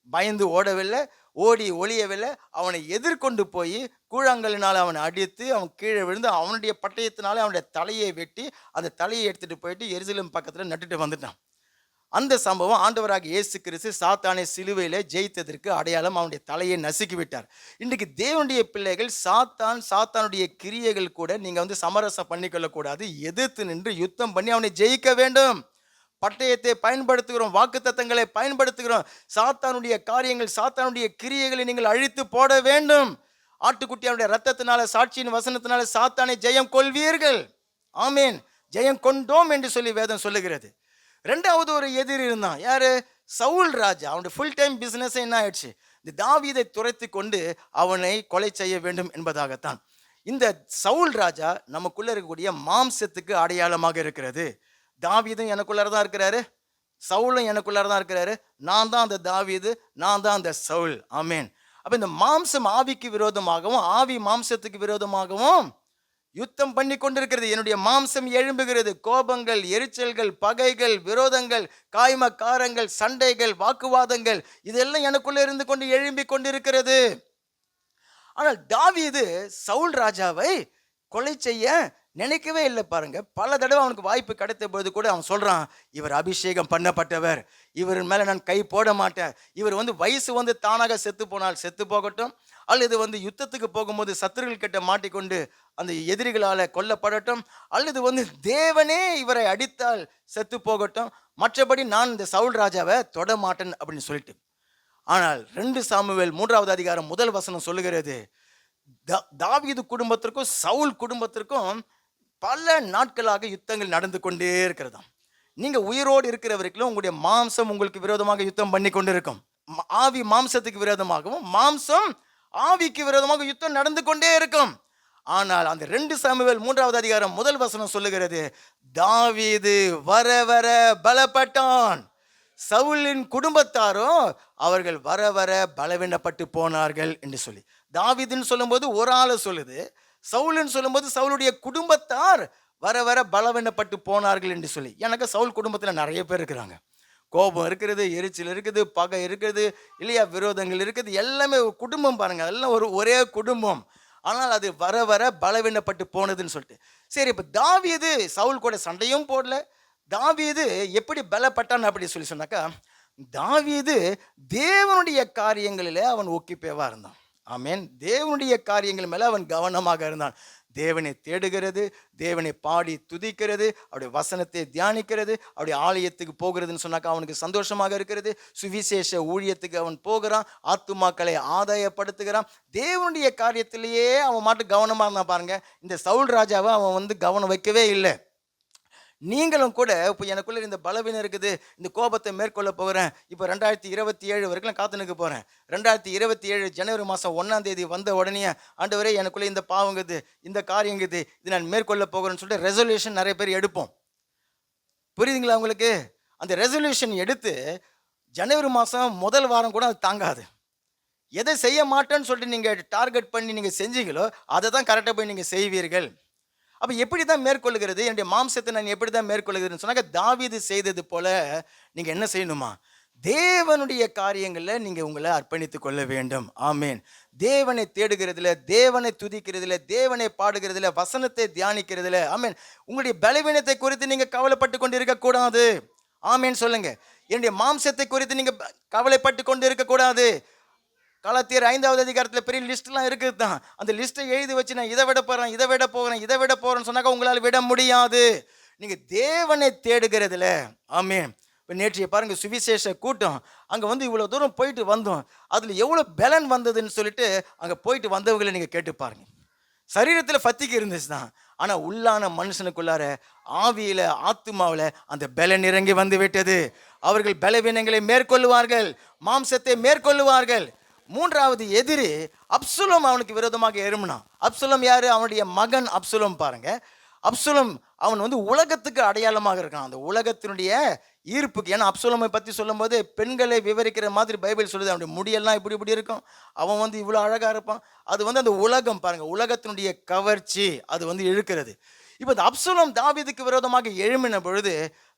பயந்து ஓடவில்லை, ஓடி ஒளியவில்லை. அவனை எதிர்கொண்டு போய் கூழாங்கலினால் அவனை அடித்து அவன் கீழே விழுந்து அவனுடைய பட்டயத்தினாலே அவனுடைய தலையை வெட்டி அந்த தலையை எடுத்துட்டு போயிட்டு எருசலேம் பக்கத்தில் நட்டுட்டு வந்துட்டான். அந்த சம்பவம் ஆண்டவராக இயேசு கிறிஸ்து சாத்தானை சிலுவையிலே ஜெயித்ததற்கு அடையாளம். அவனுடைய தலையை நசுக்கி விட்டார். இன்றைக்கு தேவனுடைய பிள்ளைகள் சாத்தானுடைய கிரியைகள் கூட நீங்க வந்து சமரசம் பண்ணிக்கொள்ளக்கூடாது. எதிர்த்து நின்று யுத்தம் பண்ணி அவனை ஜெயிக்க வேண்டும். பட்டயத்தை பயன்படுத்துகிறோம், வாக்குத்தத்தங்களை பயன்படுத்துகிறோம். சாத்தானுடைய காரியங்கள், சாத்தானுடைய கிரியைகளை நீங்கள் அழித்து போட வேண்டும். ஆட்டுக்குட்டியானுடைய ரத்தத்தினால, சாட்சியின் வசனத்தினால சாத்தானை ஜெயம் கொள்வீர்கள். ஆமேன். ஜெயம் கொண்டோம் என்று சொல்லி வேதம் சொல்லுகிறது. 2வது ஒரு எதிரி இருந்தான். யாரு? சவுல் ராஜா. அவனுடைய ஃபுல் டைம் பிசினஸ் என்ன ஆயிடுச்சு? இந்த தாவீதை துரைத்து கொண்டு அவனை கொலை செய்ய வேண்டும் என்பதாகத்தான். இந்த சவுல் ராஜா நமக்குள்ள இருக்கக்கூடிய மாம்சத்துக்கு அடையாளமாக இருக்கிறது. தாவீதும் எனக்குள்ளார தான் இருக்கிறாரு, சவுலும் எனக்குள்ளார தான் இருக்கிறாரு. நான் தான் அந்த தாவீது, நான் தான் அந்த சவுல். ஆமேன். அப்ப இந்த மாம்சம் ஆவிக்கு விரோதமாகவும் ஆவி மாம்சத்துக்கு விரோதமாகவும் யுத்தம் பண்ணி கொண்டிருக்கிறது. என்னுடைய மாம்சம் எழும்புகிறது. கோபங்கள், எரிச்சல்கள், பகைகள், விரோதங்கள், காய்மக்காரங்கள், சண்டைகள், வாக்குவாதங்கள் இதெல்லாம் எனக்குள்ள இருந்து கொண்டு எழும்பி கொண்டிருக்கிறது. ஆனால் தாவீது சவுல் ராஜாவை கொலை செய்ய நினைக்கவே இல்லை. பாருங்க, பல தடவை அவனுக்கு வாய்ப்பு கிடைத்த பொழுது கூட அவன் சொல்றான், இவர் அபிஷேகம் பண்ணப்பட்டவர், இவர் மேல நான் கை போட மாட்டேன். இவர் வந்து வயசு வந்து தானாக செத்து போனால் செத்து போகட்டும், அல்லது வந்து யுத்தத்துக்கு போகும்போது சத்துருகள் கிட்ட மாட்டிக்கொண்டு அந்த எதிரிகளால் கொல்லப்படட்டும், அல்லது வந்து தேவனே இவரை அடித்தால் செத்து போகட்டும், மற்றபடி நான் இந்த சவுல் ராஜாவை தொட மாட்டேன் அப்படின்னு சொல்லிட்டு. ஆனால் 2 சாமுவேல் 3வது அதிகாரம் 1 வசனம் சொல்லுகிறது, தாவீது குடும்பத்திற்கும் சவுல் குடும்பத்திற்கும் பல நாட்களாக யுத்தங்கள் நடந்து கொண்டே இருக்கிறதாம். நீங்க உயிரோடு இருக்கிற வரைக்கும் உங்களுடைய மாம்சம் உங்களுக்கு விரோதமாக யுத்தம் பண்ணி கொண்டு இருக்கும். ஆவி மாம்சத்துக்கு விரோதமாகவும் மாம்சம் ஆவிக்கு விரோதமாக யுத்தம் நடந்து கொண்டே இருக்கும். ஆனால் அந்த 2 சாமுவேல் 3வது அதிகாரம் 1 வசனம் சொல்லுகிறது, தாவீது வர வர பலப்பட்டான், சவுலின் குடும்பத்தாரும் அவர்கள் வர வர பலவீனப்பட்டு போனார்கள் என்று சொல்லி. தாவீதுன்னு சொல்லும்போது ஒரு ஆளை சொல்லுது, சவுலுன்னு சொல்லும்போது சவுலுடைய குடும்பத்தார் வர வர பலவீனப்பட்டு போனார்கள் என்று சொல்லி. எனக்கு சவுல் குடும்பத்தில் நிறைய பேர் இருக்கிறாங்க. கோபம் இருக்கிறது, எரிச்சல் இருக்குது, பகை இருக்குது இல்லையா, விரோதங்கள் இருக்குது, எல்லாமே ஒரு குடும்பம். பாருங்க, எல்லாம் ஒரே குடும்பம். ஆனால் அது வர வர பலவீனப்பட்டு போனதுன்னு சொல்லிட்டு. சரி, இப்போ தாவீது சவுல் கூட சண்டையும் போடல. தாவீது எப்படி பலப்பட்டான் அப்படி சொல்லி சொன்னாக்கா, தாவீது தேவனுடைய காரியங்களில் அவன் ஒக்கிப்பேவா இருந்தான். ஆமேன். தேவனுடைய காரியங்கள் மேலே அவன் கவனமாக இருந்தான். தேவனை தேடுகிறது, தேவனை பாடி துதிக்கிறது, அவருடைய வசனத்தை தியானிக்கிறது, அவருடைய ஆலயத்துக்கு போகிறதுன்னு சொன்னாக்கா அவனுக்கு சந்தோஷமாக இருக்கிறது. சுவிசேஷ ஊழியத்துக்கு அவன் போகிறான், ஆத்துமாக்களை ஆதாயப்படுத்துகிறான். தேவனுடைய காரியத்திலேயே அவன் மாட்டு கவனமாக இருந்தான். பாருங்க, இந்த சவுல் ராஜாவை அவன் வந்து கவனம் வைக்கவே இல்லை. நீங்களும் கூட இப்போ எனக்குள்ள இந்த பலவீனம் இருக்குது, இந்த கோபத்தை மேற்கொள்ள போகிறேன், இப்போ 2027 வரைக்கும் காத்துனுக்கு போகிறேன். 2027 ஜனவரி மாதம் 1ஆம் தேதி வந்த உடனே, ஆண்டவரே எனக்குள்ளே இந்த பாவங்குது, இந்த காரியங்குது, இது நான் மேற்கொள்ள போகிறேன்னு சொல்லிட்டு ரெசல்யூஷன் நிறைய பேர் எடுப்போம். புரியுதுங்களா உங்களுக்கு? அந்த ரெசல்யூஷன் எடுத்து ஜனவரி மாதம் முதல் வாரம் கூட அது தாங்காது. எதை செய்ய மாட்டேன்னு சொல்லிட்டு நீங்கள் டார்கெட் பண்ணி நீங்கள் செஞ்சீங்களோ அதை தான் கரெக்டாக போய் நீங்கள் செய்வீர்கள். அப்போ எப்படி தான் மேற்கொள்ளுகிறது? என்னுடைய மாம்சத்தை நான் எப்படி தான் மேற்கொள்ளுகிறதுன்னு சொன்னாக்க, தாவீது செய்தது போல நீங்கள் என்ன செய்யணுமா? தேவனுடைய காரியங்களில் நீங்கள் உங்களை அர்ப்பணித்து கொள்ள வேண்டும். ஆமேன். தேவனை தேடுகிறதுல, தேவனை துதிக்கிறதுல, தேவனை பாடுகிறதுல, வசனத்தை தியானிக்கிறதுல, ஆமேன். உங்களுடைய பலவீனத்தை குறித்து நீங்கள் கவலைப்பட்டு கொண்டு இருக்கக்கூடாது. ஆமேன் சொல்லுங்க. என்னுடைய மாம்சத்தை குறித்து நீங்கள் கவலைப்பட்டு கொண்டு இருக்கக்கூடாது. கலாத்தியர் 5வது அதிகாரத்தில் பெரிய லிஸ்ட்லாம் இருக்குது தான். அந்த லிஸ்ட்டை எழுதி வச்சு நான் இதை விட போகிறேன், இதை விட போகிறேன், இதை விட போகிறேன்னு சொன்னாக்கா உங்களால் விட முடியாது. நீங்கள் தேவனை தேடுகிறதுல. ஆமேன். இப்போ நேற்றைய பாருங்கள், சுவிசேஷ கூட்டம் அங்கே வந்து இவ்வளோ தூரம் போயிட்டு வந்தோம், அதில் எவ்வளோ பலன் வந்ததுன்னு சொல்லிட்டு அங்கே போயிட்டு வந்தவங்களை நீங்கள் கேட்டு பாருங்கள். சரீரத்தில் ஃபத்திக்கு இருந்துச்சு தான், ஆனால் உள்ளான மனுஷனுக்குள்ளார ஆவியில ஆத்துமாவில் அந்த பலன் இறங்கி வந்து விட்டது. அவர்கள் பலவீனங்களை மேற்கொள்ளுவார்கள், மாம்சத்தை மேற்கொள்ளுவார்கள். மூன்றாவது எதிரி அப்சுலம் அவனுக்கு விரோதமாக எழும்பினான். அப்சுலம் யாரு? அவனுடைய மகன் அப்சுலம். பாருங்க, அப்சுலம் அவன் வந்து உலகத்துக்கு அடையாளமாக இருக்கான், அந்த உலகத்தினுடைய ஈர்ப்புக்கு. ஏன்னா அப்சுலமை பற்றி சொல்லும்போது பெண்களை விவரிக்கிற மாதிரி பைபிள் சொல்லுது. அவனுடைய முடியெல்லாம் இப்படி இப்படி இருக்கும், அவன் வந்து இவ்வளோ அழகாக இருப்பான். அது வந்து அந்த உலகம் பாருங்க, உலகத்தினுடைய கவர்ச்சி அது வந்து இழுக்கிறது. இப்போ இந்த அப்சுலம் தாவீதுக்கு விரோதமாக எழும்பின பொழுது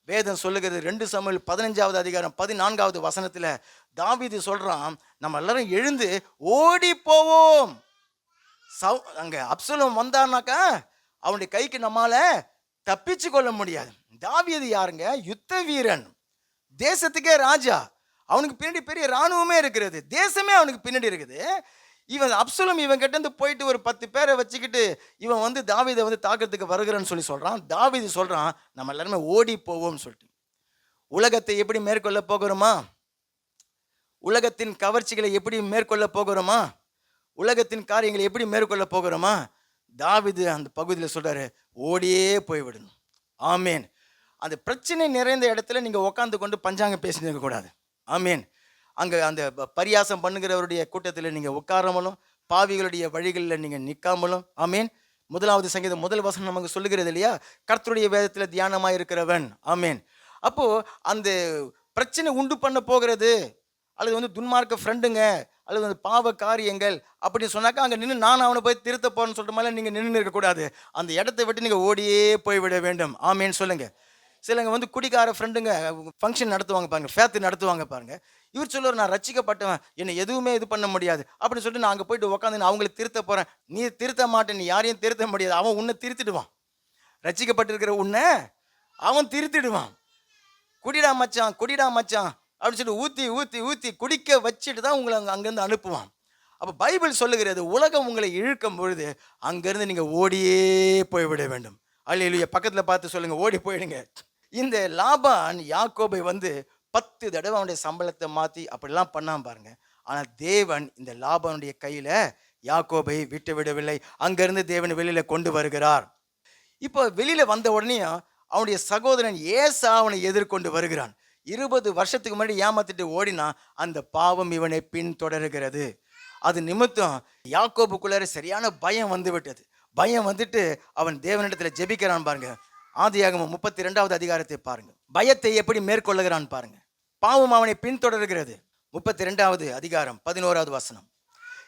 வேதம் சொல்லுகிறது 2 சாமுவேல் 15வது அதிகாரம் 14வது வசனத்தில் தாவீது சொல்றான், நம்ம எல்லாரும் எழுந்து ஓடி போவோம். அங்க அப்சலோம் வந்தார்னாக்கா அவனுடைய கைக்கு நம்மால தப்பிச்சு கொள்ள முடியாது. தாவீது யாருங்க? யுத்த வீரன், தேசத்துக்கே ராஜா. அவனுக்கு பின்னாடி பெரிய இராணுவமே இருக்கிறது, தேசமே அவனுக்கு பின்னாடி இருக்குது. இவன் அப்சலோம் இவன் கிட்ட இருந்து போயிட்டு ஒரு 10 பேரை வச்சுக்கிட்டு இவன் வந்து தாவீதை வந்து தாக்கிறதுக்கு வருகிறன்னு சொல்றான். தாவீது சொல்றான், நம்ம எல்லாருமே ஓடி போவோம்னு சொல்லிட்டு. உலகத்தை எப்படி மேற்கொள்ள போகிறோமா? உலகத்தின் கவர்ச்சிகளை எப்படி மேற்கொள்ள போகிறோமா? உலகத்தின் காரியங்களை எப்படி மேற்கொள்ள போகிறோமா? தாவீது அந்த பகுதியில் சொல்றாரு, ஓடியே போய்விடணும். ஆமேன். அந்த பிரச்சனை நிறைந்த இடத்துல நீங்க உட்காந்து கொண்டு பஞ்சாங்க பேசிட்டு கூடாது. ஆமேன். அங்க அந்த பரியாசம் பண்ணுகிறவருடைய கூட்டத்தில் நீங்க உட்காராமலும், பாவிகளுடைய வழிகளில் நீங்க நிற்காமலும். ஆமேன். 1வது சங்கீதம் 1 வசனம் நமக்கு சொல்லுகிறது இல்லையா, கர்த்தருடைய வேதத்தில் தியானமாக இருக்கிறவன். ஆமேன். அப்போ அந்த பிரச்சனை உண்டு பண்ண போகிறது அல்லது வந்து துன்மார்க்க ஃப்ரெண்டுங்க அல்லது வந்து பாவ காரியங்கள் அப்படின்னு சொன்னாக்கா அங்கே நின்று நான் அவனை போய் திருத்த போறேன்னு சொல்கிற மாதிரி நீங்கள் நின்று இருக்கக்கூடாது. அந்த இடத்தை விட்டு நீங்கள் ஓடியே போய்விட வேண்டும். ஆமேன்னு சொல்லுங்க. சிலங்க வந்து குடிக்கார ஃப்ரெண்டுங்க ஃபங்க்ஷன் நடத்துவாங்க பாருங்க, ஃபேத்து நடத்துவாங்க பாருங்க. இவர் சொல்லுவார், நான் ரட்சிக்கப்பட்டவன், என்னை எதுவுமே இது பண்ண முடியாது அப்படின்னு சொல்லிட்டு நான் அங்கே போயிட்டு உட்காந்து நான் அவங்களை திருத்த போகிறேன். நீ திருத்த மாட்டேன், நீ யாரையும் திருத்த முடியாது. அவன் உன்னை திருத்திடுவான். ரட்சிக்கப்பட்டிருக்கிற உன்னை அவன் திருத்திடுவான். குடிடா மச்சான், குடிடா மச்சான் அப்படின்னு சொல்லிட்டு ஊற்றி ஊற்றி ஊற்றி குடிக்க வச்சுட்டு தான் உங்களை அங்கேருந்து அனுப்புவான். அப்போ பைபிள் சொல்லுகிறது, உலகம் உங்களை இழுக்கும் பொழுது அங்கேருந்து நீங்கள் ஓடியே போய்விட வேண்டும். அல்லேலூயா. பக்கத்தில் பார்த்து சொல்லுங்க, ஓடி போயிடுங்க. இந்த லாபான் யாக்கோபை வந்து 10 தடவை அவனுடைய சம்பளத்தை மாற்றி அப்படிலாம் பண்ணாம பாருங்க. ஆனால் தேவன் இந்த லாபானுடைய கையில் யாக்கோபை விட்டு விடவில்லை. அங்கேருந்து தேவன் வெளியில் கொண்டு வருகிறார். இப்போ வெளியில் வந்த உடனே அவனுடைய சகோதரன் ஏசா அவனை எதிர்கொண்டு வருகிறான். 20 வருஷத்துக்கு முன்னாடி ஏமாத்திட்டு ஓடினா அந்த பாவம் இவனை பின்தொடர்கிறது. அது நிமித்தம் யாக்கோபுக்குள்ளார சரியான பயம் வந்து விட்டது. பயம் வந்துட்டு அவன் தேவனிடத்தில் ஜெபிக்கிறான் பாருங்க. ஆதியாகமம் 32வது அதிகாரத்தை பாருங்க. பயத்தை எப்படி மேற்கொள்ளுகிறான் பாருங்க. பாவம் அவனை பின்தொடர்கிறது. 32வது அதிகாரம் 11வது வசனம்.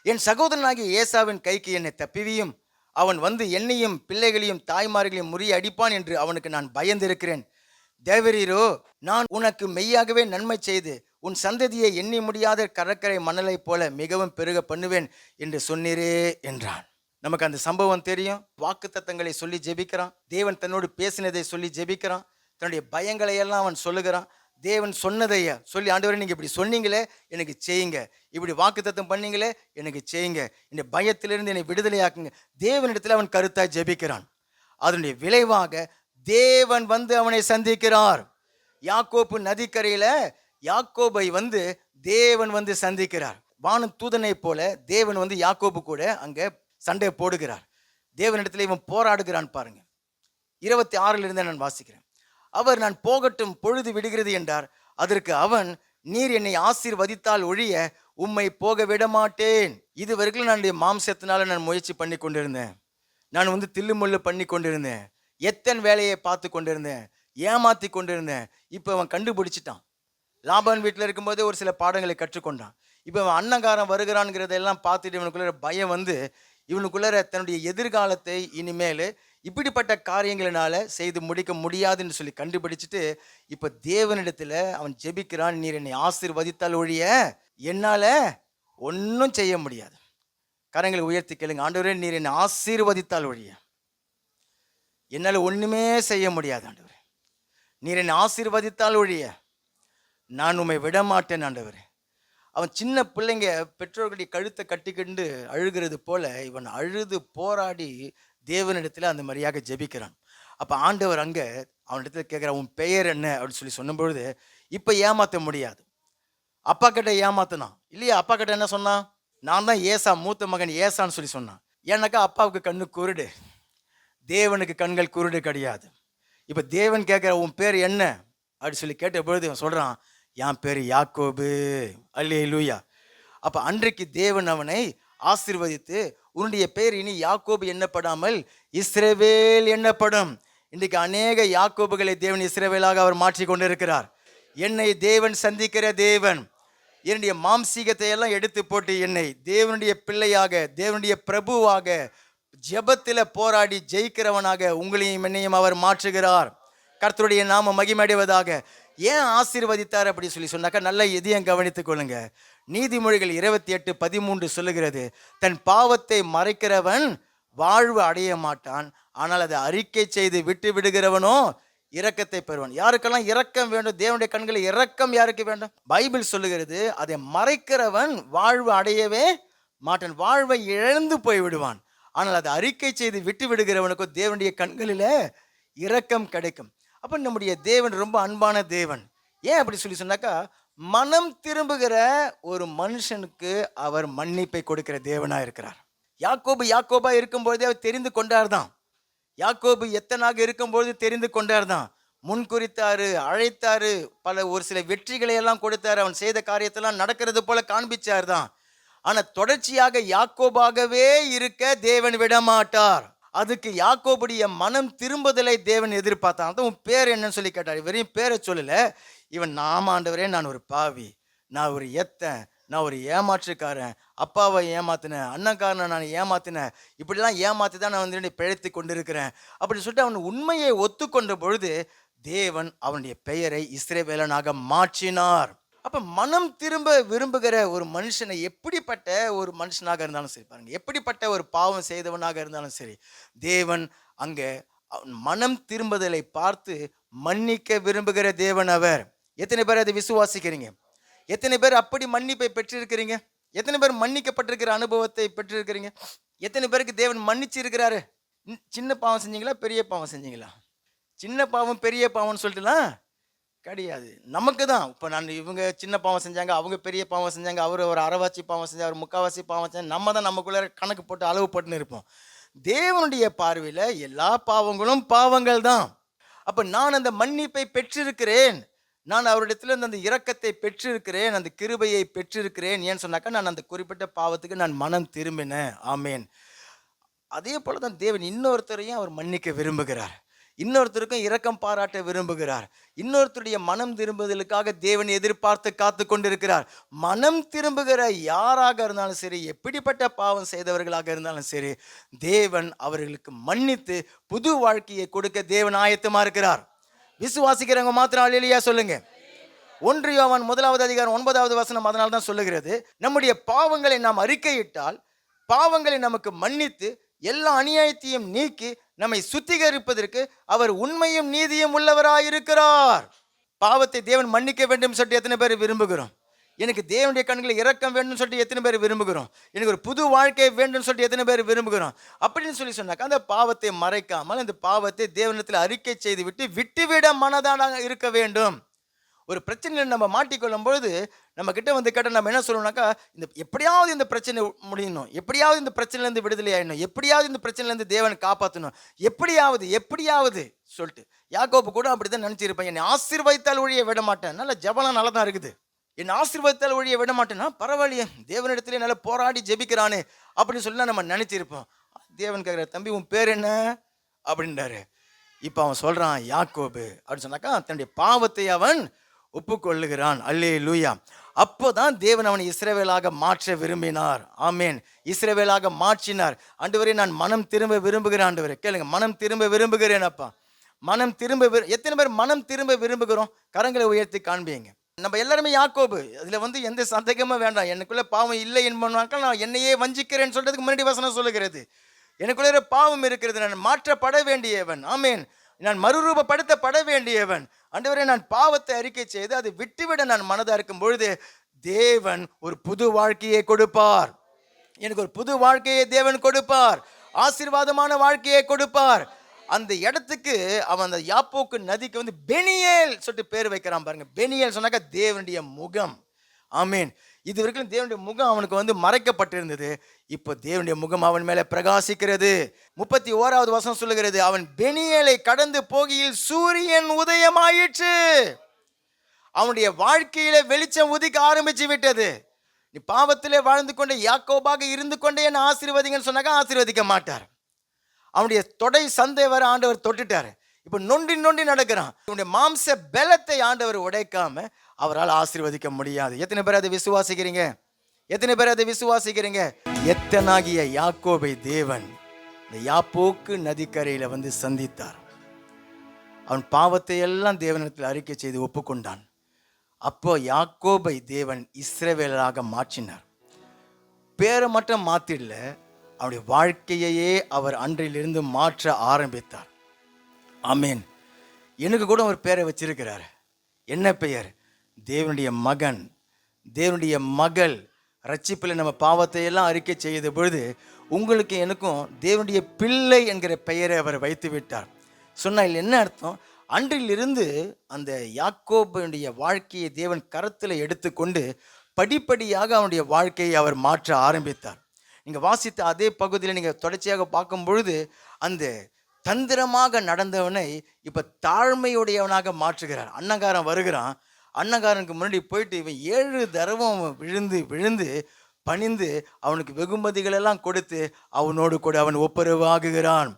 என் சகோதரனாகிய ஏசாவின் கைக்கு என்னை தப்பிவியும், அவன் வந்து என்னையும் பிள்ளைகளையும் தாய்மார்களையும் முறிய அடிப்பான் என்று அவனுக்கு நான் பயந்திருக்கிறேன். தேவரீரோ, நான் உனக்கு மெய்யாகவே நன்மை செய்து உன் சந்ததியை எண்ணி முடியாத கடற்கரை மணலை போல மிகவும் பெருக பண்ணுவேன் என்று சொன்னீரே என்றான். நமக்கு அந்த சம்பவம் தெரியும். வாக்குத்தத்தங்களை சொல்லி ஜெபிக்கிறான். தேவன் தன்னோடு பேசினதை சொல்லி ஜெபிக்கிறான். தன்னுடைய பயங்களை எல்லாம் அவன் சொல்லுகிறான். தேவன் சொன்னதையா சொல்லி, ஆண்டவரே நீங்கள் இப்படி சொன்னீங்களே எனக்கு செய்யுங்க, இப்படி வாக்குத்தத்தம் பண்ணீங்களே எனக்கு செய்யுங்க, இந்த பயத்திலிருந்து என்னை விடுதலையாக்குங்க. தேவனிடத்தில் அவன் கருத்தாய் ஜெபிக்கிறான். அதனுடைய விளைவாக தேவன் வந்து அவனை சந்திக்கிறார். யாக்கோப்பு நதிக்கரையில யாக்கோபை வந்து தேவன் வந்து சந்திக்கிறார். வானம் தூதனை போல தேவன் வந்து யாக்கோபு கூட அங்க சண்டை போடுகிறார். தேவனிடத்தில் இவன் போராடுகிறான் பாருங்க. 26 நான் வாசிக்கிறேன். அவர், நான் போகட்டும், பொழுது விடுகிறது என்றார். அதற்கு அவன், நீர் என்னை ஆசீர்வதித்தால் ஒழிய உம்மை போக விட மாட்டேன். இதுவரைக்கும் நான் மாம்சத்தினால நான் முயற்சி பண்ணி கொண்டிருந்தேன். நான் வந்து தில்லுமுள்ளு பண்ணி கொண்டிருந்தேன். எத்தனை வேலையை பார்த்து கொண்டிருந்தேன், ஏமாத்தி கொண்டிருந்தேன். இப்போ அவன் கண்டுபிடிச்சிட்டான். லாபான் வீட்டில் இருக்கும்போதே ஒரு சில பாடங்களை கற்றுக்கொண்டான். இப்போ அவன் அன்னங்காரம் வருகிறான்ங்கிறதெல்லாம் பார்த்துட்டு இவனுக்குள்ள பயம் வந்து இவனுக்குள்ள தன்னுடைய எதிர்காலத்தை இனிமேல் இப்படிப்பட்ட காரியங்களினால செய்து முடிக்க முடியாதுன்னு சொல்லி கண்டுபிடிச்சிட்டு இப்போ தேவனிடத்தில் அவன் ஜெபிக்கிறான். நீர் என்னை ஆசீர்வதித்தால் ஒழிய என்னால் ஒன்றும் செய்ய முடியாது. கரங்களை உயர்த்தி கேளுங்க. ஆண்டவரே, நீர் என்னை ஆசீர்வதித்தால் ஒழிய என்னால் ஒன்றுமே செய்ய முடியாது. ஆண்டவரே, நீர் என்னை ஆசீர்வதித்தால் ஒழிய நான் உம்மை விடமாட்டேன். ஆண்டவரே, அவன் சின்ன பிள்ளைங்க பெற்றோர்களுடைய கழுத்தை கட்டிக்கிண்டு அழுகிறது போல இவன் அழுது போராடி தேவனிடத்தில் அந்த மாதிரியாக ஜெபிக்கிறான். அப்போ ஆண்டவர் அங்கே அவனிடத்தில் கேட்குறான், உன் பெயர் என்ன அப்படின்னு சொல்லி சொன்னபொழுது இப்போ ஏமாற்ற முடியாது. அப்பா கிட்ட ஏமாத்தினான் இல்லையா? அப்பா கிட்ட என்ன சொன்னான்? நான் தான் ஏசா, மூத்த மகன் ஏசான்னு சொல்லி சொன்னான். ஏன்னாக்கா அப்பாவுக்கு கண்ணு குருடு, தேவனுக்கு கண்கள் குருடு கிடையாது. இப்போ தேவன் கேட்குற உன் பேர் என்ன அப்படி சொல்லி கேட்ட பொழுது அவன் சொல்கிறான், என் பேர் யாக்கோபு. அல்லேலூயா. அப்போ அன்றைக்கு தேவன் அவனை ஆசீர்வதித்து உன்னுடைய பேர் இனி யாக்கோபு எண்ணப்படாமல் இஸ்ரவேல் எண்ணப்படும். இன்றைக்கு அநேக யாக்கோபுகளை தேவன் இஸ்ரவேலாக அவர் மாற்றி கொண்டிருக்கிறார். என்னை தேவன் சந்திக்கிற தேவன் என்னுடைய மாம்சீகத்தை எல்லாம் எடுத்து போட்டு என்னை தேவனுடைய பிள்ளையாக, தேவனுடைய பிரபுவாக, ஜெபத்தில் போராடி ஜெயிக்கிறவனாக உங்களையும் என்னையும் அவர் மாற்றுகிறார். கர்த்தருடைய நாம மகிமையடைவதாக. ஏன் ஆசீர்வதித்தார் அப்படி சொல்லி சொன்னாக்கா, நல்ல இதையும் கவனித்துக் கொள்ளுங்க. நீதிமொழிகள் 28:13 சொல்லுகிறது, தன் பாவத்தை மறைக்கிறவன் வாழ்வு அடைய மாட்டான், ஆனால் அதை அறிக்கை செய்து விட்டு விடுகிறவனோ இரக்கத்தை பெறுவான். யாருக்கெல்லாம் இரக்கம் வேண்டும்? தேவனுடைய கண்களில் இரக்கம் யாருக்கு வேண்டும்? பைபிள் சொல்லுகிறது, அதை மறைக்கிறவன் வாழ்வு அடையவே மாட்டான், வாழ்வை இழந்து போய் விடுவான். ஆனால் அதை அறிக்கை செய்து விட்டு விடுகிறவனுக்கோ தேவனுடைய கண்களில் இரக்கம் கிடைக்கும். அப்போ நம்முடைய தேவன் ரொம்ப அன்பான தேவன். ஏன் அப்படி சொல்லி சொன்னாக்கா, மனம் திரும்புகிற ஒரு மனுஷனுக்கு அவர் மன்னிப்பை கொடுக்கிற தேவனாக இருக்கிறார். யாக்கோபு யாக்கோபா இருக்கும்போதே அவர் தெரிந்து கொண்டார் தான். யாக்கோபு எத்தனாக இருக்கும்போது தெரிந்து கொண்டார் தான். முன்குறித்தாரு, அழைத்தாரு, ஒரு சில வெற்றிகளை எல்லாம் கொடுத்தாரு, அவன் செய்த காரியத்தெல்லாம் நடக்கிறது போல காண்பிச்சார் தான். ஆனால் தொடர்ச்சியாக யாக்கோபாகவே இருக்க தேவன் விடமாட்டார். அதுக்கு யாக்கோபுடைய மனம் திரும்புதலை தேவன் எதிர்பார்த்தான். அதான் உன் பேர் என்னன்னு சொல்லி கேட்டார். வெறும் பேரை சொல்லல, இவன் ஆண்டவரே நான் ஒரு பாவி, நான் ஒரு எத்தன், நான் ஒரு ஏமாற்றுக்காரன், அப்பாவை ஏமாத்தினேன், அண்ணன்காரனை நான் ஏமாத்தினேன், இப்படிலாம் ஏமாற்றி தான் நான் வந்து பிழைத்து கொண்டிருக்கிறேன் அப்படின்னு சொல்லிட்டு அவன் உண்மையை ஒத்துக்கொண்ட பொழுது தேவன் அவனுடைய பெயரை இஸ்ரவேலனாக மாற்றினார். அப்போ மனம் திரும்ப விரும்புகிற ஒரு மனுஷனை, எப்படிப்பட்ட ஒரு மனுஷனாக இருந்தாலும் சரி, பாருங்க, எப்படிப்பட்ட ஒரு பாவம் செய்தவனாக இருந்தாலும் சரி, தேவன் அங்கே மனம் திரும்புதலை பார்த்து மன்னிக்க விரும்புகிற தேவன் அவர். எத்தனை பேர் அதை விசுவாசிக்கிறீங்க? எத்தனை பேர் அப்படி மன்னிப்பை பெற்றிருக்கிறீங்க? எத்தனை பேர் மன்னிக்கப்பட்டிருக்கிற அனுபவத்தை பெற்றிருக்கிறீங்க? எத்தனை பேருக்கு தேவன் மன்னிச்சு இருக்கிறாரு? சின்ன பாவம் செஞ்சீங்களா, பெரிய பாவம் செஞ்சீங்களா? சின்ன பாவம் பெரிய பாவம்னு சொல்லிட்டுலாம் கிடையாது. நமக்கு தான். இப்போ இவங்க சின்ன பாவம் செஞ்சாங்க, அவங்க பெரிய பாவம் செஞ்சாங்க, அவர் ஒரு அரைவாசி பாவம் செஞ்சாங்க, அவர் முக்கால்வாசி பாவம் செஞ்சாங்க, நம்ம தான் நமக்குள்ளே கணக்கு போட்டு அளவு போட்டுன்னு இருப்போம். தேவனுடைய பார்வையில் எல்லா பாவங்களும் பாவங்கள் தான். அப்போ நான் அந்த மன்னிப்பை பெற்றிருக்கிறேன், நான் அவரிடத்துல அந்த இரக்கத்தை பெற்றிருக்கிறேன், அந்த கிருபையை பெற்றிருக்கிறேன். ஏன்னு சொன்னாக்கா, நான் அந்த குறிப்பிட்ட பாவத்துக்கு நான் மனம் திரும்பினேன். ஆமேன். அதே போல தான் தேவன் இன்னொருத்தரையும் அவர் மன்னிக்க விரும்புகிறார், இன்னொருத்தருக்கும் இரக்கம் பாராட்ட விரும்புகிறார். இன்னொருத்தருடைய மனம் திரும்புதலுக்காக தேவன் எதிர்பார்த்து காத்து கொண்டிருக்கிறார். மனம் திரும்புகிற யாராக இருந்தாலும் சரி, எப்படிப்பட்ட பாவம் செய்தவர்களாக இருந்தாலும் சரி, தேவன் அவர்களுக்கு மன்னித்து புது வாழ்க்கையை கொடுக்க தேவன் ஆயத்தமா இருக்கிறார். விசுவாசிக்கிறவங்க மாத்திரம் அல்லேலூயா சொல்லுங்க. 1 யோவான் 1:9 அதனால தான் சொல்லுகிறது, நம்முடைய பாவங்களை நாம் அறிக்கையிட்டால் பாவங்களை நமக்கு மன்னித்து எல்லா அநியாயத்தையும் நீக்கி நம்மை சுத்திகரிப்பதற்கு அவர் உண்மையும் நீதியும் உள்ளவராயிருக்கிறார். பாவத்தை தேவன் மன்னிக்க வேண்டும் சொல்லிட்டு எத்தனை பேர் விரும்புகிறோம்? எனக்கு தேவனுடைய கண்களில் இரக்கம் வேண்டும் சொல்லிட்டு எத்தனை பேர் விரும்புகிறோம்? எனக்கு ஒரு புது வாழ்க்கை வேண்டும் சொல்லிட்டு எத்தனை பேர் விரும்புகிறோம்? அப்படின்னு சொல்லி சொன்னாக்கா, அந்த பாவத்தை மறைக்காமல் அந்த பாவத்தை தேவனிடத்தில் அறிக்கை செய்து விட்டுவிட மனதான இருக்க வேண்டும். ஒரு பிரச்சனையை நம்ம மாட்டிக்கொள்ளும் பொழுது நம்ம கிட்ட வந்து கேட்டால் நம்ம என்ன சொல்லுவோம்னாக்கா, இந்த எப்படியாவது இந்த பிரச்சனை முடியணும், எப்படியாவது இந்த பிரச்சனையிலேருந்து விடுதலை ஆயிடணும், எப்படியாவது இந்த பிரச்சனையிலேருந்து தேவனை காப்பாற்றணும், எப்படியாவது சொல்லிட்டு. யாக்கோபு கூட அப்படி தான் நினச்சிருப்பேன், என்னை ஆசீர்வதித்தால் ஒழிய விட மாட்டேன். நல்ல ஜபலாம் நல்லா தான் இருக்குது, என்னை ஆசீர்வதித்தால் ஒழிய விட மாட்டேன்னா பரவாயில்லையே, தேவனிடத்திலே நல்லா போராடி ஜெபிக்கிறானே அப்படின்னு சொல்லி நம்ம நினச்சிருப்போம். தேவன் கேட்குற, தம்பி உன் பேர் என்ன அப்படின்றாரு. இப்போ அவன் சொல்கிறான் யாக்கோபு அப்படின்னு சொன்னாக்கா, தன்னுடைய பாவத்தை அவன் ஒப்புக்கொள்ளுகிறான். அல்லேலூயா. அப்போதான் தேவன் அவனை இஸ்ரவேலாக மாற்ற விரும்பினார். ஆமேன். இஸ்ரவேலாக மாற்றினார். ஆண்டவரே நான் மனம் திரும்ப விரும்புகிறேன். ஆண்டவரே கேளுங்க, மனம் திரும்ப விரும்புகிறேன் அப்பா. மனம் திரும்ப எத்தனை பேர் மனம் திரும்ப விரும்புகிறோம்? கரங்களை உயர்த்தி காண்பீங்க. நம்ம எல்லாருமே யாக்கோபு, அதில் வந்து எந்த சந்தேகமும் வேண்டாம். எனக்குள்ள பாவம் இல்லை என்பதனால நான் என்னையே வஞ்சிக்கிறேன்னு சொல்றதுக்கு முன்னாடி வசனம் சொல்லுகிறது, எனக்குள்ள பாவம் இருக்கிறது, நான் மாற்றப்பட வேண்டியவன். ஆமேன். நான் மறுரூபப்படுத்தப்பட வேண்டியவன். ஆண்டவரே நான் பாவத்தை அறிக்கை செய்து அதை விட்டுவிட நான் மனதாக இருக்கும் பொழுது தேவன் ஒரு புது வாழ்க்கையை கொடுப்பார். எனக்கு ஒரு புது வாழ்க்கையை தேவன் கொடுப்பார், ஆசீர்வாதமான வாழ்க்கையை கொடுப்பார். அந்த இடத்துக்கு அவன் அந்த யாப்போக்கு நதிக்கு வந்து பெனியேல் சொல்லிட்டு பேர் வைக்கிறான் பாருங்க. பெனியேல் சொன்னாக்கா தேவனுடைய முகம். ஆமீன். இது வரைக்கும் தேவனுடைய முகம் அவனுக்கு வந்து மறைக்கப்பட்டிருந்தது. இப்போ தேவனுடைய முகம் அவன் மேலே பிரகாசிக்கிறது. 31வது வசனம் சொல்லுகிறது, அவன் பெனியேலை கடந்து போகையில் சூரியன் உதயமாயிற்று. அவனுடைய வாழ்க்கையில வெளிச்சம் உதிக்க ஆரம்பிச்சு விட்டது. நீ பாவத்திலே வாழ்ந்து கொண்டே யாக்கோபாக இருந்து கொண்டே என்ன ஆசீர்வதிங்கன்னு சொன்னாக்க ஆசீர்வதிக்க மாட்டார். அவனுடைய தொடை சந்தை வர ஆண்டவர் தொட்டுட்டாரு. இப்போ நொண்டி நொண்டி நடக்கிறான். இவனுடைய மாம்ச பலத்தை ஆண்டவர் உடைக்காம அவரால் ஆசீர்வதிக்க முடியாது. எத்தனை பேர் அதை விசுவாசிக்கிறீங்க? எத்தனை பேர் அதை விசுவாசிக்கிறீங்க? எத்தனாகிய யாக்கோபை தேவன் இந்த யாப்போக்கு நதிக்கரையில வந்து சந்தித்தார். அவன் பாவத்தை எல்லாம் தேவனிடத்தில் அறிக்கை செய்து ஒப்புக்கொண்டான். அப்போ யாக்கோபை தேவன் இஸ்ரவேலராக மாற்றினார். பேரை மட்டும் மாத்திடல, அவருடைய வாழ்க்கையையே அவர் அன்றிலிருந்து மாற்ற ஆரம்பித்தார். ஆமீன். எனக்கு கூட ஒரு பேரை வச்சிருக்கிறார். என்ன பெயர்? தேவனுடைய மகன், தேவனுடைய மகள். ரட்சிப்பில் நம்ம பாவத்தை எல்லாம் அறிக்கை செய்த பொழுது உங்களுக்கு எனக்கும் தேவனுடைய பிள்ளை என்கிற பெயரை அவர் வைத்து விட்டார். சொன்னால் என்ன அர்த்தம்? அன்றிலிருந்து அந்த யாக்கோபுடைய வாழ்க்கையை தேவன் கரத்தில் எடுத்துக்கொண்டு படிப்படியாக அவனுடைய வாழ்க்கையை அவர் மாற்ற ஆரம்பித்தார். நீங்கள் வாசித்த அதே பகுதியில் நீங்கள் தொடர்ச்சியாக பார்க்கும் பொழுது அந்த தந்திரமாக நடந்தவனை இப்போ தாழ்மையுடையவனாக மாற்றுகிறார். அன்னகாரன் வருகிறான். அன்னகாரனுக்கு முன்னாடி போயிட்டு இவன் 7 தடவை விழுந்து விழுந்து பணிந்து அவனுக்கு வெகுமதிகளெல்லாம் கொடுத்து அவனோடு கூட அவன் ஒப்புரவாகுகிறான்.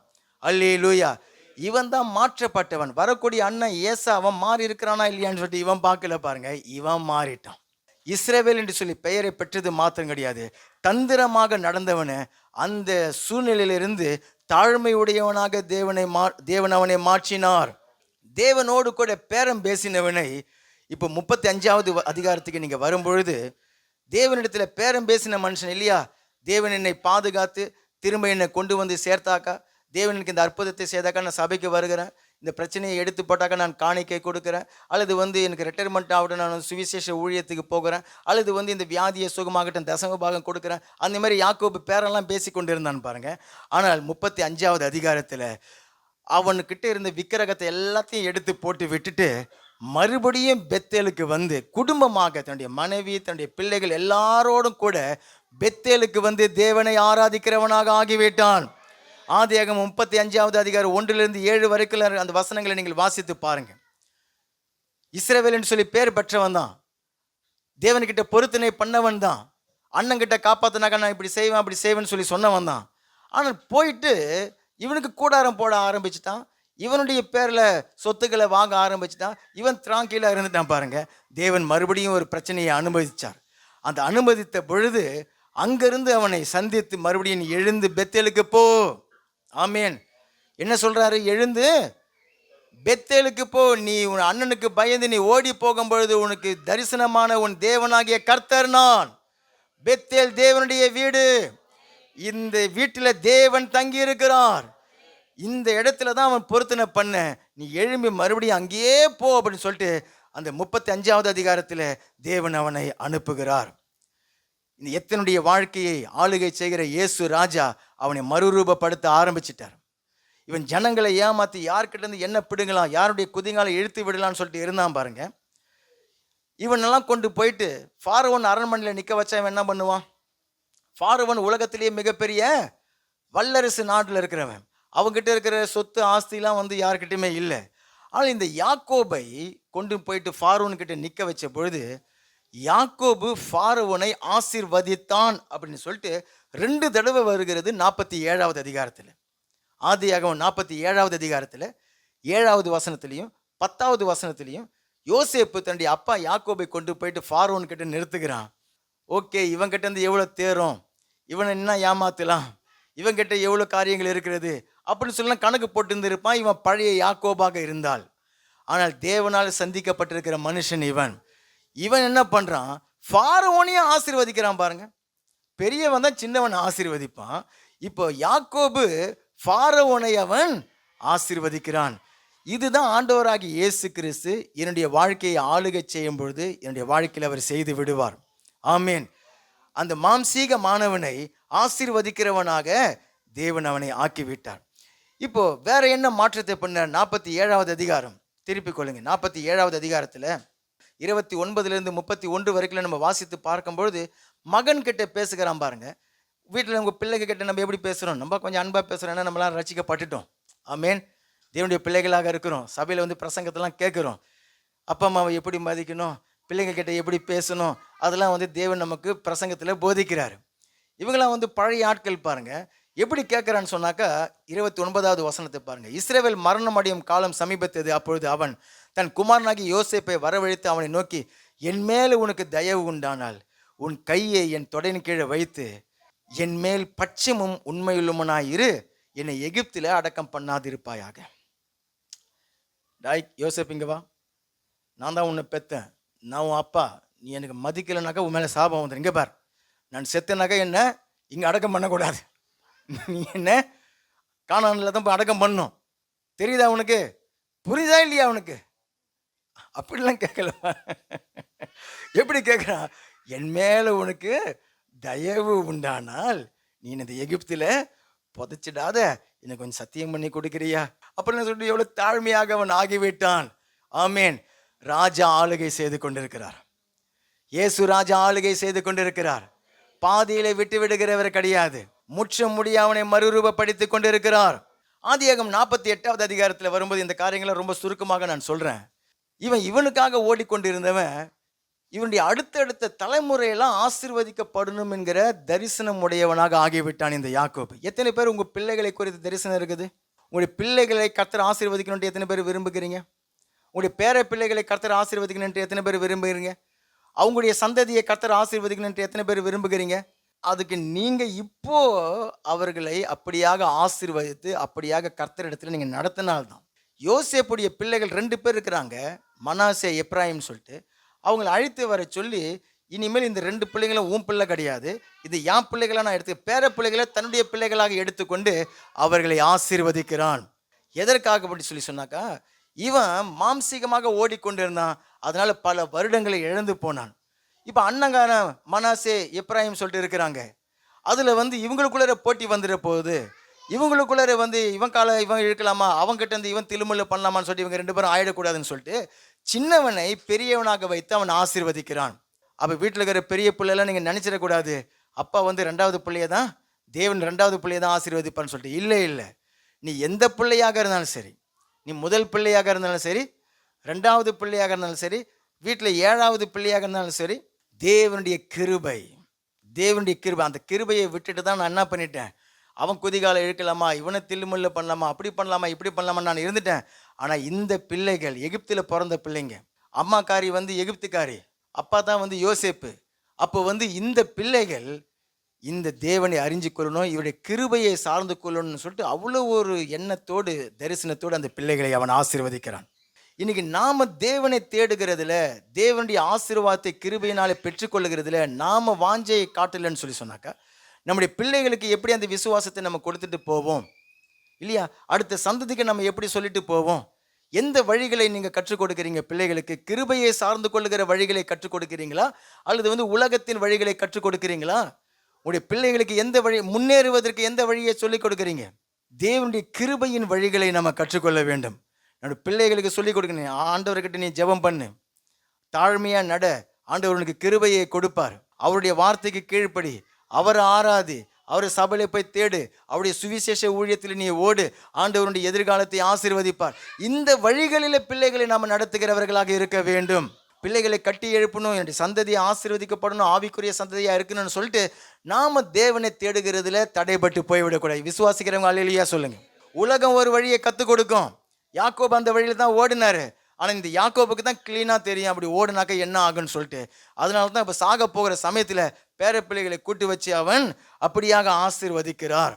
அல்லேலூயா. இவன் தான் மாற்றப்பட்டவன். வரக்கூடிய அண்ணன் ஏசா அவன் மாறி இருக்கிறானா இல்லையான்னு சொல்லிட்டு இவன் பார்க்கல பாருங்க, இவன் மாறிட்டான். இஸ்ரவேல் என்று சொல்லி பெயரை பெற்றது மாத்திரம் கிடையாது, தந்திரமாக நடந்தவனை அந்த சூழ்நிலையிலிருந்து தாழ்மையுடையவனாக தேவன் அவனை மாற்றினார். தேவனோடு கூட பேரம் பேசினவனை இப்போ 35வது அதிகாரத்துக்கு நீங்க வரும்பொழுது தேவனிடத்தில் பேரம் பேசின மனுஷன் இல்லையா, தேவன் என்னை பாதுகாத்து திரும்ப என்னை கொண்டு வந்து சேர்த்தாக்கா, தேவன் எனக்கு இந்த அற்புதத்தை செய்தாக்கா நான் சபைக்கு வருகிறேன், இந்த பிரச்சனையை எடுத்து போட்டாக்கா நான் காணிக்கை கொடுக்குறேன், அல்லது வந்து எனக்கு ரிட்டையர்மெண்ட் ஆகட்டும் நான் சுவிசேஷ ஊழியத்துக்கு போகிறேன், அல்லது வந்து இந்த வியாதியை சுகமாகட்டும் தசம பாகம் கொடுக்குறேன், அந்த மாதிரி யாக்கோபு பேரெல்லாம் பேசி கொண்டு இருந்தான்னு பாருங்க. ஆனால் 35வது அதிகாரத்தில் அவனுக்கிட்ட இருந்த விக்கிரகத்தை எல்லாத்தையும் எடுத்து போட்டு விட்டுட்டு மறுபடியும் பெத்தேலுக்கு வந்து குடும்பமாக தன்னுடைய மனைவி தன்னுடைய பிள்ளைகள் எல்லாரோடும் கூட பெத்தேலுக்கு வந்து தேவனை ஆராதிக்கிறவனாக ஆகிவிட்டான். ஆதியாகமம் 35வது அதிகாரம் 1-7 வரைக்கும் அந்த வசனங்களை நீங்கள் வாசித்து பாருங்க. இஸ்ரவேல் என்று சொல்லி பேர் பெற்றவன் தான், தேவன்கிட்ட பொருத்தனை பண்ணவன் தான், அண்ணங்கிட்ட காப்பாத்தினாக்கா நான் இப்படி செய்வேன் அப்படி செய்வேன்னு சொல்லி சொன்னவன் தான். ஆனால் போயிட்டு இவனுக்கு கூடாரம் போட ஆரம்பிச்சுட்டான், இவனுடைய பேரில் சொத்துக்களை வாங்க ஆரம்பிச்சுட்டான், இவன் திராங்கில இருந்துட்டான் பாருங்க. தேவன் மறுபடியும் ஒரு பிரச்சனையை அனுமதிச்சார். அந்த அனுமதித்த பொழுது அங்கிருந்து அவனை சந்தித்து மறுபடியும் எழுந்து பெத்தேலுக்கு போ. ஆமேன். என்ன சொல்றாரு? எழுந்து பெத்தேலுக்கு போ. நீ உன் அண்ணனுக்கு பயந்து நீ ஓடி போகும் பொழுது உனக்கு தரிசனமான உன் தேவனாகிய கர்த்தர் நான். பெத்தேல் தேவனுடைய வீடு, இந்த வீட்டில் தேவன் தங்கி இருக்கிறார், இந்த இடத்துல தான் அவன் பொருத்தனை பண்ண, நீ எழும்பி மறுபடியும் அங்கேயே போ அப்படின்னு சொல்லிட்டு அந்த 35வது அதிகாரத்தில் தேவன் அவனை அனுப்புகிறார். இந்த எத்தனுடைய வாழ்க்கையை ஆளுகை செய்கிற இயேசு ராஜா அவனை மறுரூபப்படுத்த ஆரம்பிச்சிட்டார். இவன் ஜனங்களை ஏமாற்றி யார்கிட்ட இருந்து என்ன பிடுங்கலாம், யாருடைய குதிங்காலை இழுத்து விடலான்னு சொல்லிட்டு இருந்தான் பாருங்க. இவனெல்லாம் கொண்டு போயிட்டு ஃபாரவோன் அரண்மனையில் நிற்க வச்சா இவன் என்ன பண்ணுவான்? ஃபாரவோன் உலகத்திலேயே மிகப்பெரிய வல்லரசு நாட்டில் இருக்கிறவன், அவங்ககிட்ட இருக்கிற சொத்து ஆஸ்திலாம் வந்து யார்கிட்டையுமே இல்லை. ஆனால் இந்த யாக்கோபை கொண்டு போயிட்டு ஃபாரவோன்கிட்ட நிற்க வச்ச பொழுது யாக்கோபு ஃபாரவோனை ஆசீர்வதித்தான் அப்படின்னு சொல்லிட்டு 2 தடவை வருகிறது 47வது அதிகாரத்தில். ஆதியாகமம் 47வது அதிகாரத்தில் 7வது வசனத்திலையும் 10வது வசனத்திலையும் யோசேப்பு தன்னுடைய அப்பா யாக்கோபை கொண்டு போயிட்டு ஃபாரவோன் கிட்ட நிறுத்துகிறான். ஓகே, இவங்கிட்ட இருந்து எவ்வளோ தேரும், இவனை என்ன ஏமாத்தலாம், இவங்கிட்ட எவ்வளோ காரியங்கள் இருக்கிறது அப்படின்னு சொல்லலாம் கணக்கு போட்டு இருந்திருப்பான். இவன் பழைய யாக்கோபாக இருந்தால், ஆனால் தேவனால் சந்திக்கப்பட்டிருக்கிற மனுஷன் இவன் என்ன பண்ணுறான்? ஃபாரவோனையும் ஆசீர்வதிக்கிறான் பாருங்க. பெரியவன் தான் சின்னவன் ஆசீர்வதிப்பான். இப்போ யாக்கோபு ஃபாரவோனை அவன் ஆசீர்வதிக்கிறான். இதுதான் ஆண்டவராகிய இயேசு கிறிஸ்து என்னுடைய வாழ்க்கையை ஆளுகை செய்யும் பொழுது என்னுடைய வாழ்க்கையில் அவர் செய்து விடுவார். ஆமேன். அந்த மாம்சீக மாணவனை ஆசீர்வதிக்கிறவனாக தேவன் அவனை ஆக்கிவிட்டார். இப்போ வேற என்ன மாற்றத்தை பண்ணார்? 47வது அதிகாரம் திருப்பிக் கொள்ளுங்க. 47வது அதிகாரத்தில் 29 31 வரைக்கும் நம்ம வாசித்து பார்க்கும்பொழுது மகன் கிட்ட பேசுகிறான் பாருங்க. வீட்டில் உங்கள் பிள்ளைங்க கிட்ட நம்ம எப்படி பேசுகிறோம்? நம்ம கொஞ்சம் அன்பாக பேசுகிறோம், ஏன்னா நம்மளாம் ரசிக்கப்பட்டுட்டோம். ஆமேன். தேவனுடைய பிள்ளைகளாக இருக்கிறோம். சபையில் வந்து பிரசங்கத்தெல்லாம் கேட்குறோம். அப்பா அம்மாவை எப்படி மதிக்கணும், பிள்ளைங்க கிட்ட எப்படி பேசணும், அதெல்லாம் வந்து தேவன் நமக்கு பிரசங்கத்தில் போதிக்கிறாரு. இவங்களாம் வந்து பழைய ஆட்கள் பாருங்க. எப்படி கேட்குறான்னு சொன்னாக்கா 29வது வசனத்தை பாருங்க. இஸ்ரவேல் மரணம் அடையும் காலம் சமீபத்தது. அப்பொழுது அவன் தன் குமாரனாகி யோசேப்பை வரவழைத்து அவனை நோக்கி, என் மேல் உனக்கு தயவு உண்டானால் உன் கையை என் தொடையின் கீழே வைத்து என் மேல் பட்சமும் உண்மையுள்ளவனாயிரு, என்னை எகிப்தில் அடக்கம் பண்ணாதிருப்பாயாக. டாய் யோசேப், இங்க வா. நான் தான் உன்னை பெத்தேன், நான் உன் அப்பா. நீ எனக்கு மதிக்கலைனாக்கா உன் மேலே சாபம் வந்துடும். இங்கே பார், நான் செத்தனாக்கா என்ன இங்கே அடக்கம் பண்ணக்கூடாது. நீ என்ன கானானில் தான் போய் அடக்கம் பண்ணும். தெரியுதா உனக்கு? புரியுதா இல்லையா உனக்கு? அப்படிலாம் கேட்கல. எப்படி கேட்குறான்? என் மேலே உனக்கு தயவு உண்டானால் நீ இந்த எகிப்தில் புதைச்சிடாத, எனக்கு கொஞ்சம் சத்தியம் பண்ணி கொடுக்குறியா அப்படின்னு சொல்லிட்டு எவ்வளோ தாழ்மையாக அவன் ஆகிவிட்டான். ஆமேன். ராஜா ஆளுகை செய்து கொண்டிருக்கிறார். இயேசு ராஜா ஆளுகை செய்து கொண்டிருக்கிறார். பாதியில விட்டு விடுகிறவர் கிடையாது. முற்றம் முடிய அவனை மறுரூபப்படுத்திக் கொண்டிருக்கிறார். ஆதியாகமம் 48வது அதிகாரத்தில் வரும்போது இந்த காரியங்களை ரொம்ப சுருக்கமாக நான் சொல்றேன். இவனுக்காக ஓடிக்கொண்டிருந்தவன் இவனுடைய அடுத்தடுத்த தலைமுறையெல்லாம் ஆசீர்வதிக்கப்படணும் என்கிற தரிசனம் உடையவனாக ஆகிவிட்டான் இந்த யாக்கோபு. எத்தனை பேர் உங்க பிள்ளைகளை குறித்து தரிசனம் இருக்குது? உங்களுடைய பிள்ளைகளை கர்த்தர் ஆசீர்வதிக்கணும்னு எத்தனை பேர் விரும்புகிறீங்க? உங்களுடைய பேர பிள்ளைகளை கர்த்தர் ஆசீர்வதிக்கணும்னு எத்தனை பேர் விரும்புகிறீங்க? அவங்களுடைய சந்ததியை கர்த்தர் ஆசீர்வதிக்கணும்னு எத்தனை பேர் விரும்புகிறீங்க? அதுக்கு நீங்க இப்போ அவர்களை அப்படியாக ஆசீர்வதித்து அப்படியாக கர்த்தர் இடத்துல நீங்க நடத்தினால்தான். யோசேப்புடைய பிள்ளைகள் 2 பேர் இருக்கிறாங்க, மனாசே எப்ராயிம் சொல்லிட்டு. அவங்களை அழைத்து வர சொல்லி, இனிமேல் இந்த 2 பிள்ளைகளும் உன் பிள்ளை கிடையாது, இது என் பிள்ளைகளாக நான் எடுத்து பேர பிள்ளைகளை தன்னுடைய பிள்ளைகளாக எடுத்துக்கொண்டு அவர்களை ஆசீர்வதிக்கிறான். எதற்காக அப்படி சொல்லி சொன்னாக்கா, இவன் மாம்சீகமாக ஓடிக்கொண்டிருந்தான், அதனால பல வருடங்களை இழந்து போனான். இப்போ அண்ணங்காரன் மனாசே எப்ராயிம் சொல்லிட்டு இருக்கிறாங்க. அதில் வந்து இவங்களுக்குள்ளே போட்டி வந்துட போகுது. இவங்களுக்குள்ளே வந்து இவன் இழுக்கலாமா, அவங்ககிட்ட இருந்து இவன் திலுமுள்ள பண்ணலாமான்னு சொல்லிட்டு இவங்க 2 பேரும் ஆயிடக்கூடாதுன்னு சொல்லிட்டு சின்னவனை பெரியவனாக வைத்து அவன் ஆசீர்வதிக்கிறான். அப்போ வீட்டில் இருக்கிற பெரிய பிள்ளைலாம் நீங்கள் நினச்சிடக்கூடாது, அப்பா வந்து 2வது பிள்ளையை தான் தேவன் 2வது பிள்ளையை தான் ஆசீர்வதிப்பான்னு சொல்லிட்டு. இல்லை இல்லை, நீ எந்த பிள்ளையாக இருந்தாலும் சரி, நீ முதல் பிள்ளையாக இருந்தாலும் சரி, 2வது பிள்ளையாக இருந்தாலும் சரி, வீட்டில் 7வது பிள்ளையாக இருந்தாலும் சரி, தேவனுடைய கிருபை, தேவனுடைய கிருபை. அந்த கிருபையை விட்டுட்டு தான் நான் என்ன பண்ணிட்டேன், அவன் குதிகாலை இழுக்கலாமா, இவனை தில்லுமுள்ள பண்ணலாமா, அப்படி பண்ணலாமா, இப்படி பண்ணலாமா நான் இருந்துட்டேன். ஆனால் இந்த பிள்ளைகள் எகிப்தில் பிறந்த பிள்ளைங்க, அம்மாக்காரி வந்து எகிப்துக்காரி, அப்பா தான் வந்து யோசேப்பு. அப்போ வந்து இந்த பிள்ளைகள் இந்த தேவனை அறிஞ்சு கொள்ளணும், இவருடைய கிருபையை சார்ந்து கொள்ளணும்னு சொல்லிட்டு அவ்வளோ ஒரு எண்ணத்தோடு தரிசனத்தோடு அந்த பிள்ளைகளை அவன் ஆசீர்வதிக்கிறான். இன்னைக்கு நாம தேவனை தேடுகிறதுல, தேவனுடைய ஆசீர்வாதத்தை கிருபையினாலே பெற்றுக்கொள்ளுகிறதுல நாம வாஞ்சையை காட்டலன்னு சொல்லி சொன்னாக்கா, நம்முடைய பிள்ளைகளுக்கு எப்படி அந்த விசுவாசத்தை நம்ம கொடுத்துட்டு போவோம் இல்லையா? அடுத்த சந்ததிக்கு நம்ம எப்படி சொல்லிட்டு போவோம்? எந்த வழிகளை நீங்க கற்றுக் கொடுக்குறீங்க பிள்ளைகளுக்கு? கிருபையை சார்ந்து கொள்ளுகிற வழிகளை கற்றுக் கொடுக்கிறீங்களா, அல்லது வந்து உலகத்தின் வழிகளை கற்றுக் கொடுக்கிறீங்களா? உங்களுடைய பிள்ளைகளுக்கு எந்த வழி, முன்னேறுவதற்கு எந்த வழியை சொல்லிக் கொடுக்குறீங்க? தேவனுடைய கிருபையின் வழிகளை நம்ம கற்றுக்கொள்ள வேண்டும். என்னோட பிள்ளைகளுக்கு சொல்லிக் கொடுக்கணும், ஆண்டவர்கிட்ட நீ ஜெபம் பண்ணு, தாழ்மையா நட, ஆண்டவர் உனக்கு கிருபையை கொடுப்பார், அவருடைய வார்த்தைக்கு கீழ்ப்படி, அவரை ஆராதி, அவரை சபையில போய் தேடு, அவருடைய சுவிசேஷ ஊழியத்தில் நீ ஓடு, ஆண்டவருடைய எதிர்காலத்தை ஆசீர்வதிப்பார். இந்த வழிகளில் பிள்ளைகளை நாம் நடத்துகிறவர்களாக இருக்க வேண்டும். பிள்ளைகளை கட்டி எழுப்பணும், என்னுடைய சந்ததியை ஆசீர்வதிக்கப்படணும், ஆவிக்குரிய சந்ததியாக இருக்கணும்னு சொல்லிட்டு நாம தேவனை தேடுகிறதுல தடைபட்டு போய்விடக்கூடாது. விசுவாசிக்கிறவங்க அல்லேலூயா சொல்லுங்க. உலகம் ஒரு வழியை கற்றுக் கொடுக்கும். யாக்கோபு அந்த வழியில் தான் ஓடினாரு. ஆனால் இந்த யாக்கோபுக்கு தான் கிளீனாக தெரியும் அப்படி ஓடுனாக்க என்ன ஆகுன்னு சொல்லிட்டு. அதனால தான் இப்போ சாக போகிற சமயத்தில் பேர பிள்ளைகளை கூட்டி வச்சு அவன் அப்படியாக ஆசீர்வதிக்கிறார்.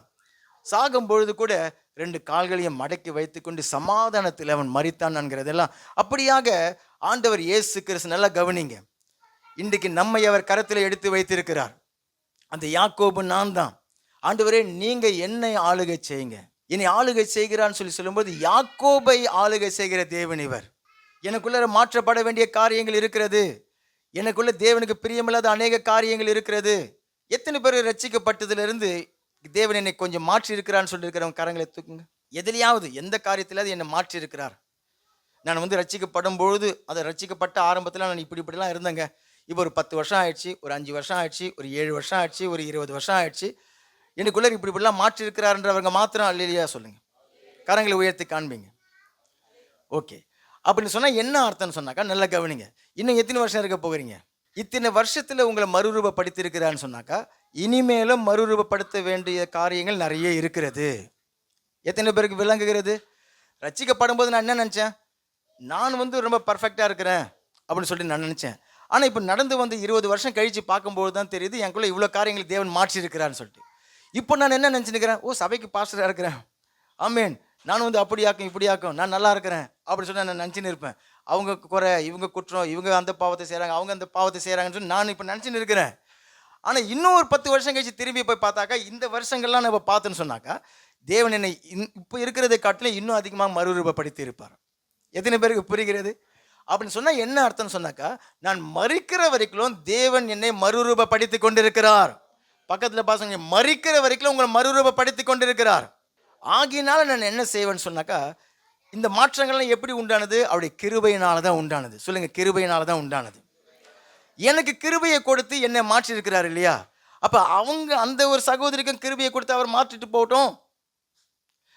சாகும் பொழுது கூட 2 கால்களையும் மடக்கி வைத்துக்கொண்டு சமாதானத்தில் அவன் மரித்தான்ங்கிறதெல்லாம் அப்படியாக ஆண்டவர் இயேசு கிறிஸ்து. நல்லா கவனிங்க, இன்றைக்கு நம்மை அவர் கரத்தில் எடுத்து வைத்திருக்கிறார். அந்த யாக்கோபு நான் தான். ஆண்டவரே நீங்க என்னை ஆளுகை செய்யுங்க, என்னை ஆளுகை செய்கிறான்னு சொல்லும்போது யாக்கோபை ஆளுகை செய்கிற தேவன் இவர். எனக்குள்ள மாற்றப்பட வேண்டிய காரியங்கள் இருக்கிறது, எனக்குள்ள தேவனுக்கு பிரியமில்லாத அநேக காரியங்கள் இருக்கிறது. எத்தனை பேர் ரட்சிக்கப்பட்டதிலிருந்து தேவன் என்னை கொஞ்சம் மாற்றி இருக்கிறான்னு சொல்லியிருக்கிறவங்க கரங்களை தூக்குங்க. எதிலையாவது, எந்த காரியத்திலாவது என்னை மாற்றி இருக்கிறார். நான் வந்து ரட்சிக்கப்படும் பொழுது, அதை ரட்சிக்கப்பட்ட ஆரம்பத்தில் நான் இப்படிலாம் இருந்தேங்க. இப்போ ஒரு 10 வருஷம் ஆயிடுச்சு, ஒரு 5 வருஷம் ஆயிடுச்சு, ஒரு 7 வருஷம் ஆயிடுச்சு, ஒரு 20 வருஷம் ஆயிடுச்சு. எனக்குள்ளே இப்படிலாம் மாற்றி இருக்கிறாருன்றவங்க மாத்திரம் அல்லேலூயா சொல்லுங்க. கரங்களை உயர்த்தி காண்பீங்க. ஓகே, அப்படின்னு சொன்னால் என்ன அர்த்தம்னு சொன்னாக்கா, நல்லா கவனிங்க. இன்னும் எத்தனை வருஷம் இருக்க போகிறீங்க? இத்தனை வருஷத்தில் உங்களை மறுரூபப்படுத்தியிருக்கிறான்னு சொன்னாக்கா, இனிமேலும் மறுரூபப்படுத்த வேண்டிய காரியங்கள் நிறைய இருக்கிறது. எத்தனை பேருக்கு விளங்குகிறது? ரட்சிக்கப்படும் போது நான் என்ன நினச்சேன்? நான் வந்து ரொம்ப பர்ஃபெக்டாக இருக்கிறேன் அப்படின்னு சொல்லி நான் நினச்சேன். ஆனால் இப்போ நடந்து வந்து 20 வருஷம் கழித்து பார்க்கும்போது தான் தெரியுது எனக்குள்ளே இவ்வளோ காரியங்கள் தேவன் மாற்றி இருக்கிறான்னு சொல்லிட்டு. இப்போ நான் என்ன நினச்சிருக்கிறேன்? ஓ, சபைக்கு பாஸ்டராக இருக்கிறேன், ஆமேன், நானும் வந்து அப்படியாக்கும் இப்படியாக்கும், நான் நல்லா இருக்கிறேன் அப்படின்னு சொல்லி நான் நினச்சின்னு இருப்பேன். அவங்க குறை, இவங்க குற்றம், இவங்க அந்த பாவத்தை செய்கிறாங்க, அவங்க அந்த பாவத்தை செய்கிறாங்கன்னு சொல்லி நான் இப்போ நினச்சின்னு இருக்கிறேன். ஆனால் இன்னும் ஒரு 10 வருஷம் கழிச்சு திரும்பி போய் பார்த்தாக்கா, இந்த வருஷங்கள்லாம் நம்ம பார்த்தோன்னு சொன்னாக்கா, தேவன் என்னை இப்போ இருக்கிறதை காட்டிலும் இன்னும் அதிகமாக மறுரூபப்படுத்தி இருப்பார். எத்தனை பேருக்கு புரிகிறது? அப்படின்னு சொன்னால் என்ன அர்த்தம்னு சொன்னாக்கா, நான் மறிக்கிற வரைக்கும் தேவன் என்னை மறுரூபப்படுத்தி கொண்டிருக்கிறார். பக்கத்தில் பாசங்க, மறிக்கிற வரைக்கும் உங்களை மறுரூபப்படுத்தி கொண்டிருக்கிறார். ஆகினால நான் என்ன செய்வேன்னு சொன்னாக்கா, இந்த மாற்றங்கள்லாம் எப்படி உண்டானது? அவருடைய கிருபையினால தான் உண்டானது. சொல்லுங்க, கிருபையினால தான் உண்டானது. எனக்கு கிருபையை கொடுத்து என்னை மாற்றி இருக்கிறார் இல்லையா? அப்போ அவங்க அந்த ஒரு சகோதரிக்கும் கிருபையை கொடுத்து அவர் மாற்றிட்டு போகட்டும்,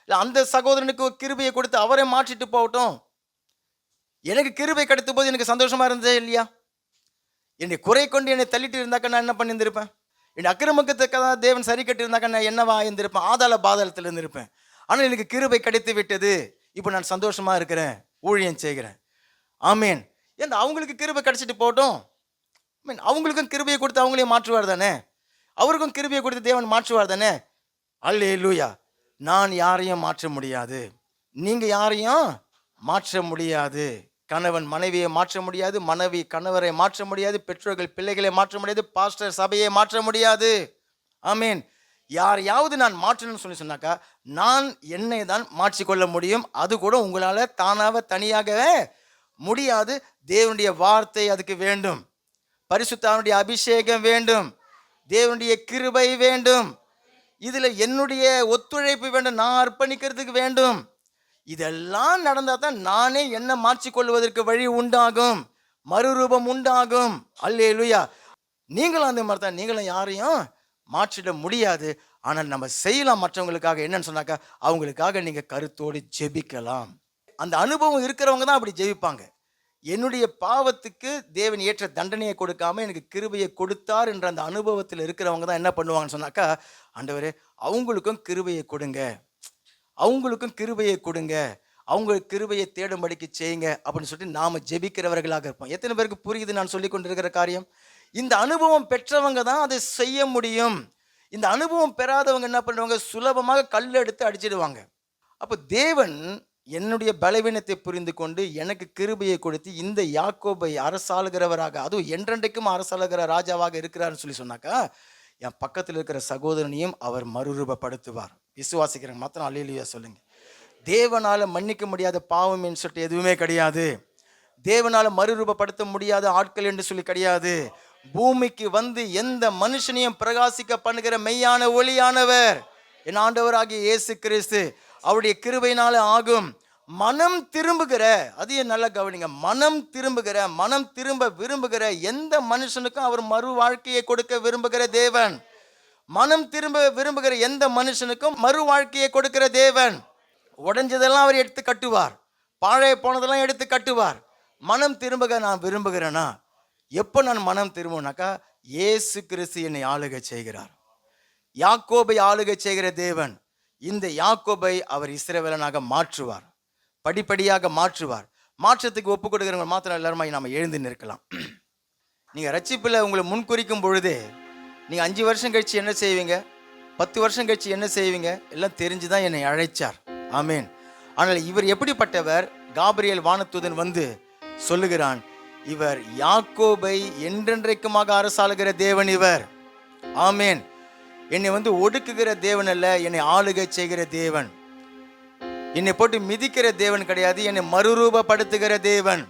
இல்லை அந்த சகோதரனுக்கு கிருபையை கொடுத்து அவரை மாற்றிட்டு போகட்டும். எனக்கு கிருபை கிடைத்த போது எனக்கு சந்தோஷமா இருந்ததே இல்லையா? என்னை குறை கொண்டு என்னை தள்ளிட்டு இருந்தாக்கா நான் என்ன பண்ணியிருந்திருப்பேன்? என் அக்கிரமத்துக்காக தேவன் சரி கட்டி இருந்தாக்கா நான் என்னவா இருந்திருப்பேன்? ஆதாள பாதாளத்தில் இருந்திருப்பேன். ஆனால் எனக்கு கிருபை கிடைத்து விட்டது, இப்போ நான் சந்தோஷமா இருக்கிறேன், ஊழியம் செய்கிறேன், ஆமேன். ஏன் அவங்களுக்கு கிருபை கிடைச்சிட்டு போகட்டும், மீன் அவங்களுக்கும் கிருபையை கொடுத்து அவங்களையும் மாற்றுவார் தானே, அவருக்கும் கிருபையை கொடுத்து தேவன் மாற்றுவார் தானே. அல்லேலூயா. நான் யாரையும் மாற்ற முடியாது, நீங்கள் யாரையும் மாற்ற முடியாது. கணவன் மனைவியை மாற்ற முடியாது, மனைவி கணவரை மாற்ற முடியாது, பெற்றோர்கள் பிள்ளைகளை மாற்ற முடியாது, பாஸ்டர் சபையை மாற்ற முடியாது, ஆமீன். யாரையாவது நான் மாற்றணும்னு சொன்னாக்கா நான் என்னை தான் மாற்றிக்கொள்ள முடியும். அது கூட உங்களால் தானாக தனியாகவே முடியாது. தேவனுடைய வார்த்தை அதுக்கு வேண்டும், பரிசுத்தாவினுடைய அபிஷேகம் வேண்டும், தேவனுடைய கிருபை வேண்டும், இதில் என்னுடைய ஒத்துழைப்பு வேண்டும், நான் அர்ப்பணிக்கிறதுக்கு வேண்டும். இதெல்லாம் நடந்தால் தான் நானே என்ன மாற்றிக்கொள்வதற்கு வழி உண்டாகும், மறுரூபம் உண்டாகும். அல்லேலூயா. நீங்களும் அந்த மாதிரி தான், நீங்களும் யாரையும் மாற்றிட முடியாது. ஆனால் நம்ம செய்யலாம் மற்றவங்களுக்காக. என்னன்னு சொன்னாக்கா, அவங்களுக்காக நீங்கள் கருத்தோடு ஜெபிக்கலாம். அந்த அனுபவம் இருக்கிறவங்க தான் அப்படி ஜெபிப்பாங்க. என்னுடைய பாவத்துக்கு தேவன் ஏற்ற தண்டனையை கொடுக்காம எனக்கு கிருபையை கொடுத்தார் என்ற அந்த அனுபவத்தில் இருக்கிறவங்க தான் என்ன பண்ணுவாங்கன்னு சொன்னாக்கா, ஆண்டவரே அவங்களுக்கும் கிருபையை கொடுங்க, அவங்களுக்கும் கிருபையை கொடுங்க, அவங்க கிருபையை தேடும்படிக்கு செய்யுங்க அப்படின்னு சொல்லிட்டு நாம் ஜெபிக்கிறவர்களாக இருப்போம். எத்தனை பேருக்கு புரியுது நான் சொல்லி கொண்டிருக்கிற காரியம்? இந்த அனுபவம் பெற்றவங்க தான் அதை செய்ய முடியும். இந்த அனுபவம் பெறாதவங்க என்ன பண்ணுவாங்க? சுலபமாக கல் எடுத்து அடிச்சிடுவாங்க. அப்போ தேவன் என்னுடைய பலவீனத்தை புரிந்து கொண்டு எனக்கு கிருபையை கொடுத்து இந்த யாக்கோபை அரசாளுகிறவராக, அதுவும் என்றென்றைக்கும் அரசாளுகிற ராஜாவாக இருக்கிறார்னு சொல்லி சொன்னாக்கா, என் பக்கத்தில் இருக்கிற சகோதரனையும் அவர் மறுரூபப்படுத்துவார். விசுவாசிக்கிறேன் மாத்திரம் அல்லேலூயா சொல்லுங்க. தேவனால் மன்னிக்க முடியாத பாவம் என்று சொல்லிட்டு எதுவுமே கிடையாது. தேவனால் மறுரூபப்படுத்த முடியாத ஆட்கள் என்று சொல்லி கிடையாது. பூமிக்கு வந்து எந்த மனுஷனையும் பிரகாசிக்க பண்ணுகிற மெய்யான ஒளியானவர் என் ஆண்டவராகிய இயேசு கிறிஸ்து. அவருடைய கிருபையினால ஆகும். மனம் திரும்புகிற, அதையும் நல்லா கவனிங்க, மனம் திரும்புகிற, மனம் திரும்ப விரும்புகிற எந்த மனுஷனுக்கும் அவர் மறு வாழ்க்கையை கொடுக்க விரும்புகிற தேவன். மனம் திரும்ப விரும்புகிற எந்த மனுஷனுக்கும் மறு வாழ்க்கையை கொடுக்கிற தேவன். உடைஞ்சதெல்லாம் அவர் எடுத்து கட்டுவார், பாழை போனதெல்லாம் எடுத்து கட்டுவார். மனம் திரும்புக நான் விரும்புகிறேனா? எப்போ நான் மனம் திரும்புனாக்கா, இயேசு கிறிஸ்து என்னை ஆளுகை செய்கிறார். யாக்கோபை ஆளுகை செய்கிற தேவன் இந்த யாக்கோபை அவர் இஸ்ரவேலனாக மாற்றுவார், படிப்படியாக மாற்றுவார். மாற்றத்துக்கு ஒப்பு கொடுக்குறவங்க மாத்திரம் எல்லாருமா நாம் எழுந்து நிற்கலாம். நீங்கள் ரட்சிப்பில் உங்களை முன்குறிக்கும் பொழுதே நீங்கள் 5 வருஷம் கழிச்சு என்ன செய்வீங்க, 10 வருஷம் கழிச்சு என்ன செய்வீங்க எல்லாம் தெரிஞ்சுதான் என்னை அழைச்சார், ஆமேன். ஆனால் இவர் எப்படிப்பட்டவர்? காபிரியேல் வானதூதன் வந்து சொல்லுகிறான், இவர் யாக்கோபை என்றென்றைக்குமாக அரசாளுகிற தேவன் இவர், ஆமேன். என்னை வந்து ஒடுக்குகிற தேவன் அல்ல, என்னை ஆளுகை செய்கிற தேவன். என்னை போட்டு மிதிக்கிற தேவன் கிடையாது, என்னை மறுரூபப்படுத்துகிற தேவன்.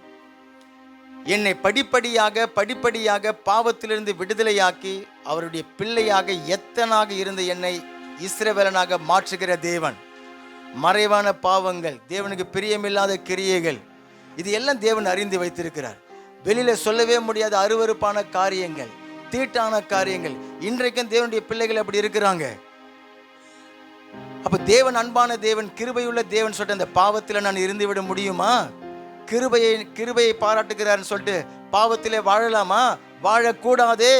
என்னை படிப்படியாக பாவத்திலிருந்து விடுதலையாக்கி அவருடைய பிள்ளையாக எத்தனாக இருந்த என்னை இஸ்ரவேலனாக மாற்றுகிற தேவன். மறைவான பாவங்கள், தேவனுக்கு பிரியமில்லாத கிரியைகள், இது எல்லாம் தேவன் அறிந்து வைத்திருக்கிறார். வெளியில சொல்லவே முடியாத அருவருப்பான காரியங்கள், தீட்டான காரியங்கள், இன்றைக்கும் தேவனுடைய பிள்ளைகள் அப்படி இருக்கிறாங்க. அப்ப தேவன் அன்பான தேவன், கிருபையுள்ள தேவன் சொல்லிட்டு அந்த பாவத்தில் நான் இருந்து விட முடியுமா? கிருபையை பாராட்டுகிறார்னு சொல்லிட்டு பாவத்திலே வாழலாமா? வாழக்கூடாதே.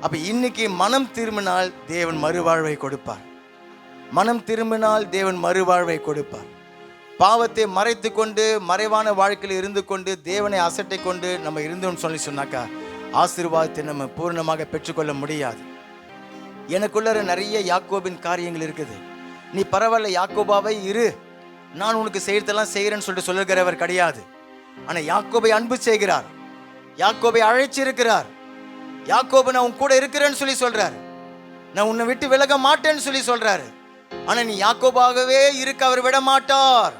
அப்ப இன்னைக்கு மனம் திரும்பினால் தேவன் மறுவாழ்வை கொடுப்பார். மனம் திரும்பினால் தேவன் மறுவாழ்வை கொடுப்பார். பாவத்தை மறைத்து கொண்டு மறைவான வாழ்க்கையில் இருந்து கொண்டு தேவனை அசட்டை கொண்டு நம்ம இருந்தோம்னு சொன்னாக்கா ஆசீர்வாதத்தை நம்ம பூர்ணமாக பெற்றுக்கொள்ள முடியாது. எனக்குள்ள நிறைய யாக்கோபின் காரியங்கள் இருக்குது. நீ பரவாயில்ல யாக்கோபாவை இரு, நான் உனக்கு செய்யறதெல்லாம் செய்கிறேன்னு சொல்லிட்டு சொல்லுகிறவர் கிடையாது. ஆனால் யாக்கோபை அன்பு செய்கிறார், யாக்கோபை அழைச்சிருக்கிறார். யாக்கோபு நான் உன் கூட இருக்கிறேன்னு சொல்லி சொல்றாரு, நான் உன்னை விட்டு விலக மாட்டேன்னு சொல்லி சொல்றாரு. ஆனா நீ யாக்கோபாகவே இருக்க அவர் விட மாட்டார்.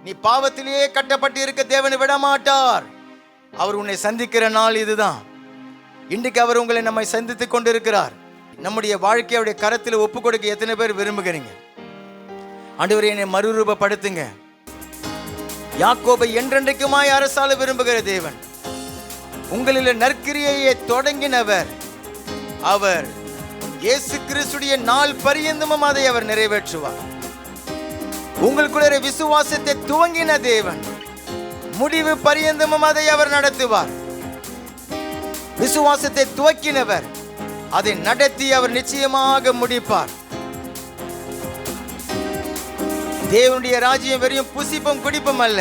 நீ பாவத்திலேயே கட்டப்பட்டு இருக்க தேவனை விட மாட்டார். அவர் உன்னை சந்திக்கிற நாள் இதுதான். இன்றைக்கு அவர் உங்களை நம்மை சந்தித்து கொண்டிருக்கிறார். நம்முடைய வாழ்க்கையுடைய கரத்தில் ஒப்பு கொடுக்க எத்தனை பேர் விரும்புகிறீங்க? ஆண்டவரே என்னை மறுரூபப்படுத்துங்க. யாக்கோபை என்றென்றைக்குமாய் அரசால விரும்புகிற தேவன், உங்களில் நற்கிரியையை தொடங்கினவர் அவர். இயேசு கிறிஸ்துடைய நாள் பரியந்தமும் அதை அவர் நிறைவேற்றுவார். உங்களுக்குள்ள விசுவாசத்தை துவங்கின தேவன் முடிவு பரியந்தமும் அதை அவர் நடத்துவார். விசுவாசத்தை துவக்கினவர் அதை நடத்தி அவர் நிச்சயமாக முடிப்பார். தேவனுடைய ராஜ்யம் வெறும் புசிப்பும் குடிப்பும் அல்ல,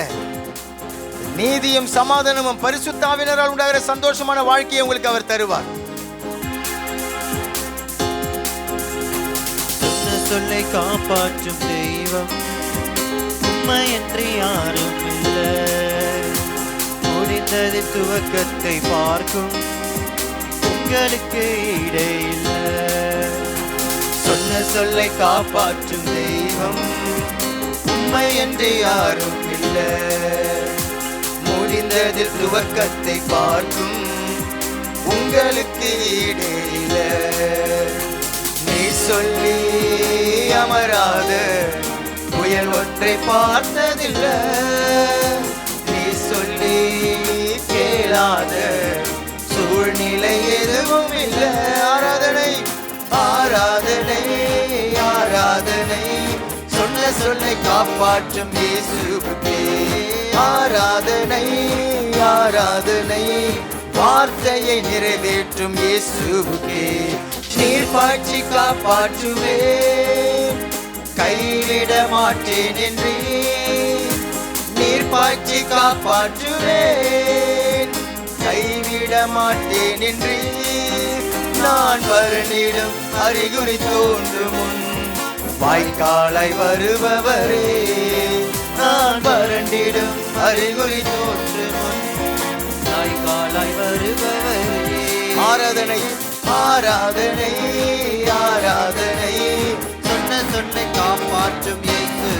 நீதியும் சமாதானமும் பரிசுத்த ஆவியினரால் உண்டாகிற சந்தோஷமான வாழ்க்கையை உங்களுக்கு அவர் தருவார். சொல்லை காப்பாற்றும் தெய்வம் உண்மையன்றி யாரும் இல்லை. முடிந்தது துவக்கத்தை பார்க்கும் உங்களுக்கு ஈடே இல்லை. சொன்ன சொல்லை காப்பாற்றும் தெய்வம் உண்மையன்றி யாரும் இல்லை. முடிந்தது துவக்கத்தை பார்க்கும் உங்களுக்கு ஈடே இல்லை. நீ சொல்லி அமராத புயல் ஒன்றை பார்த்ததில்லை, நீ சொல்லி கேளாத சூழ்நிலை எதுவும் இல்லை. ஆராதனை ஆராதனை ஆராதனை, சொன்ன சொல்லை காப்பாற்றும் இயேசுவுக்கே ஆராதனை ஆராதனை, வார்த்தையை நிறைவேற்றும் இயேசுவுக்கே. நீர் பாய்ச்சி காப்பாற்றுவே, கைவிட மாட்டேன் என்று நீர் பாய்ச்சி காப்பாற்றுவேன், கைவிட மாட்டேன் என்று நான் வருணிடும் அறிகுறி தோன்றும் முன் வாய்க்காலாய் வருபவரே. நான் வறண்டிடும் அறிகுறி தோன்றும் முன் வாய்க்காலாய் வருபவரே. ஆராதனை ஆராதனை ஆராதனை, சொன்ன சொன்னை காப்பாற்றும் இயேசு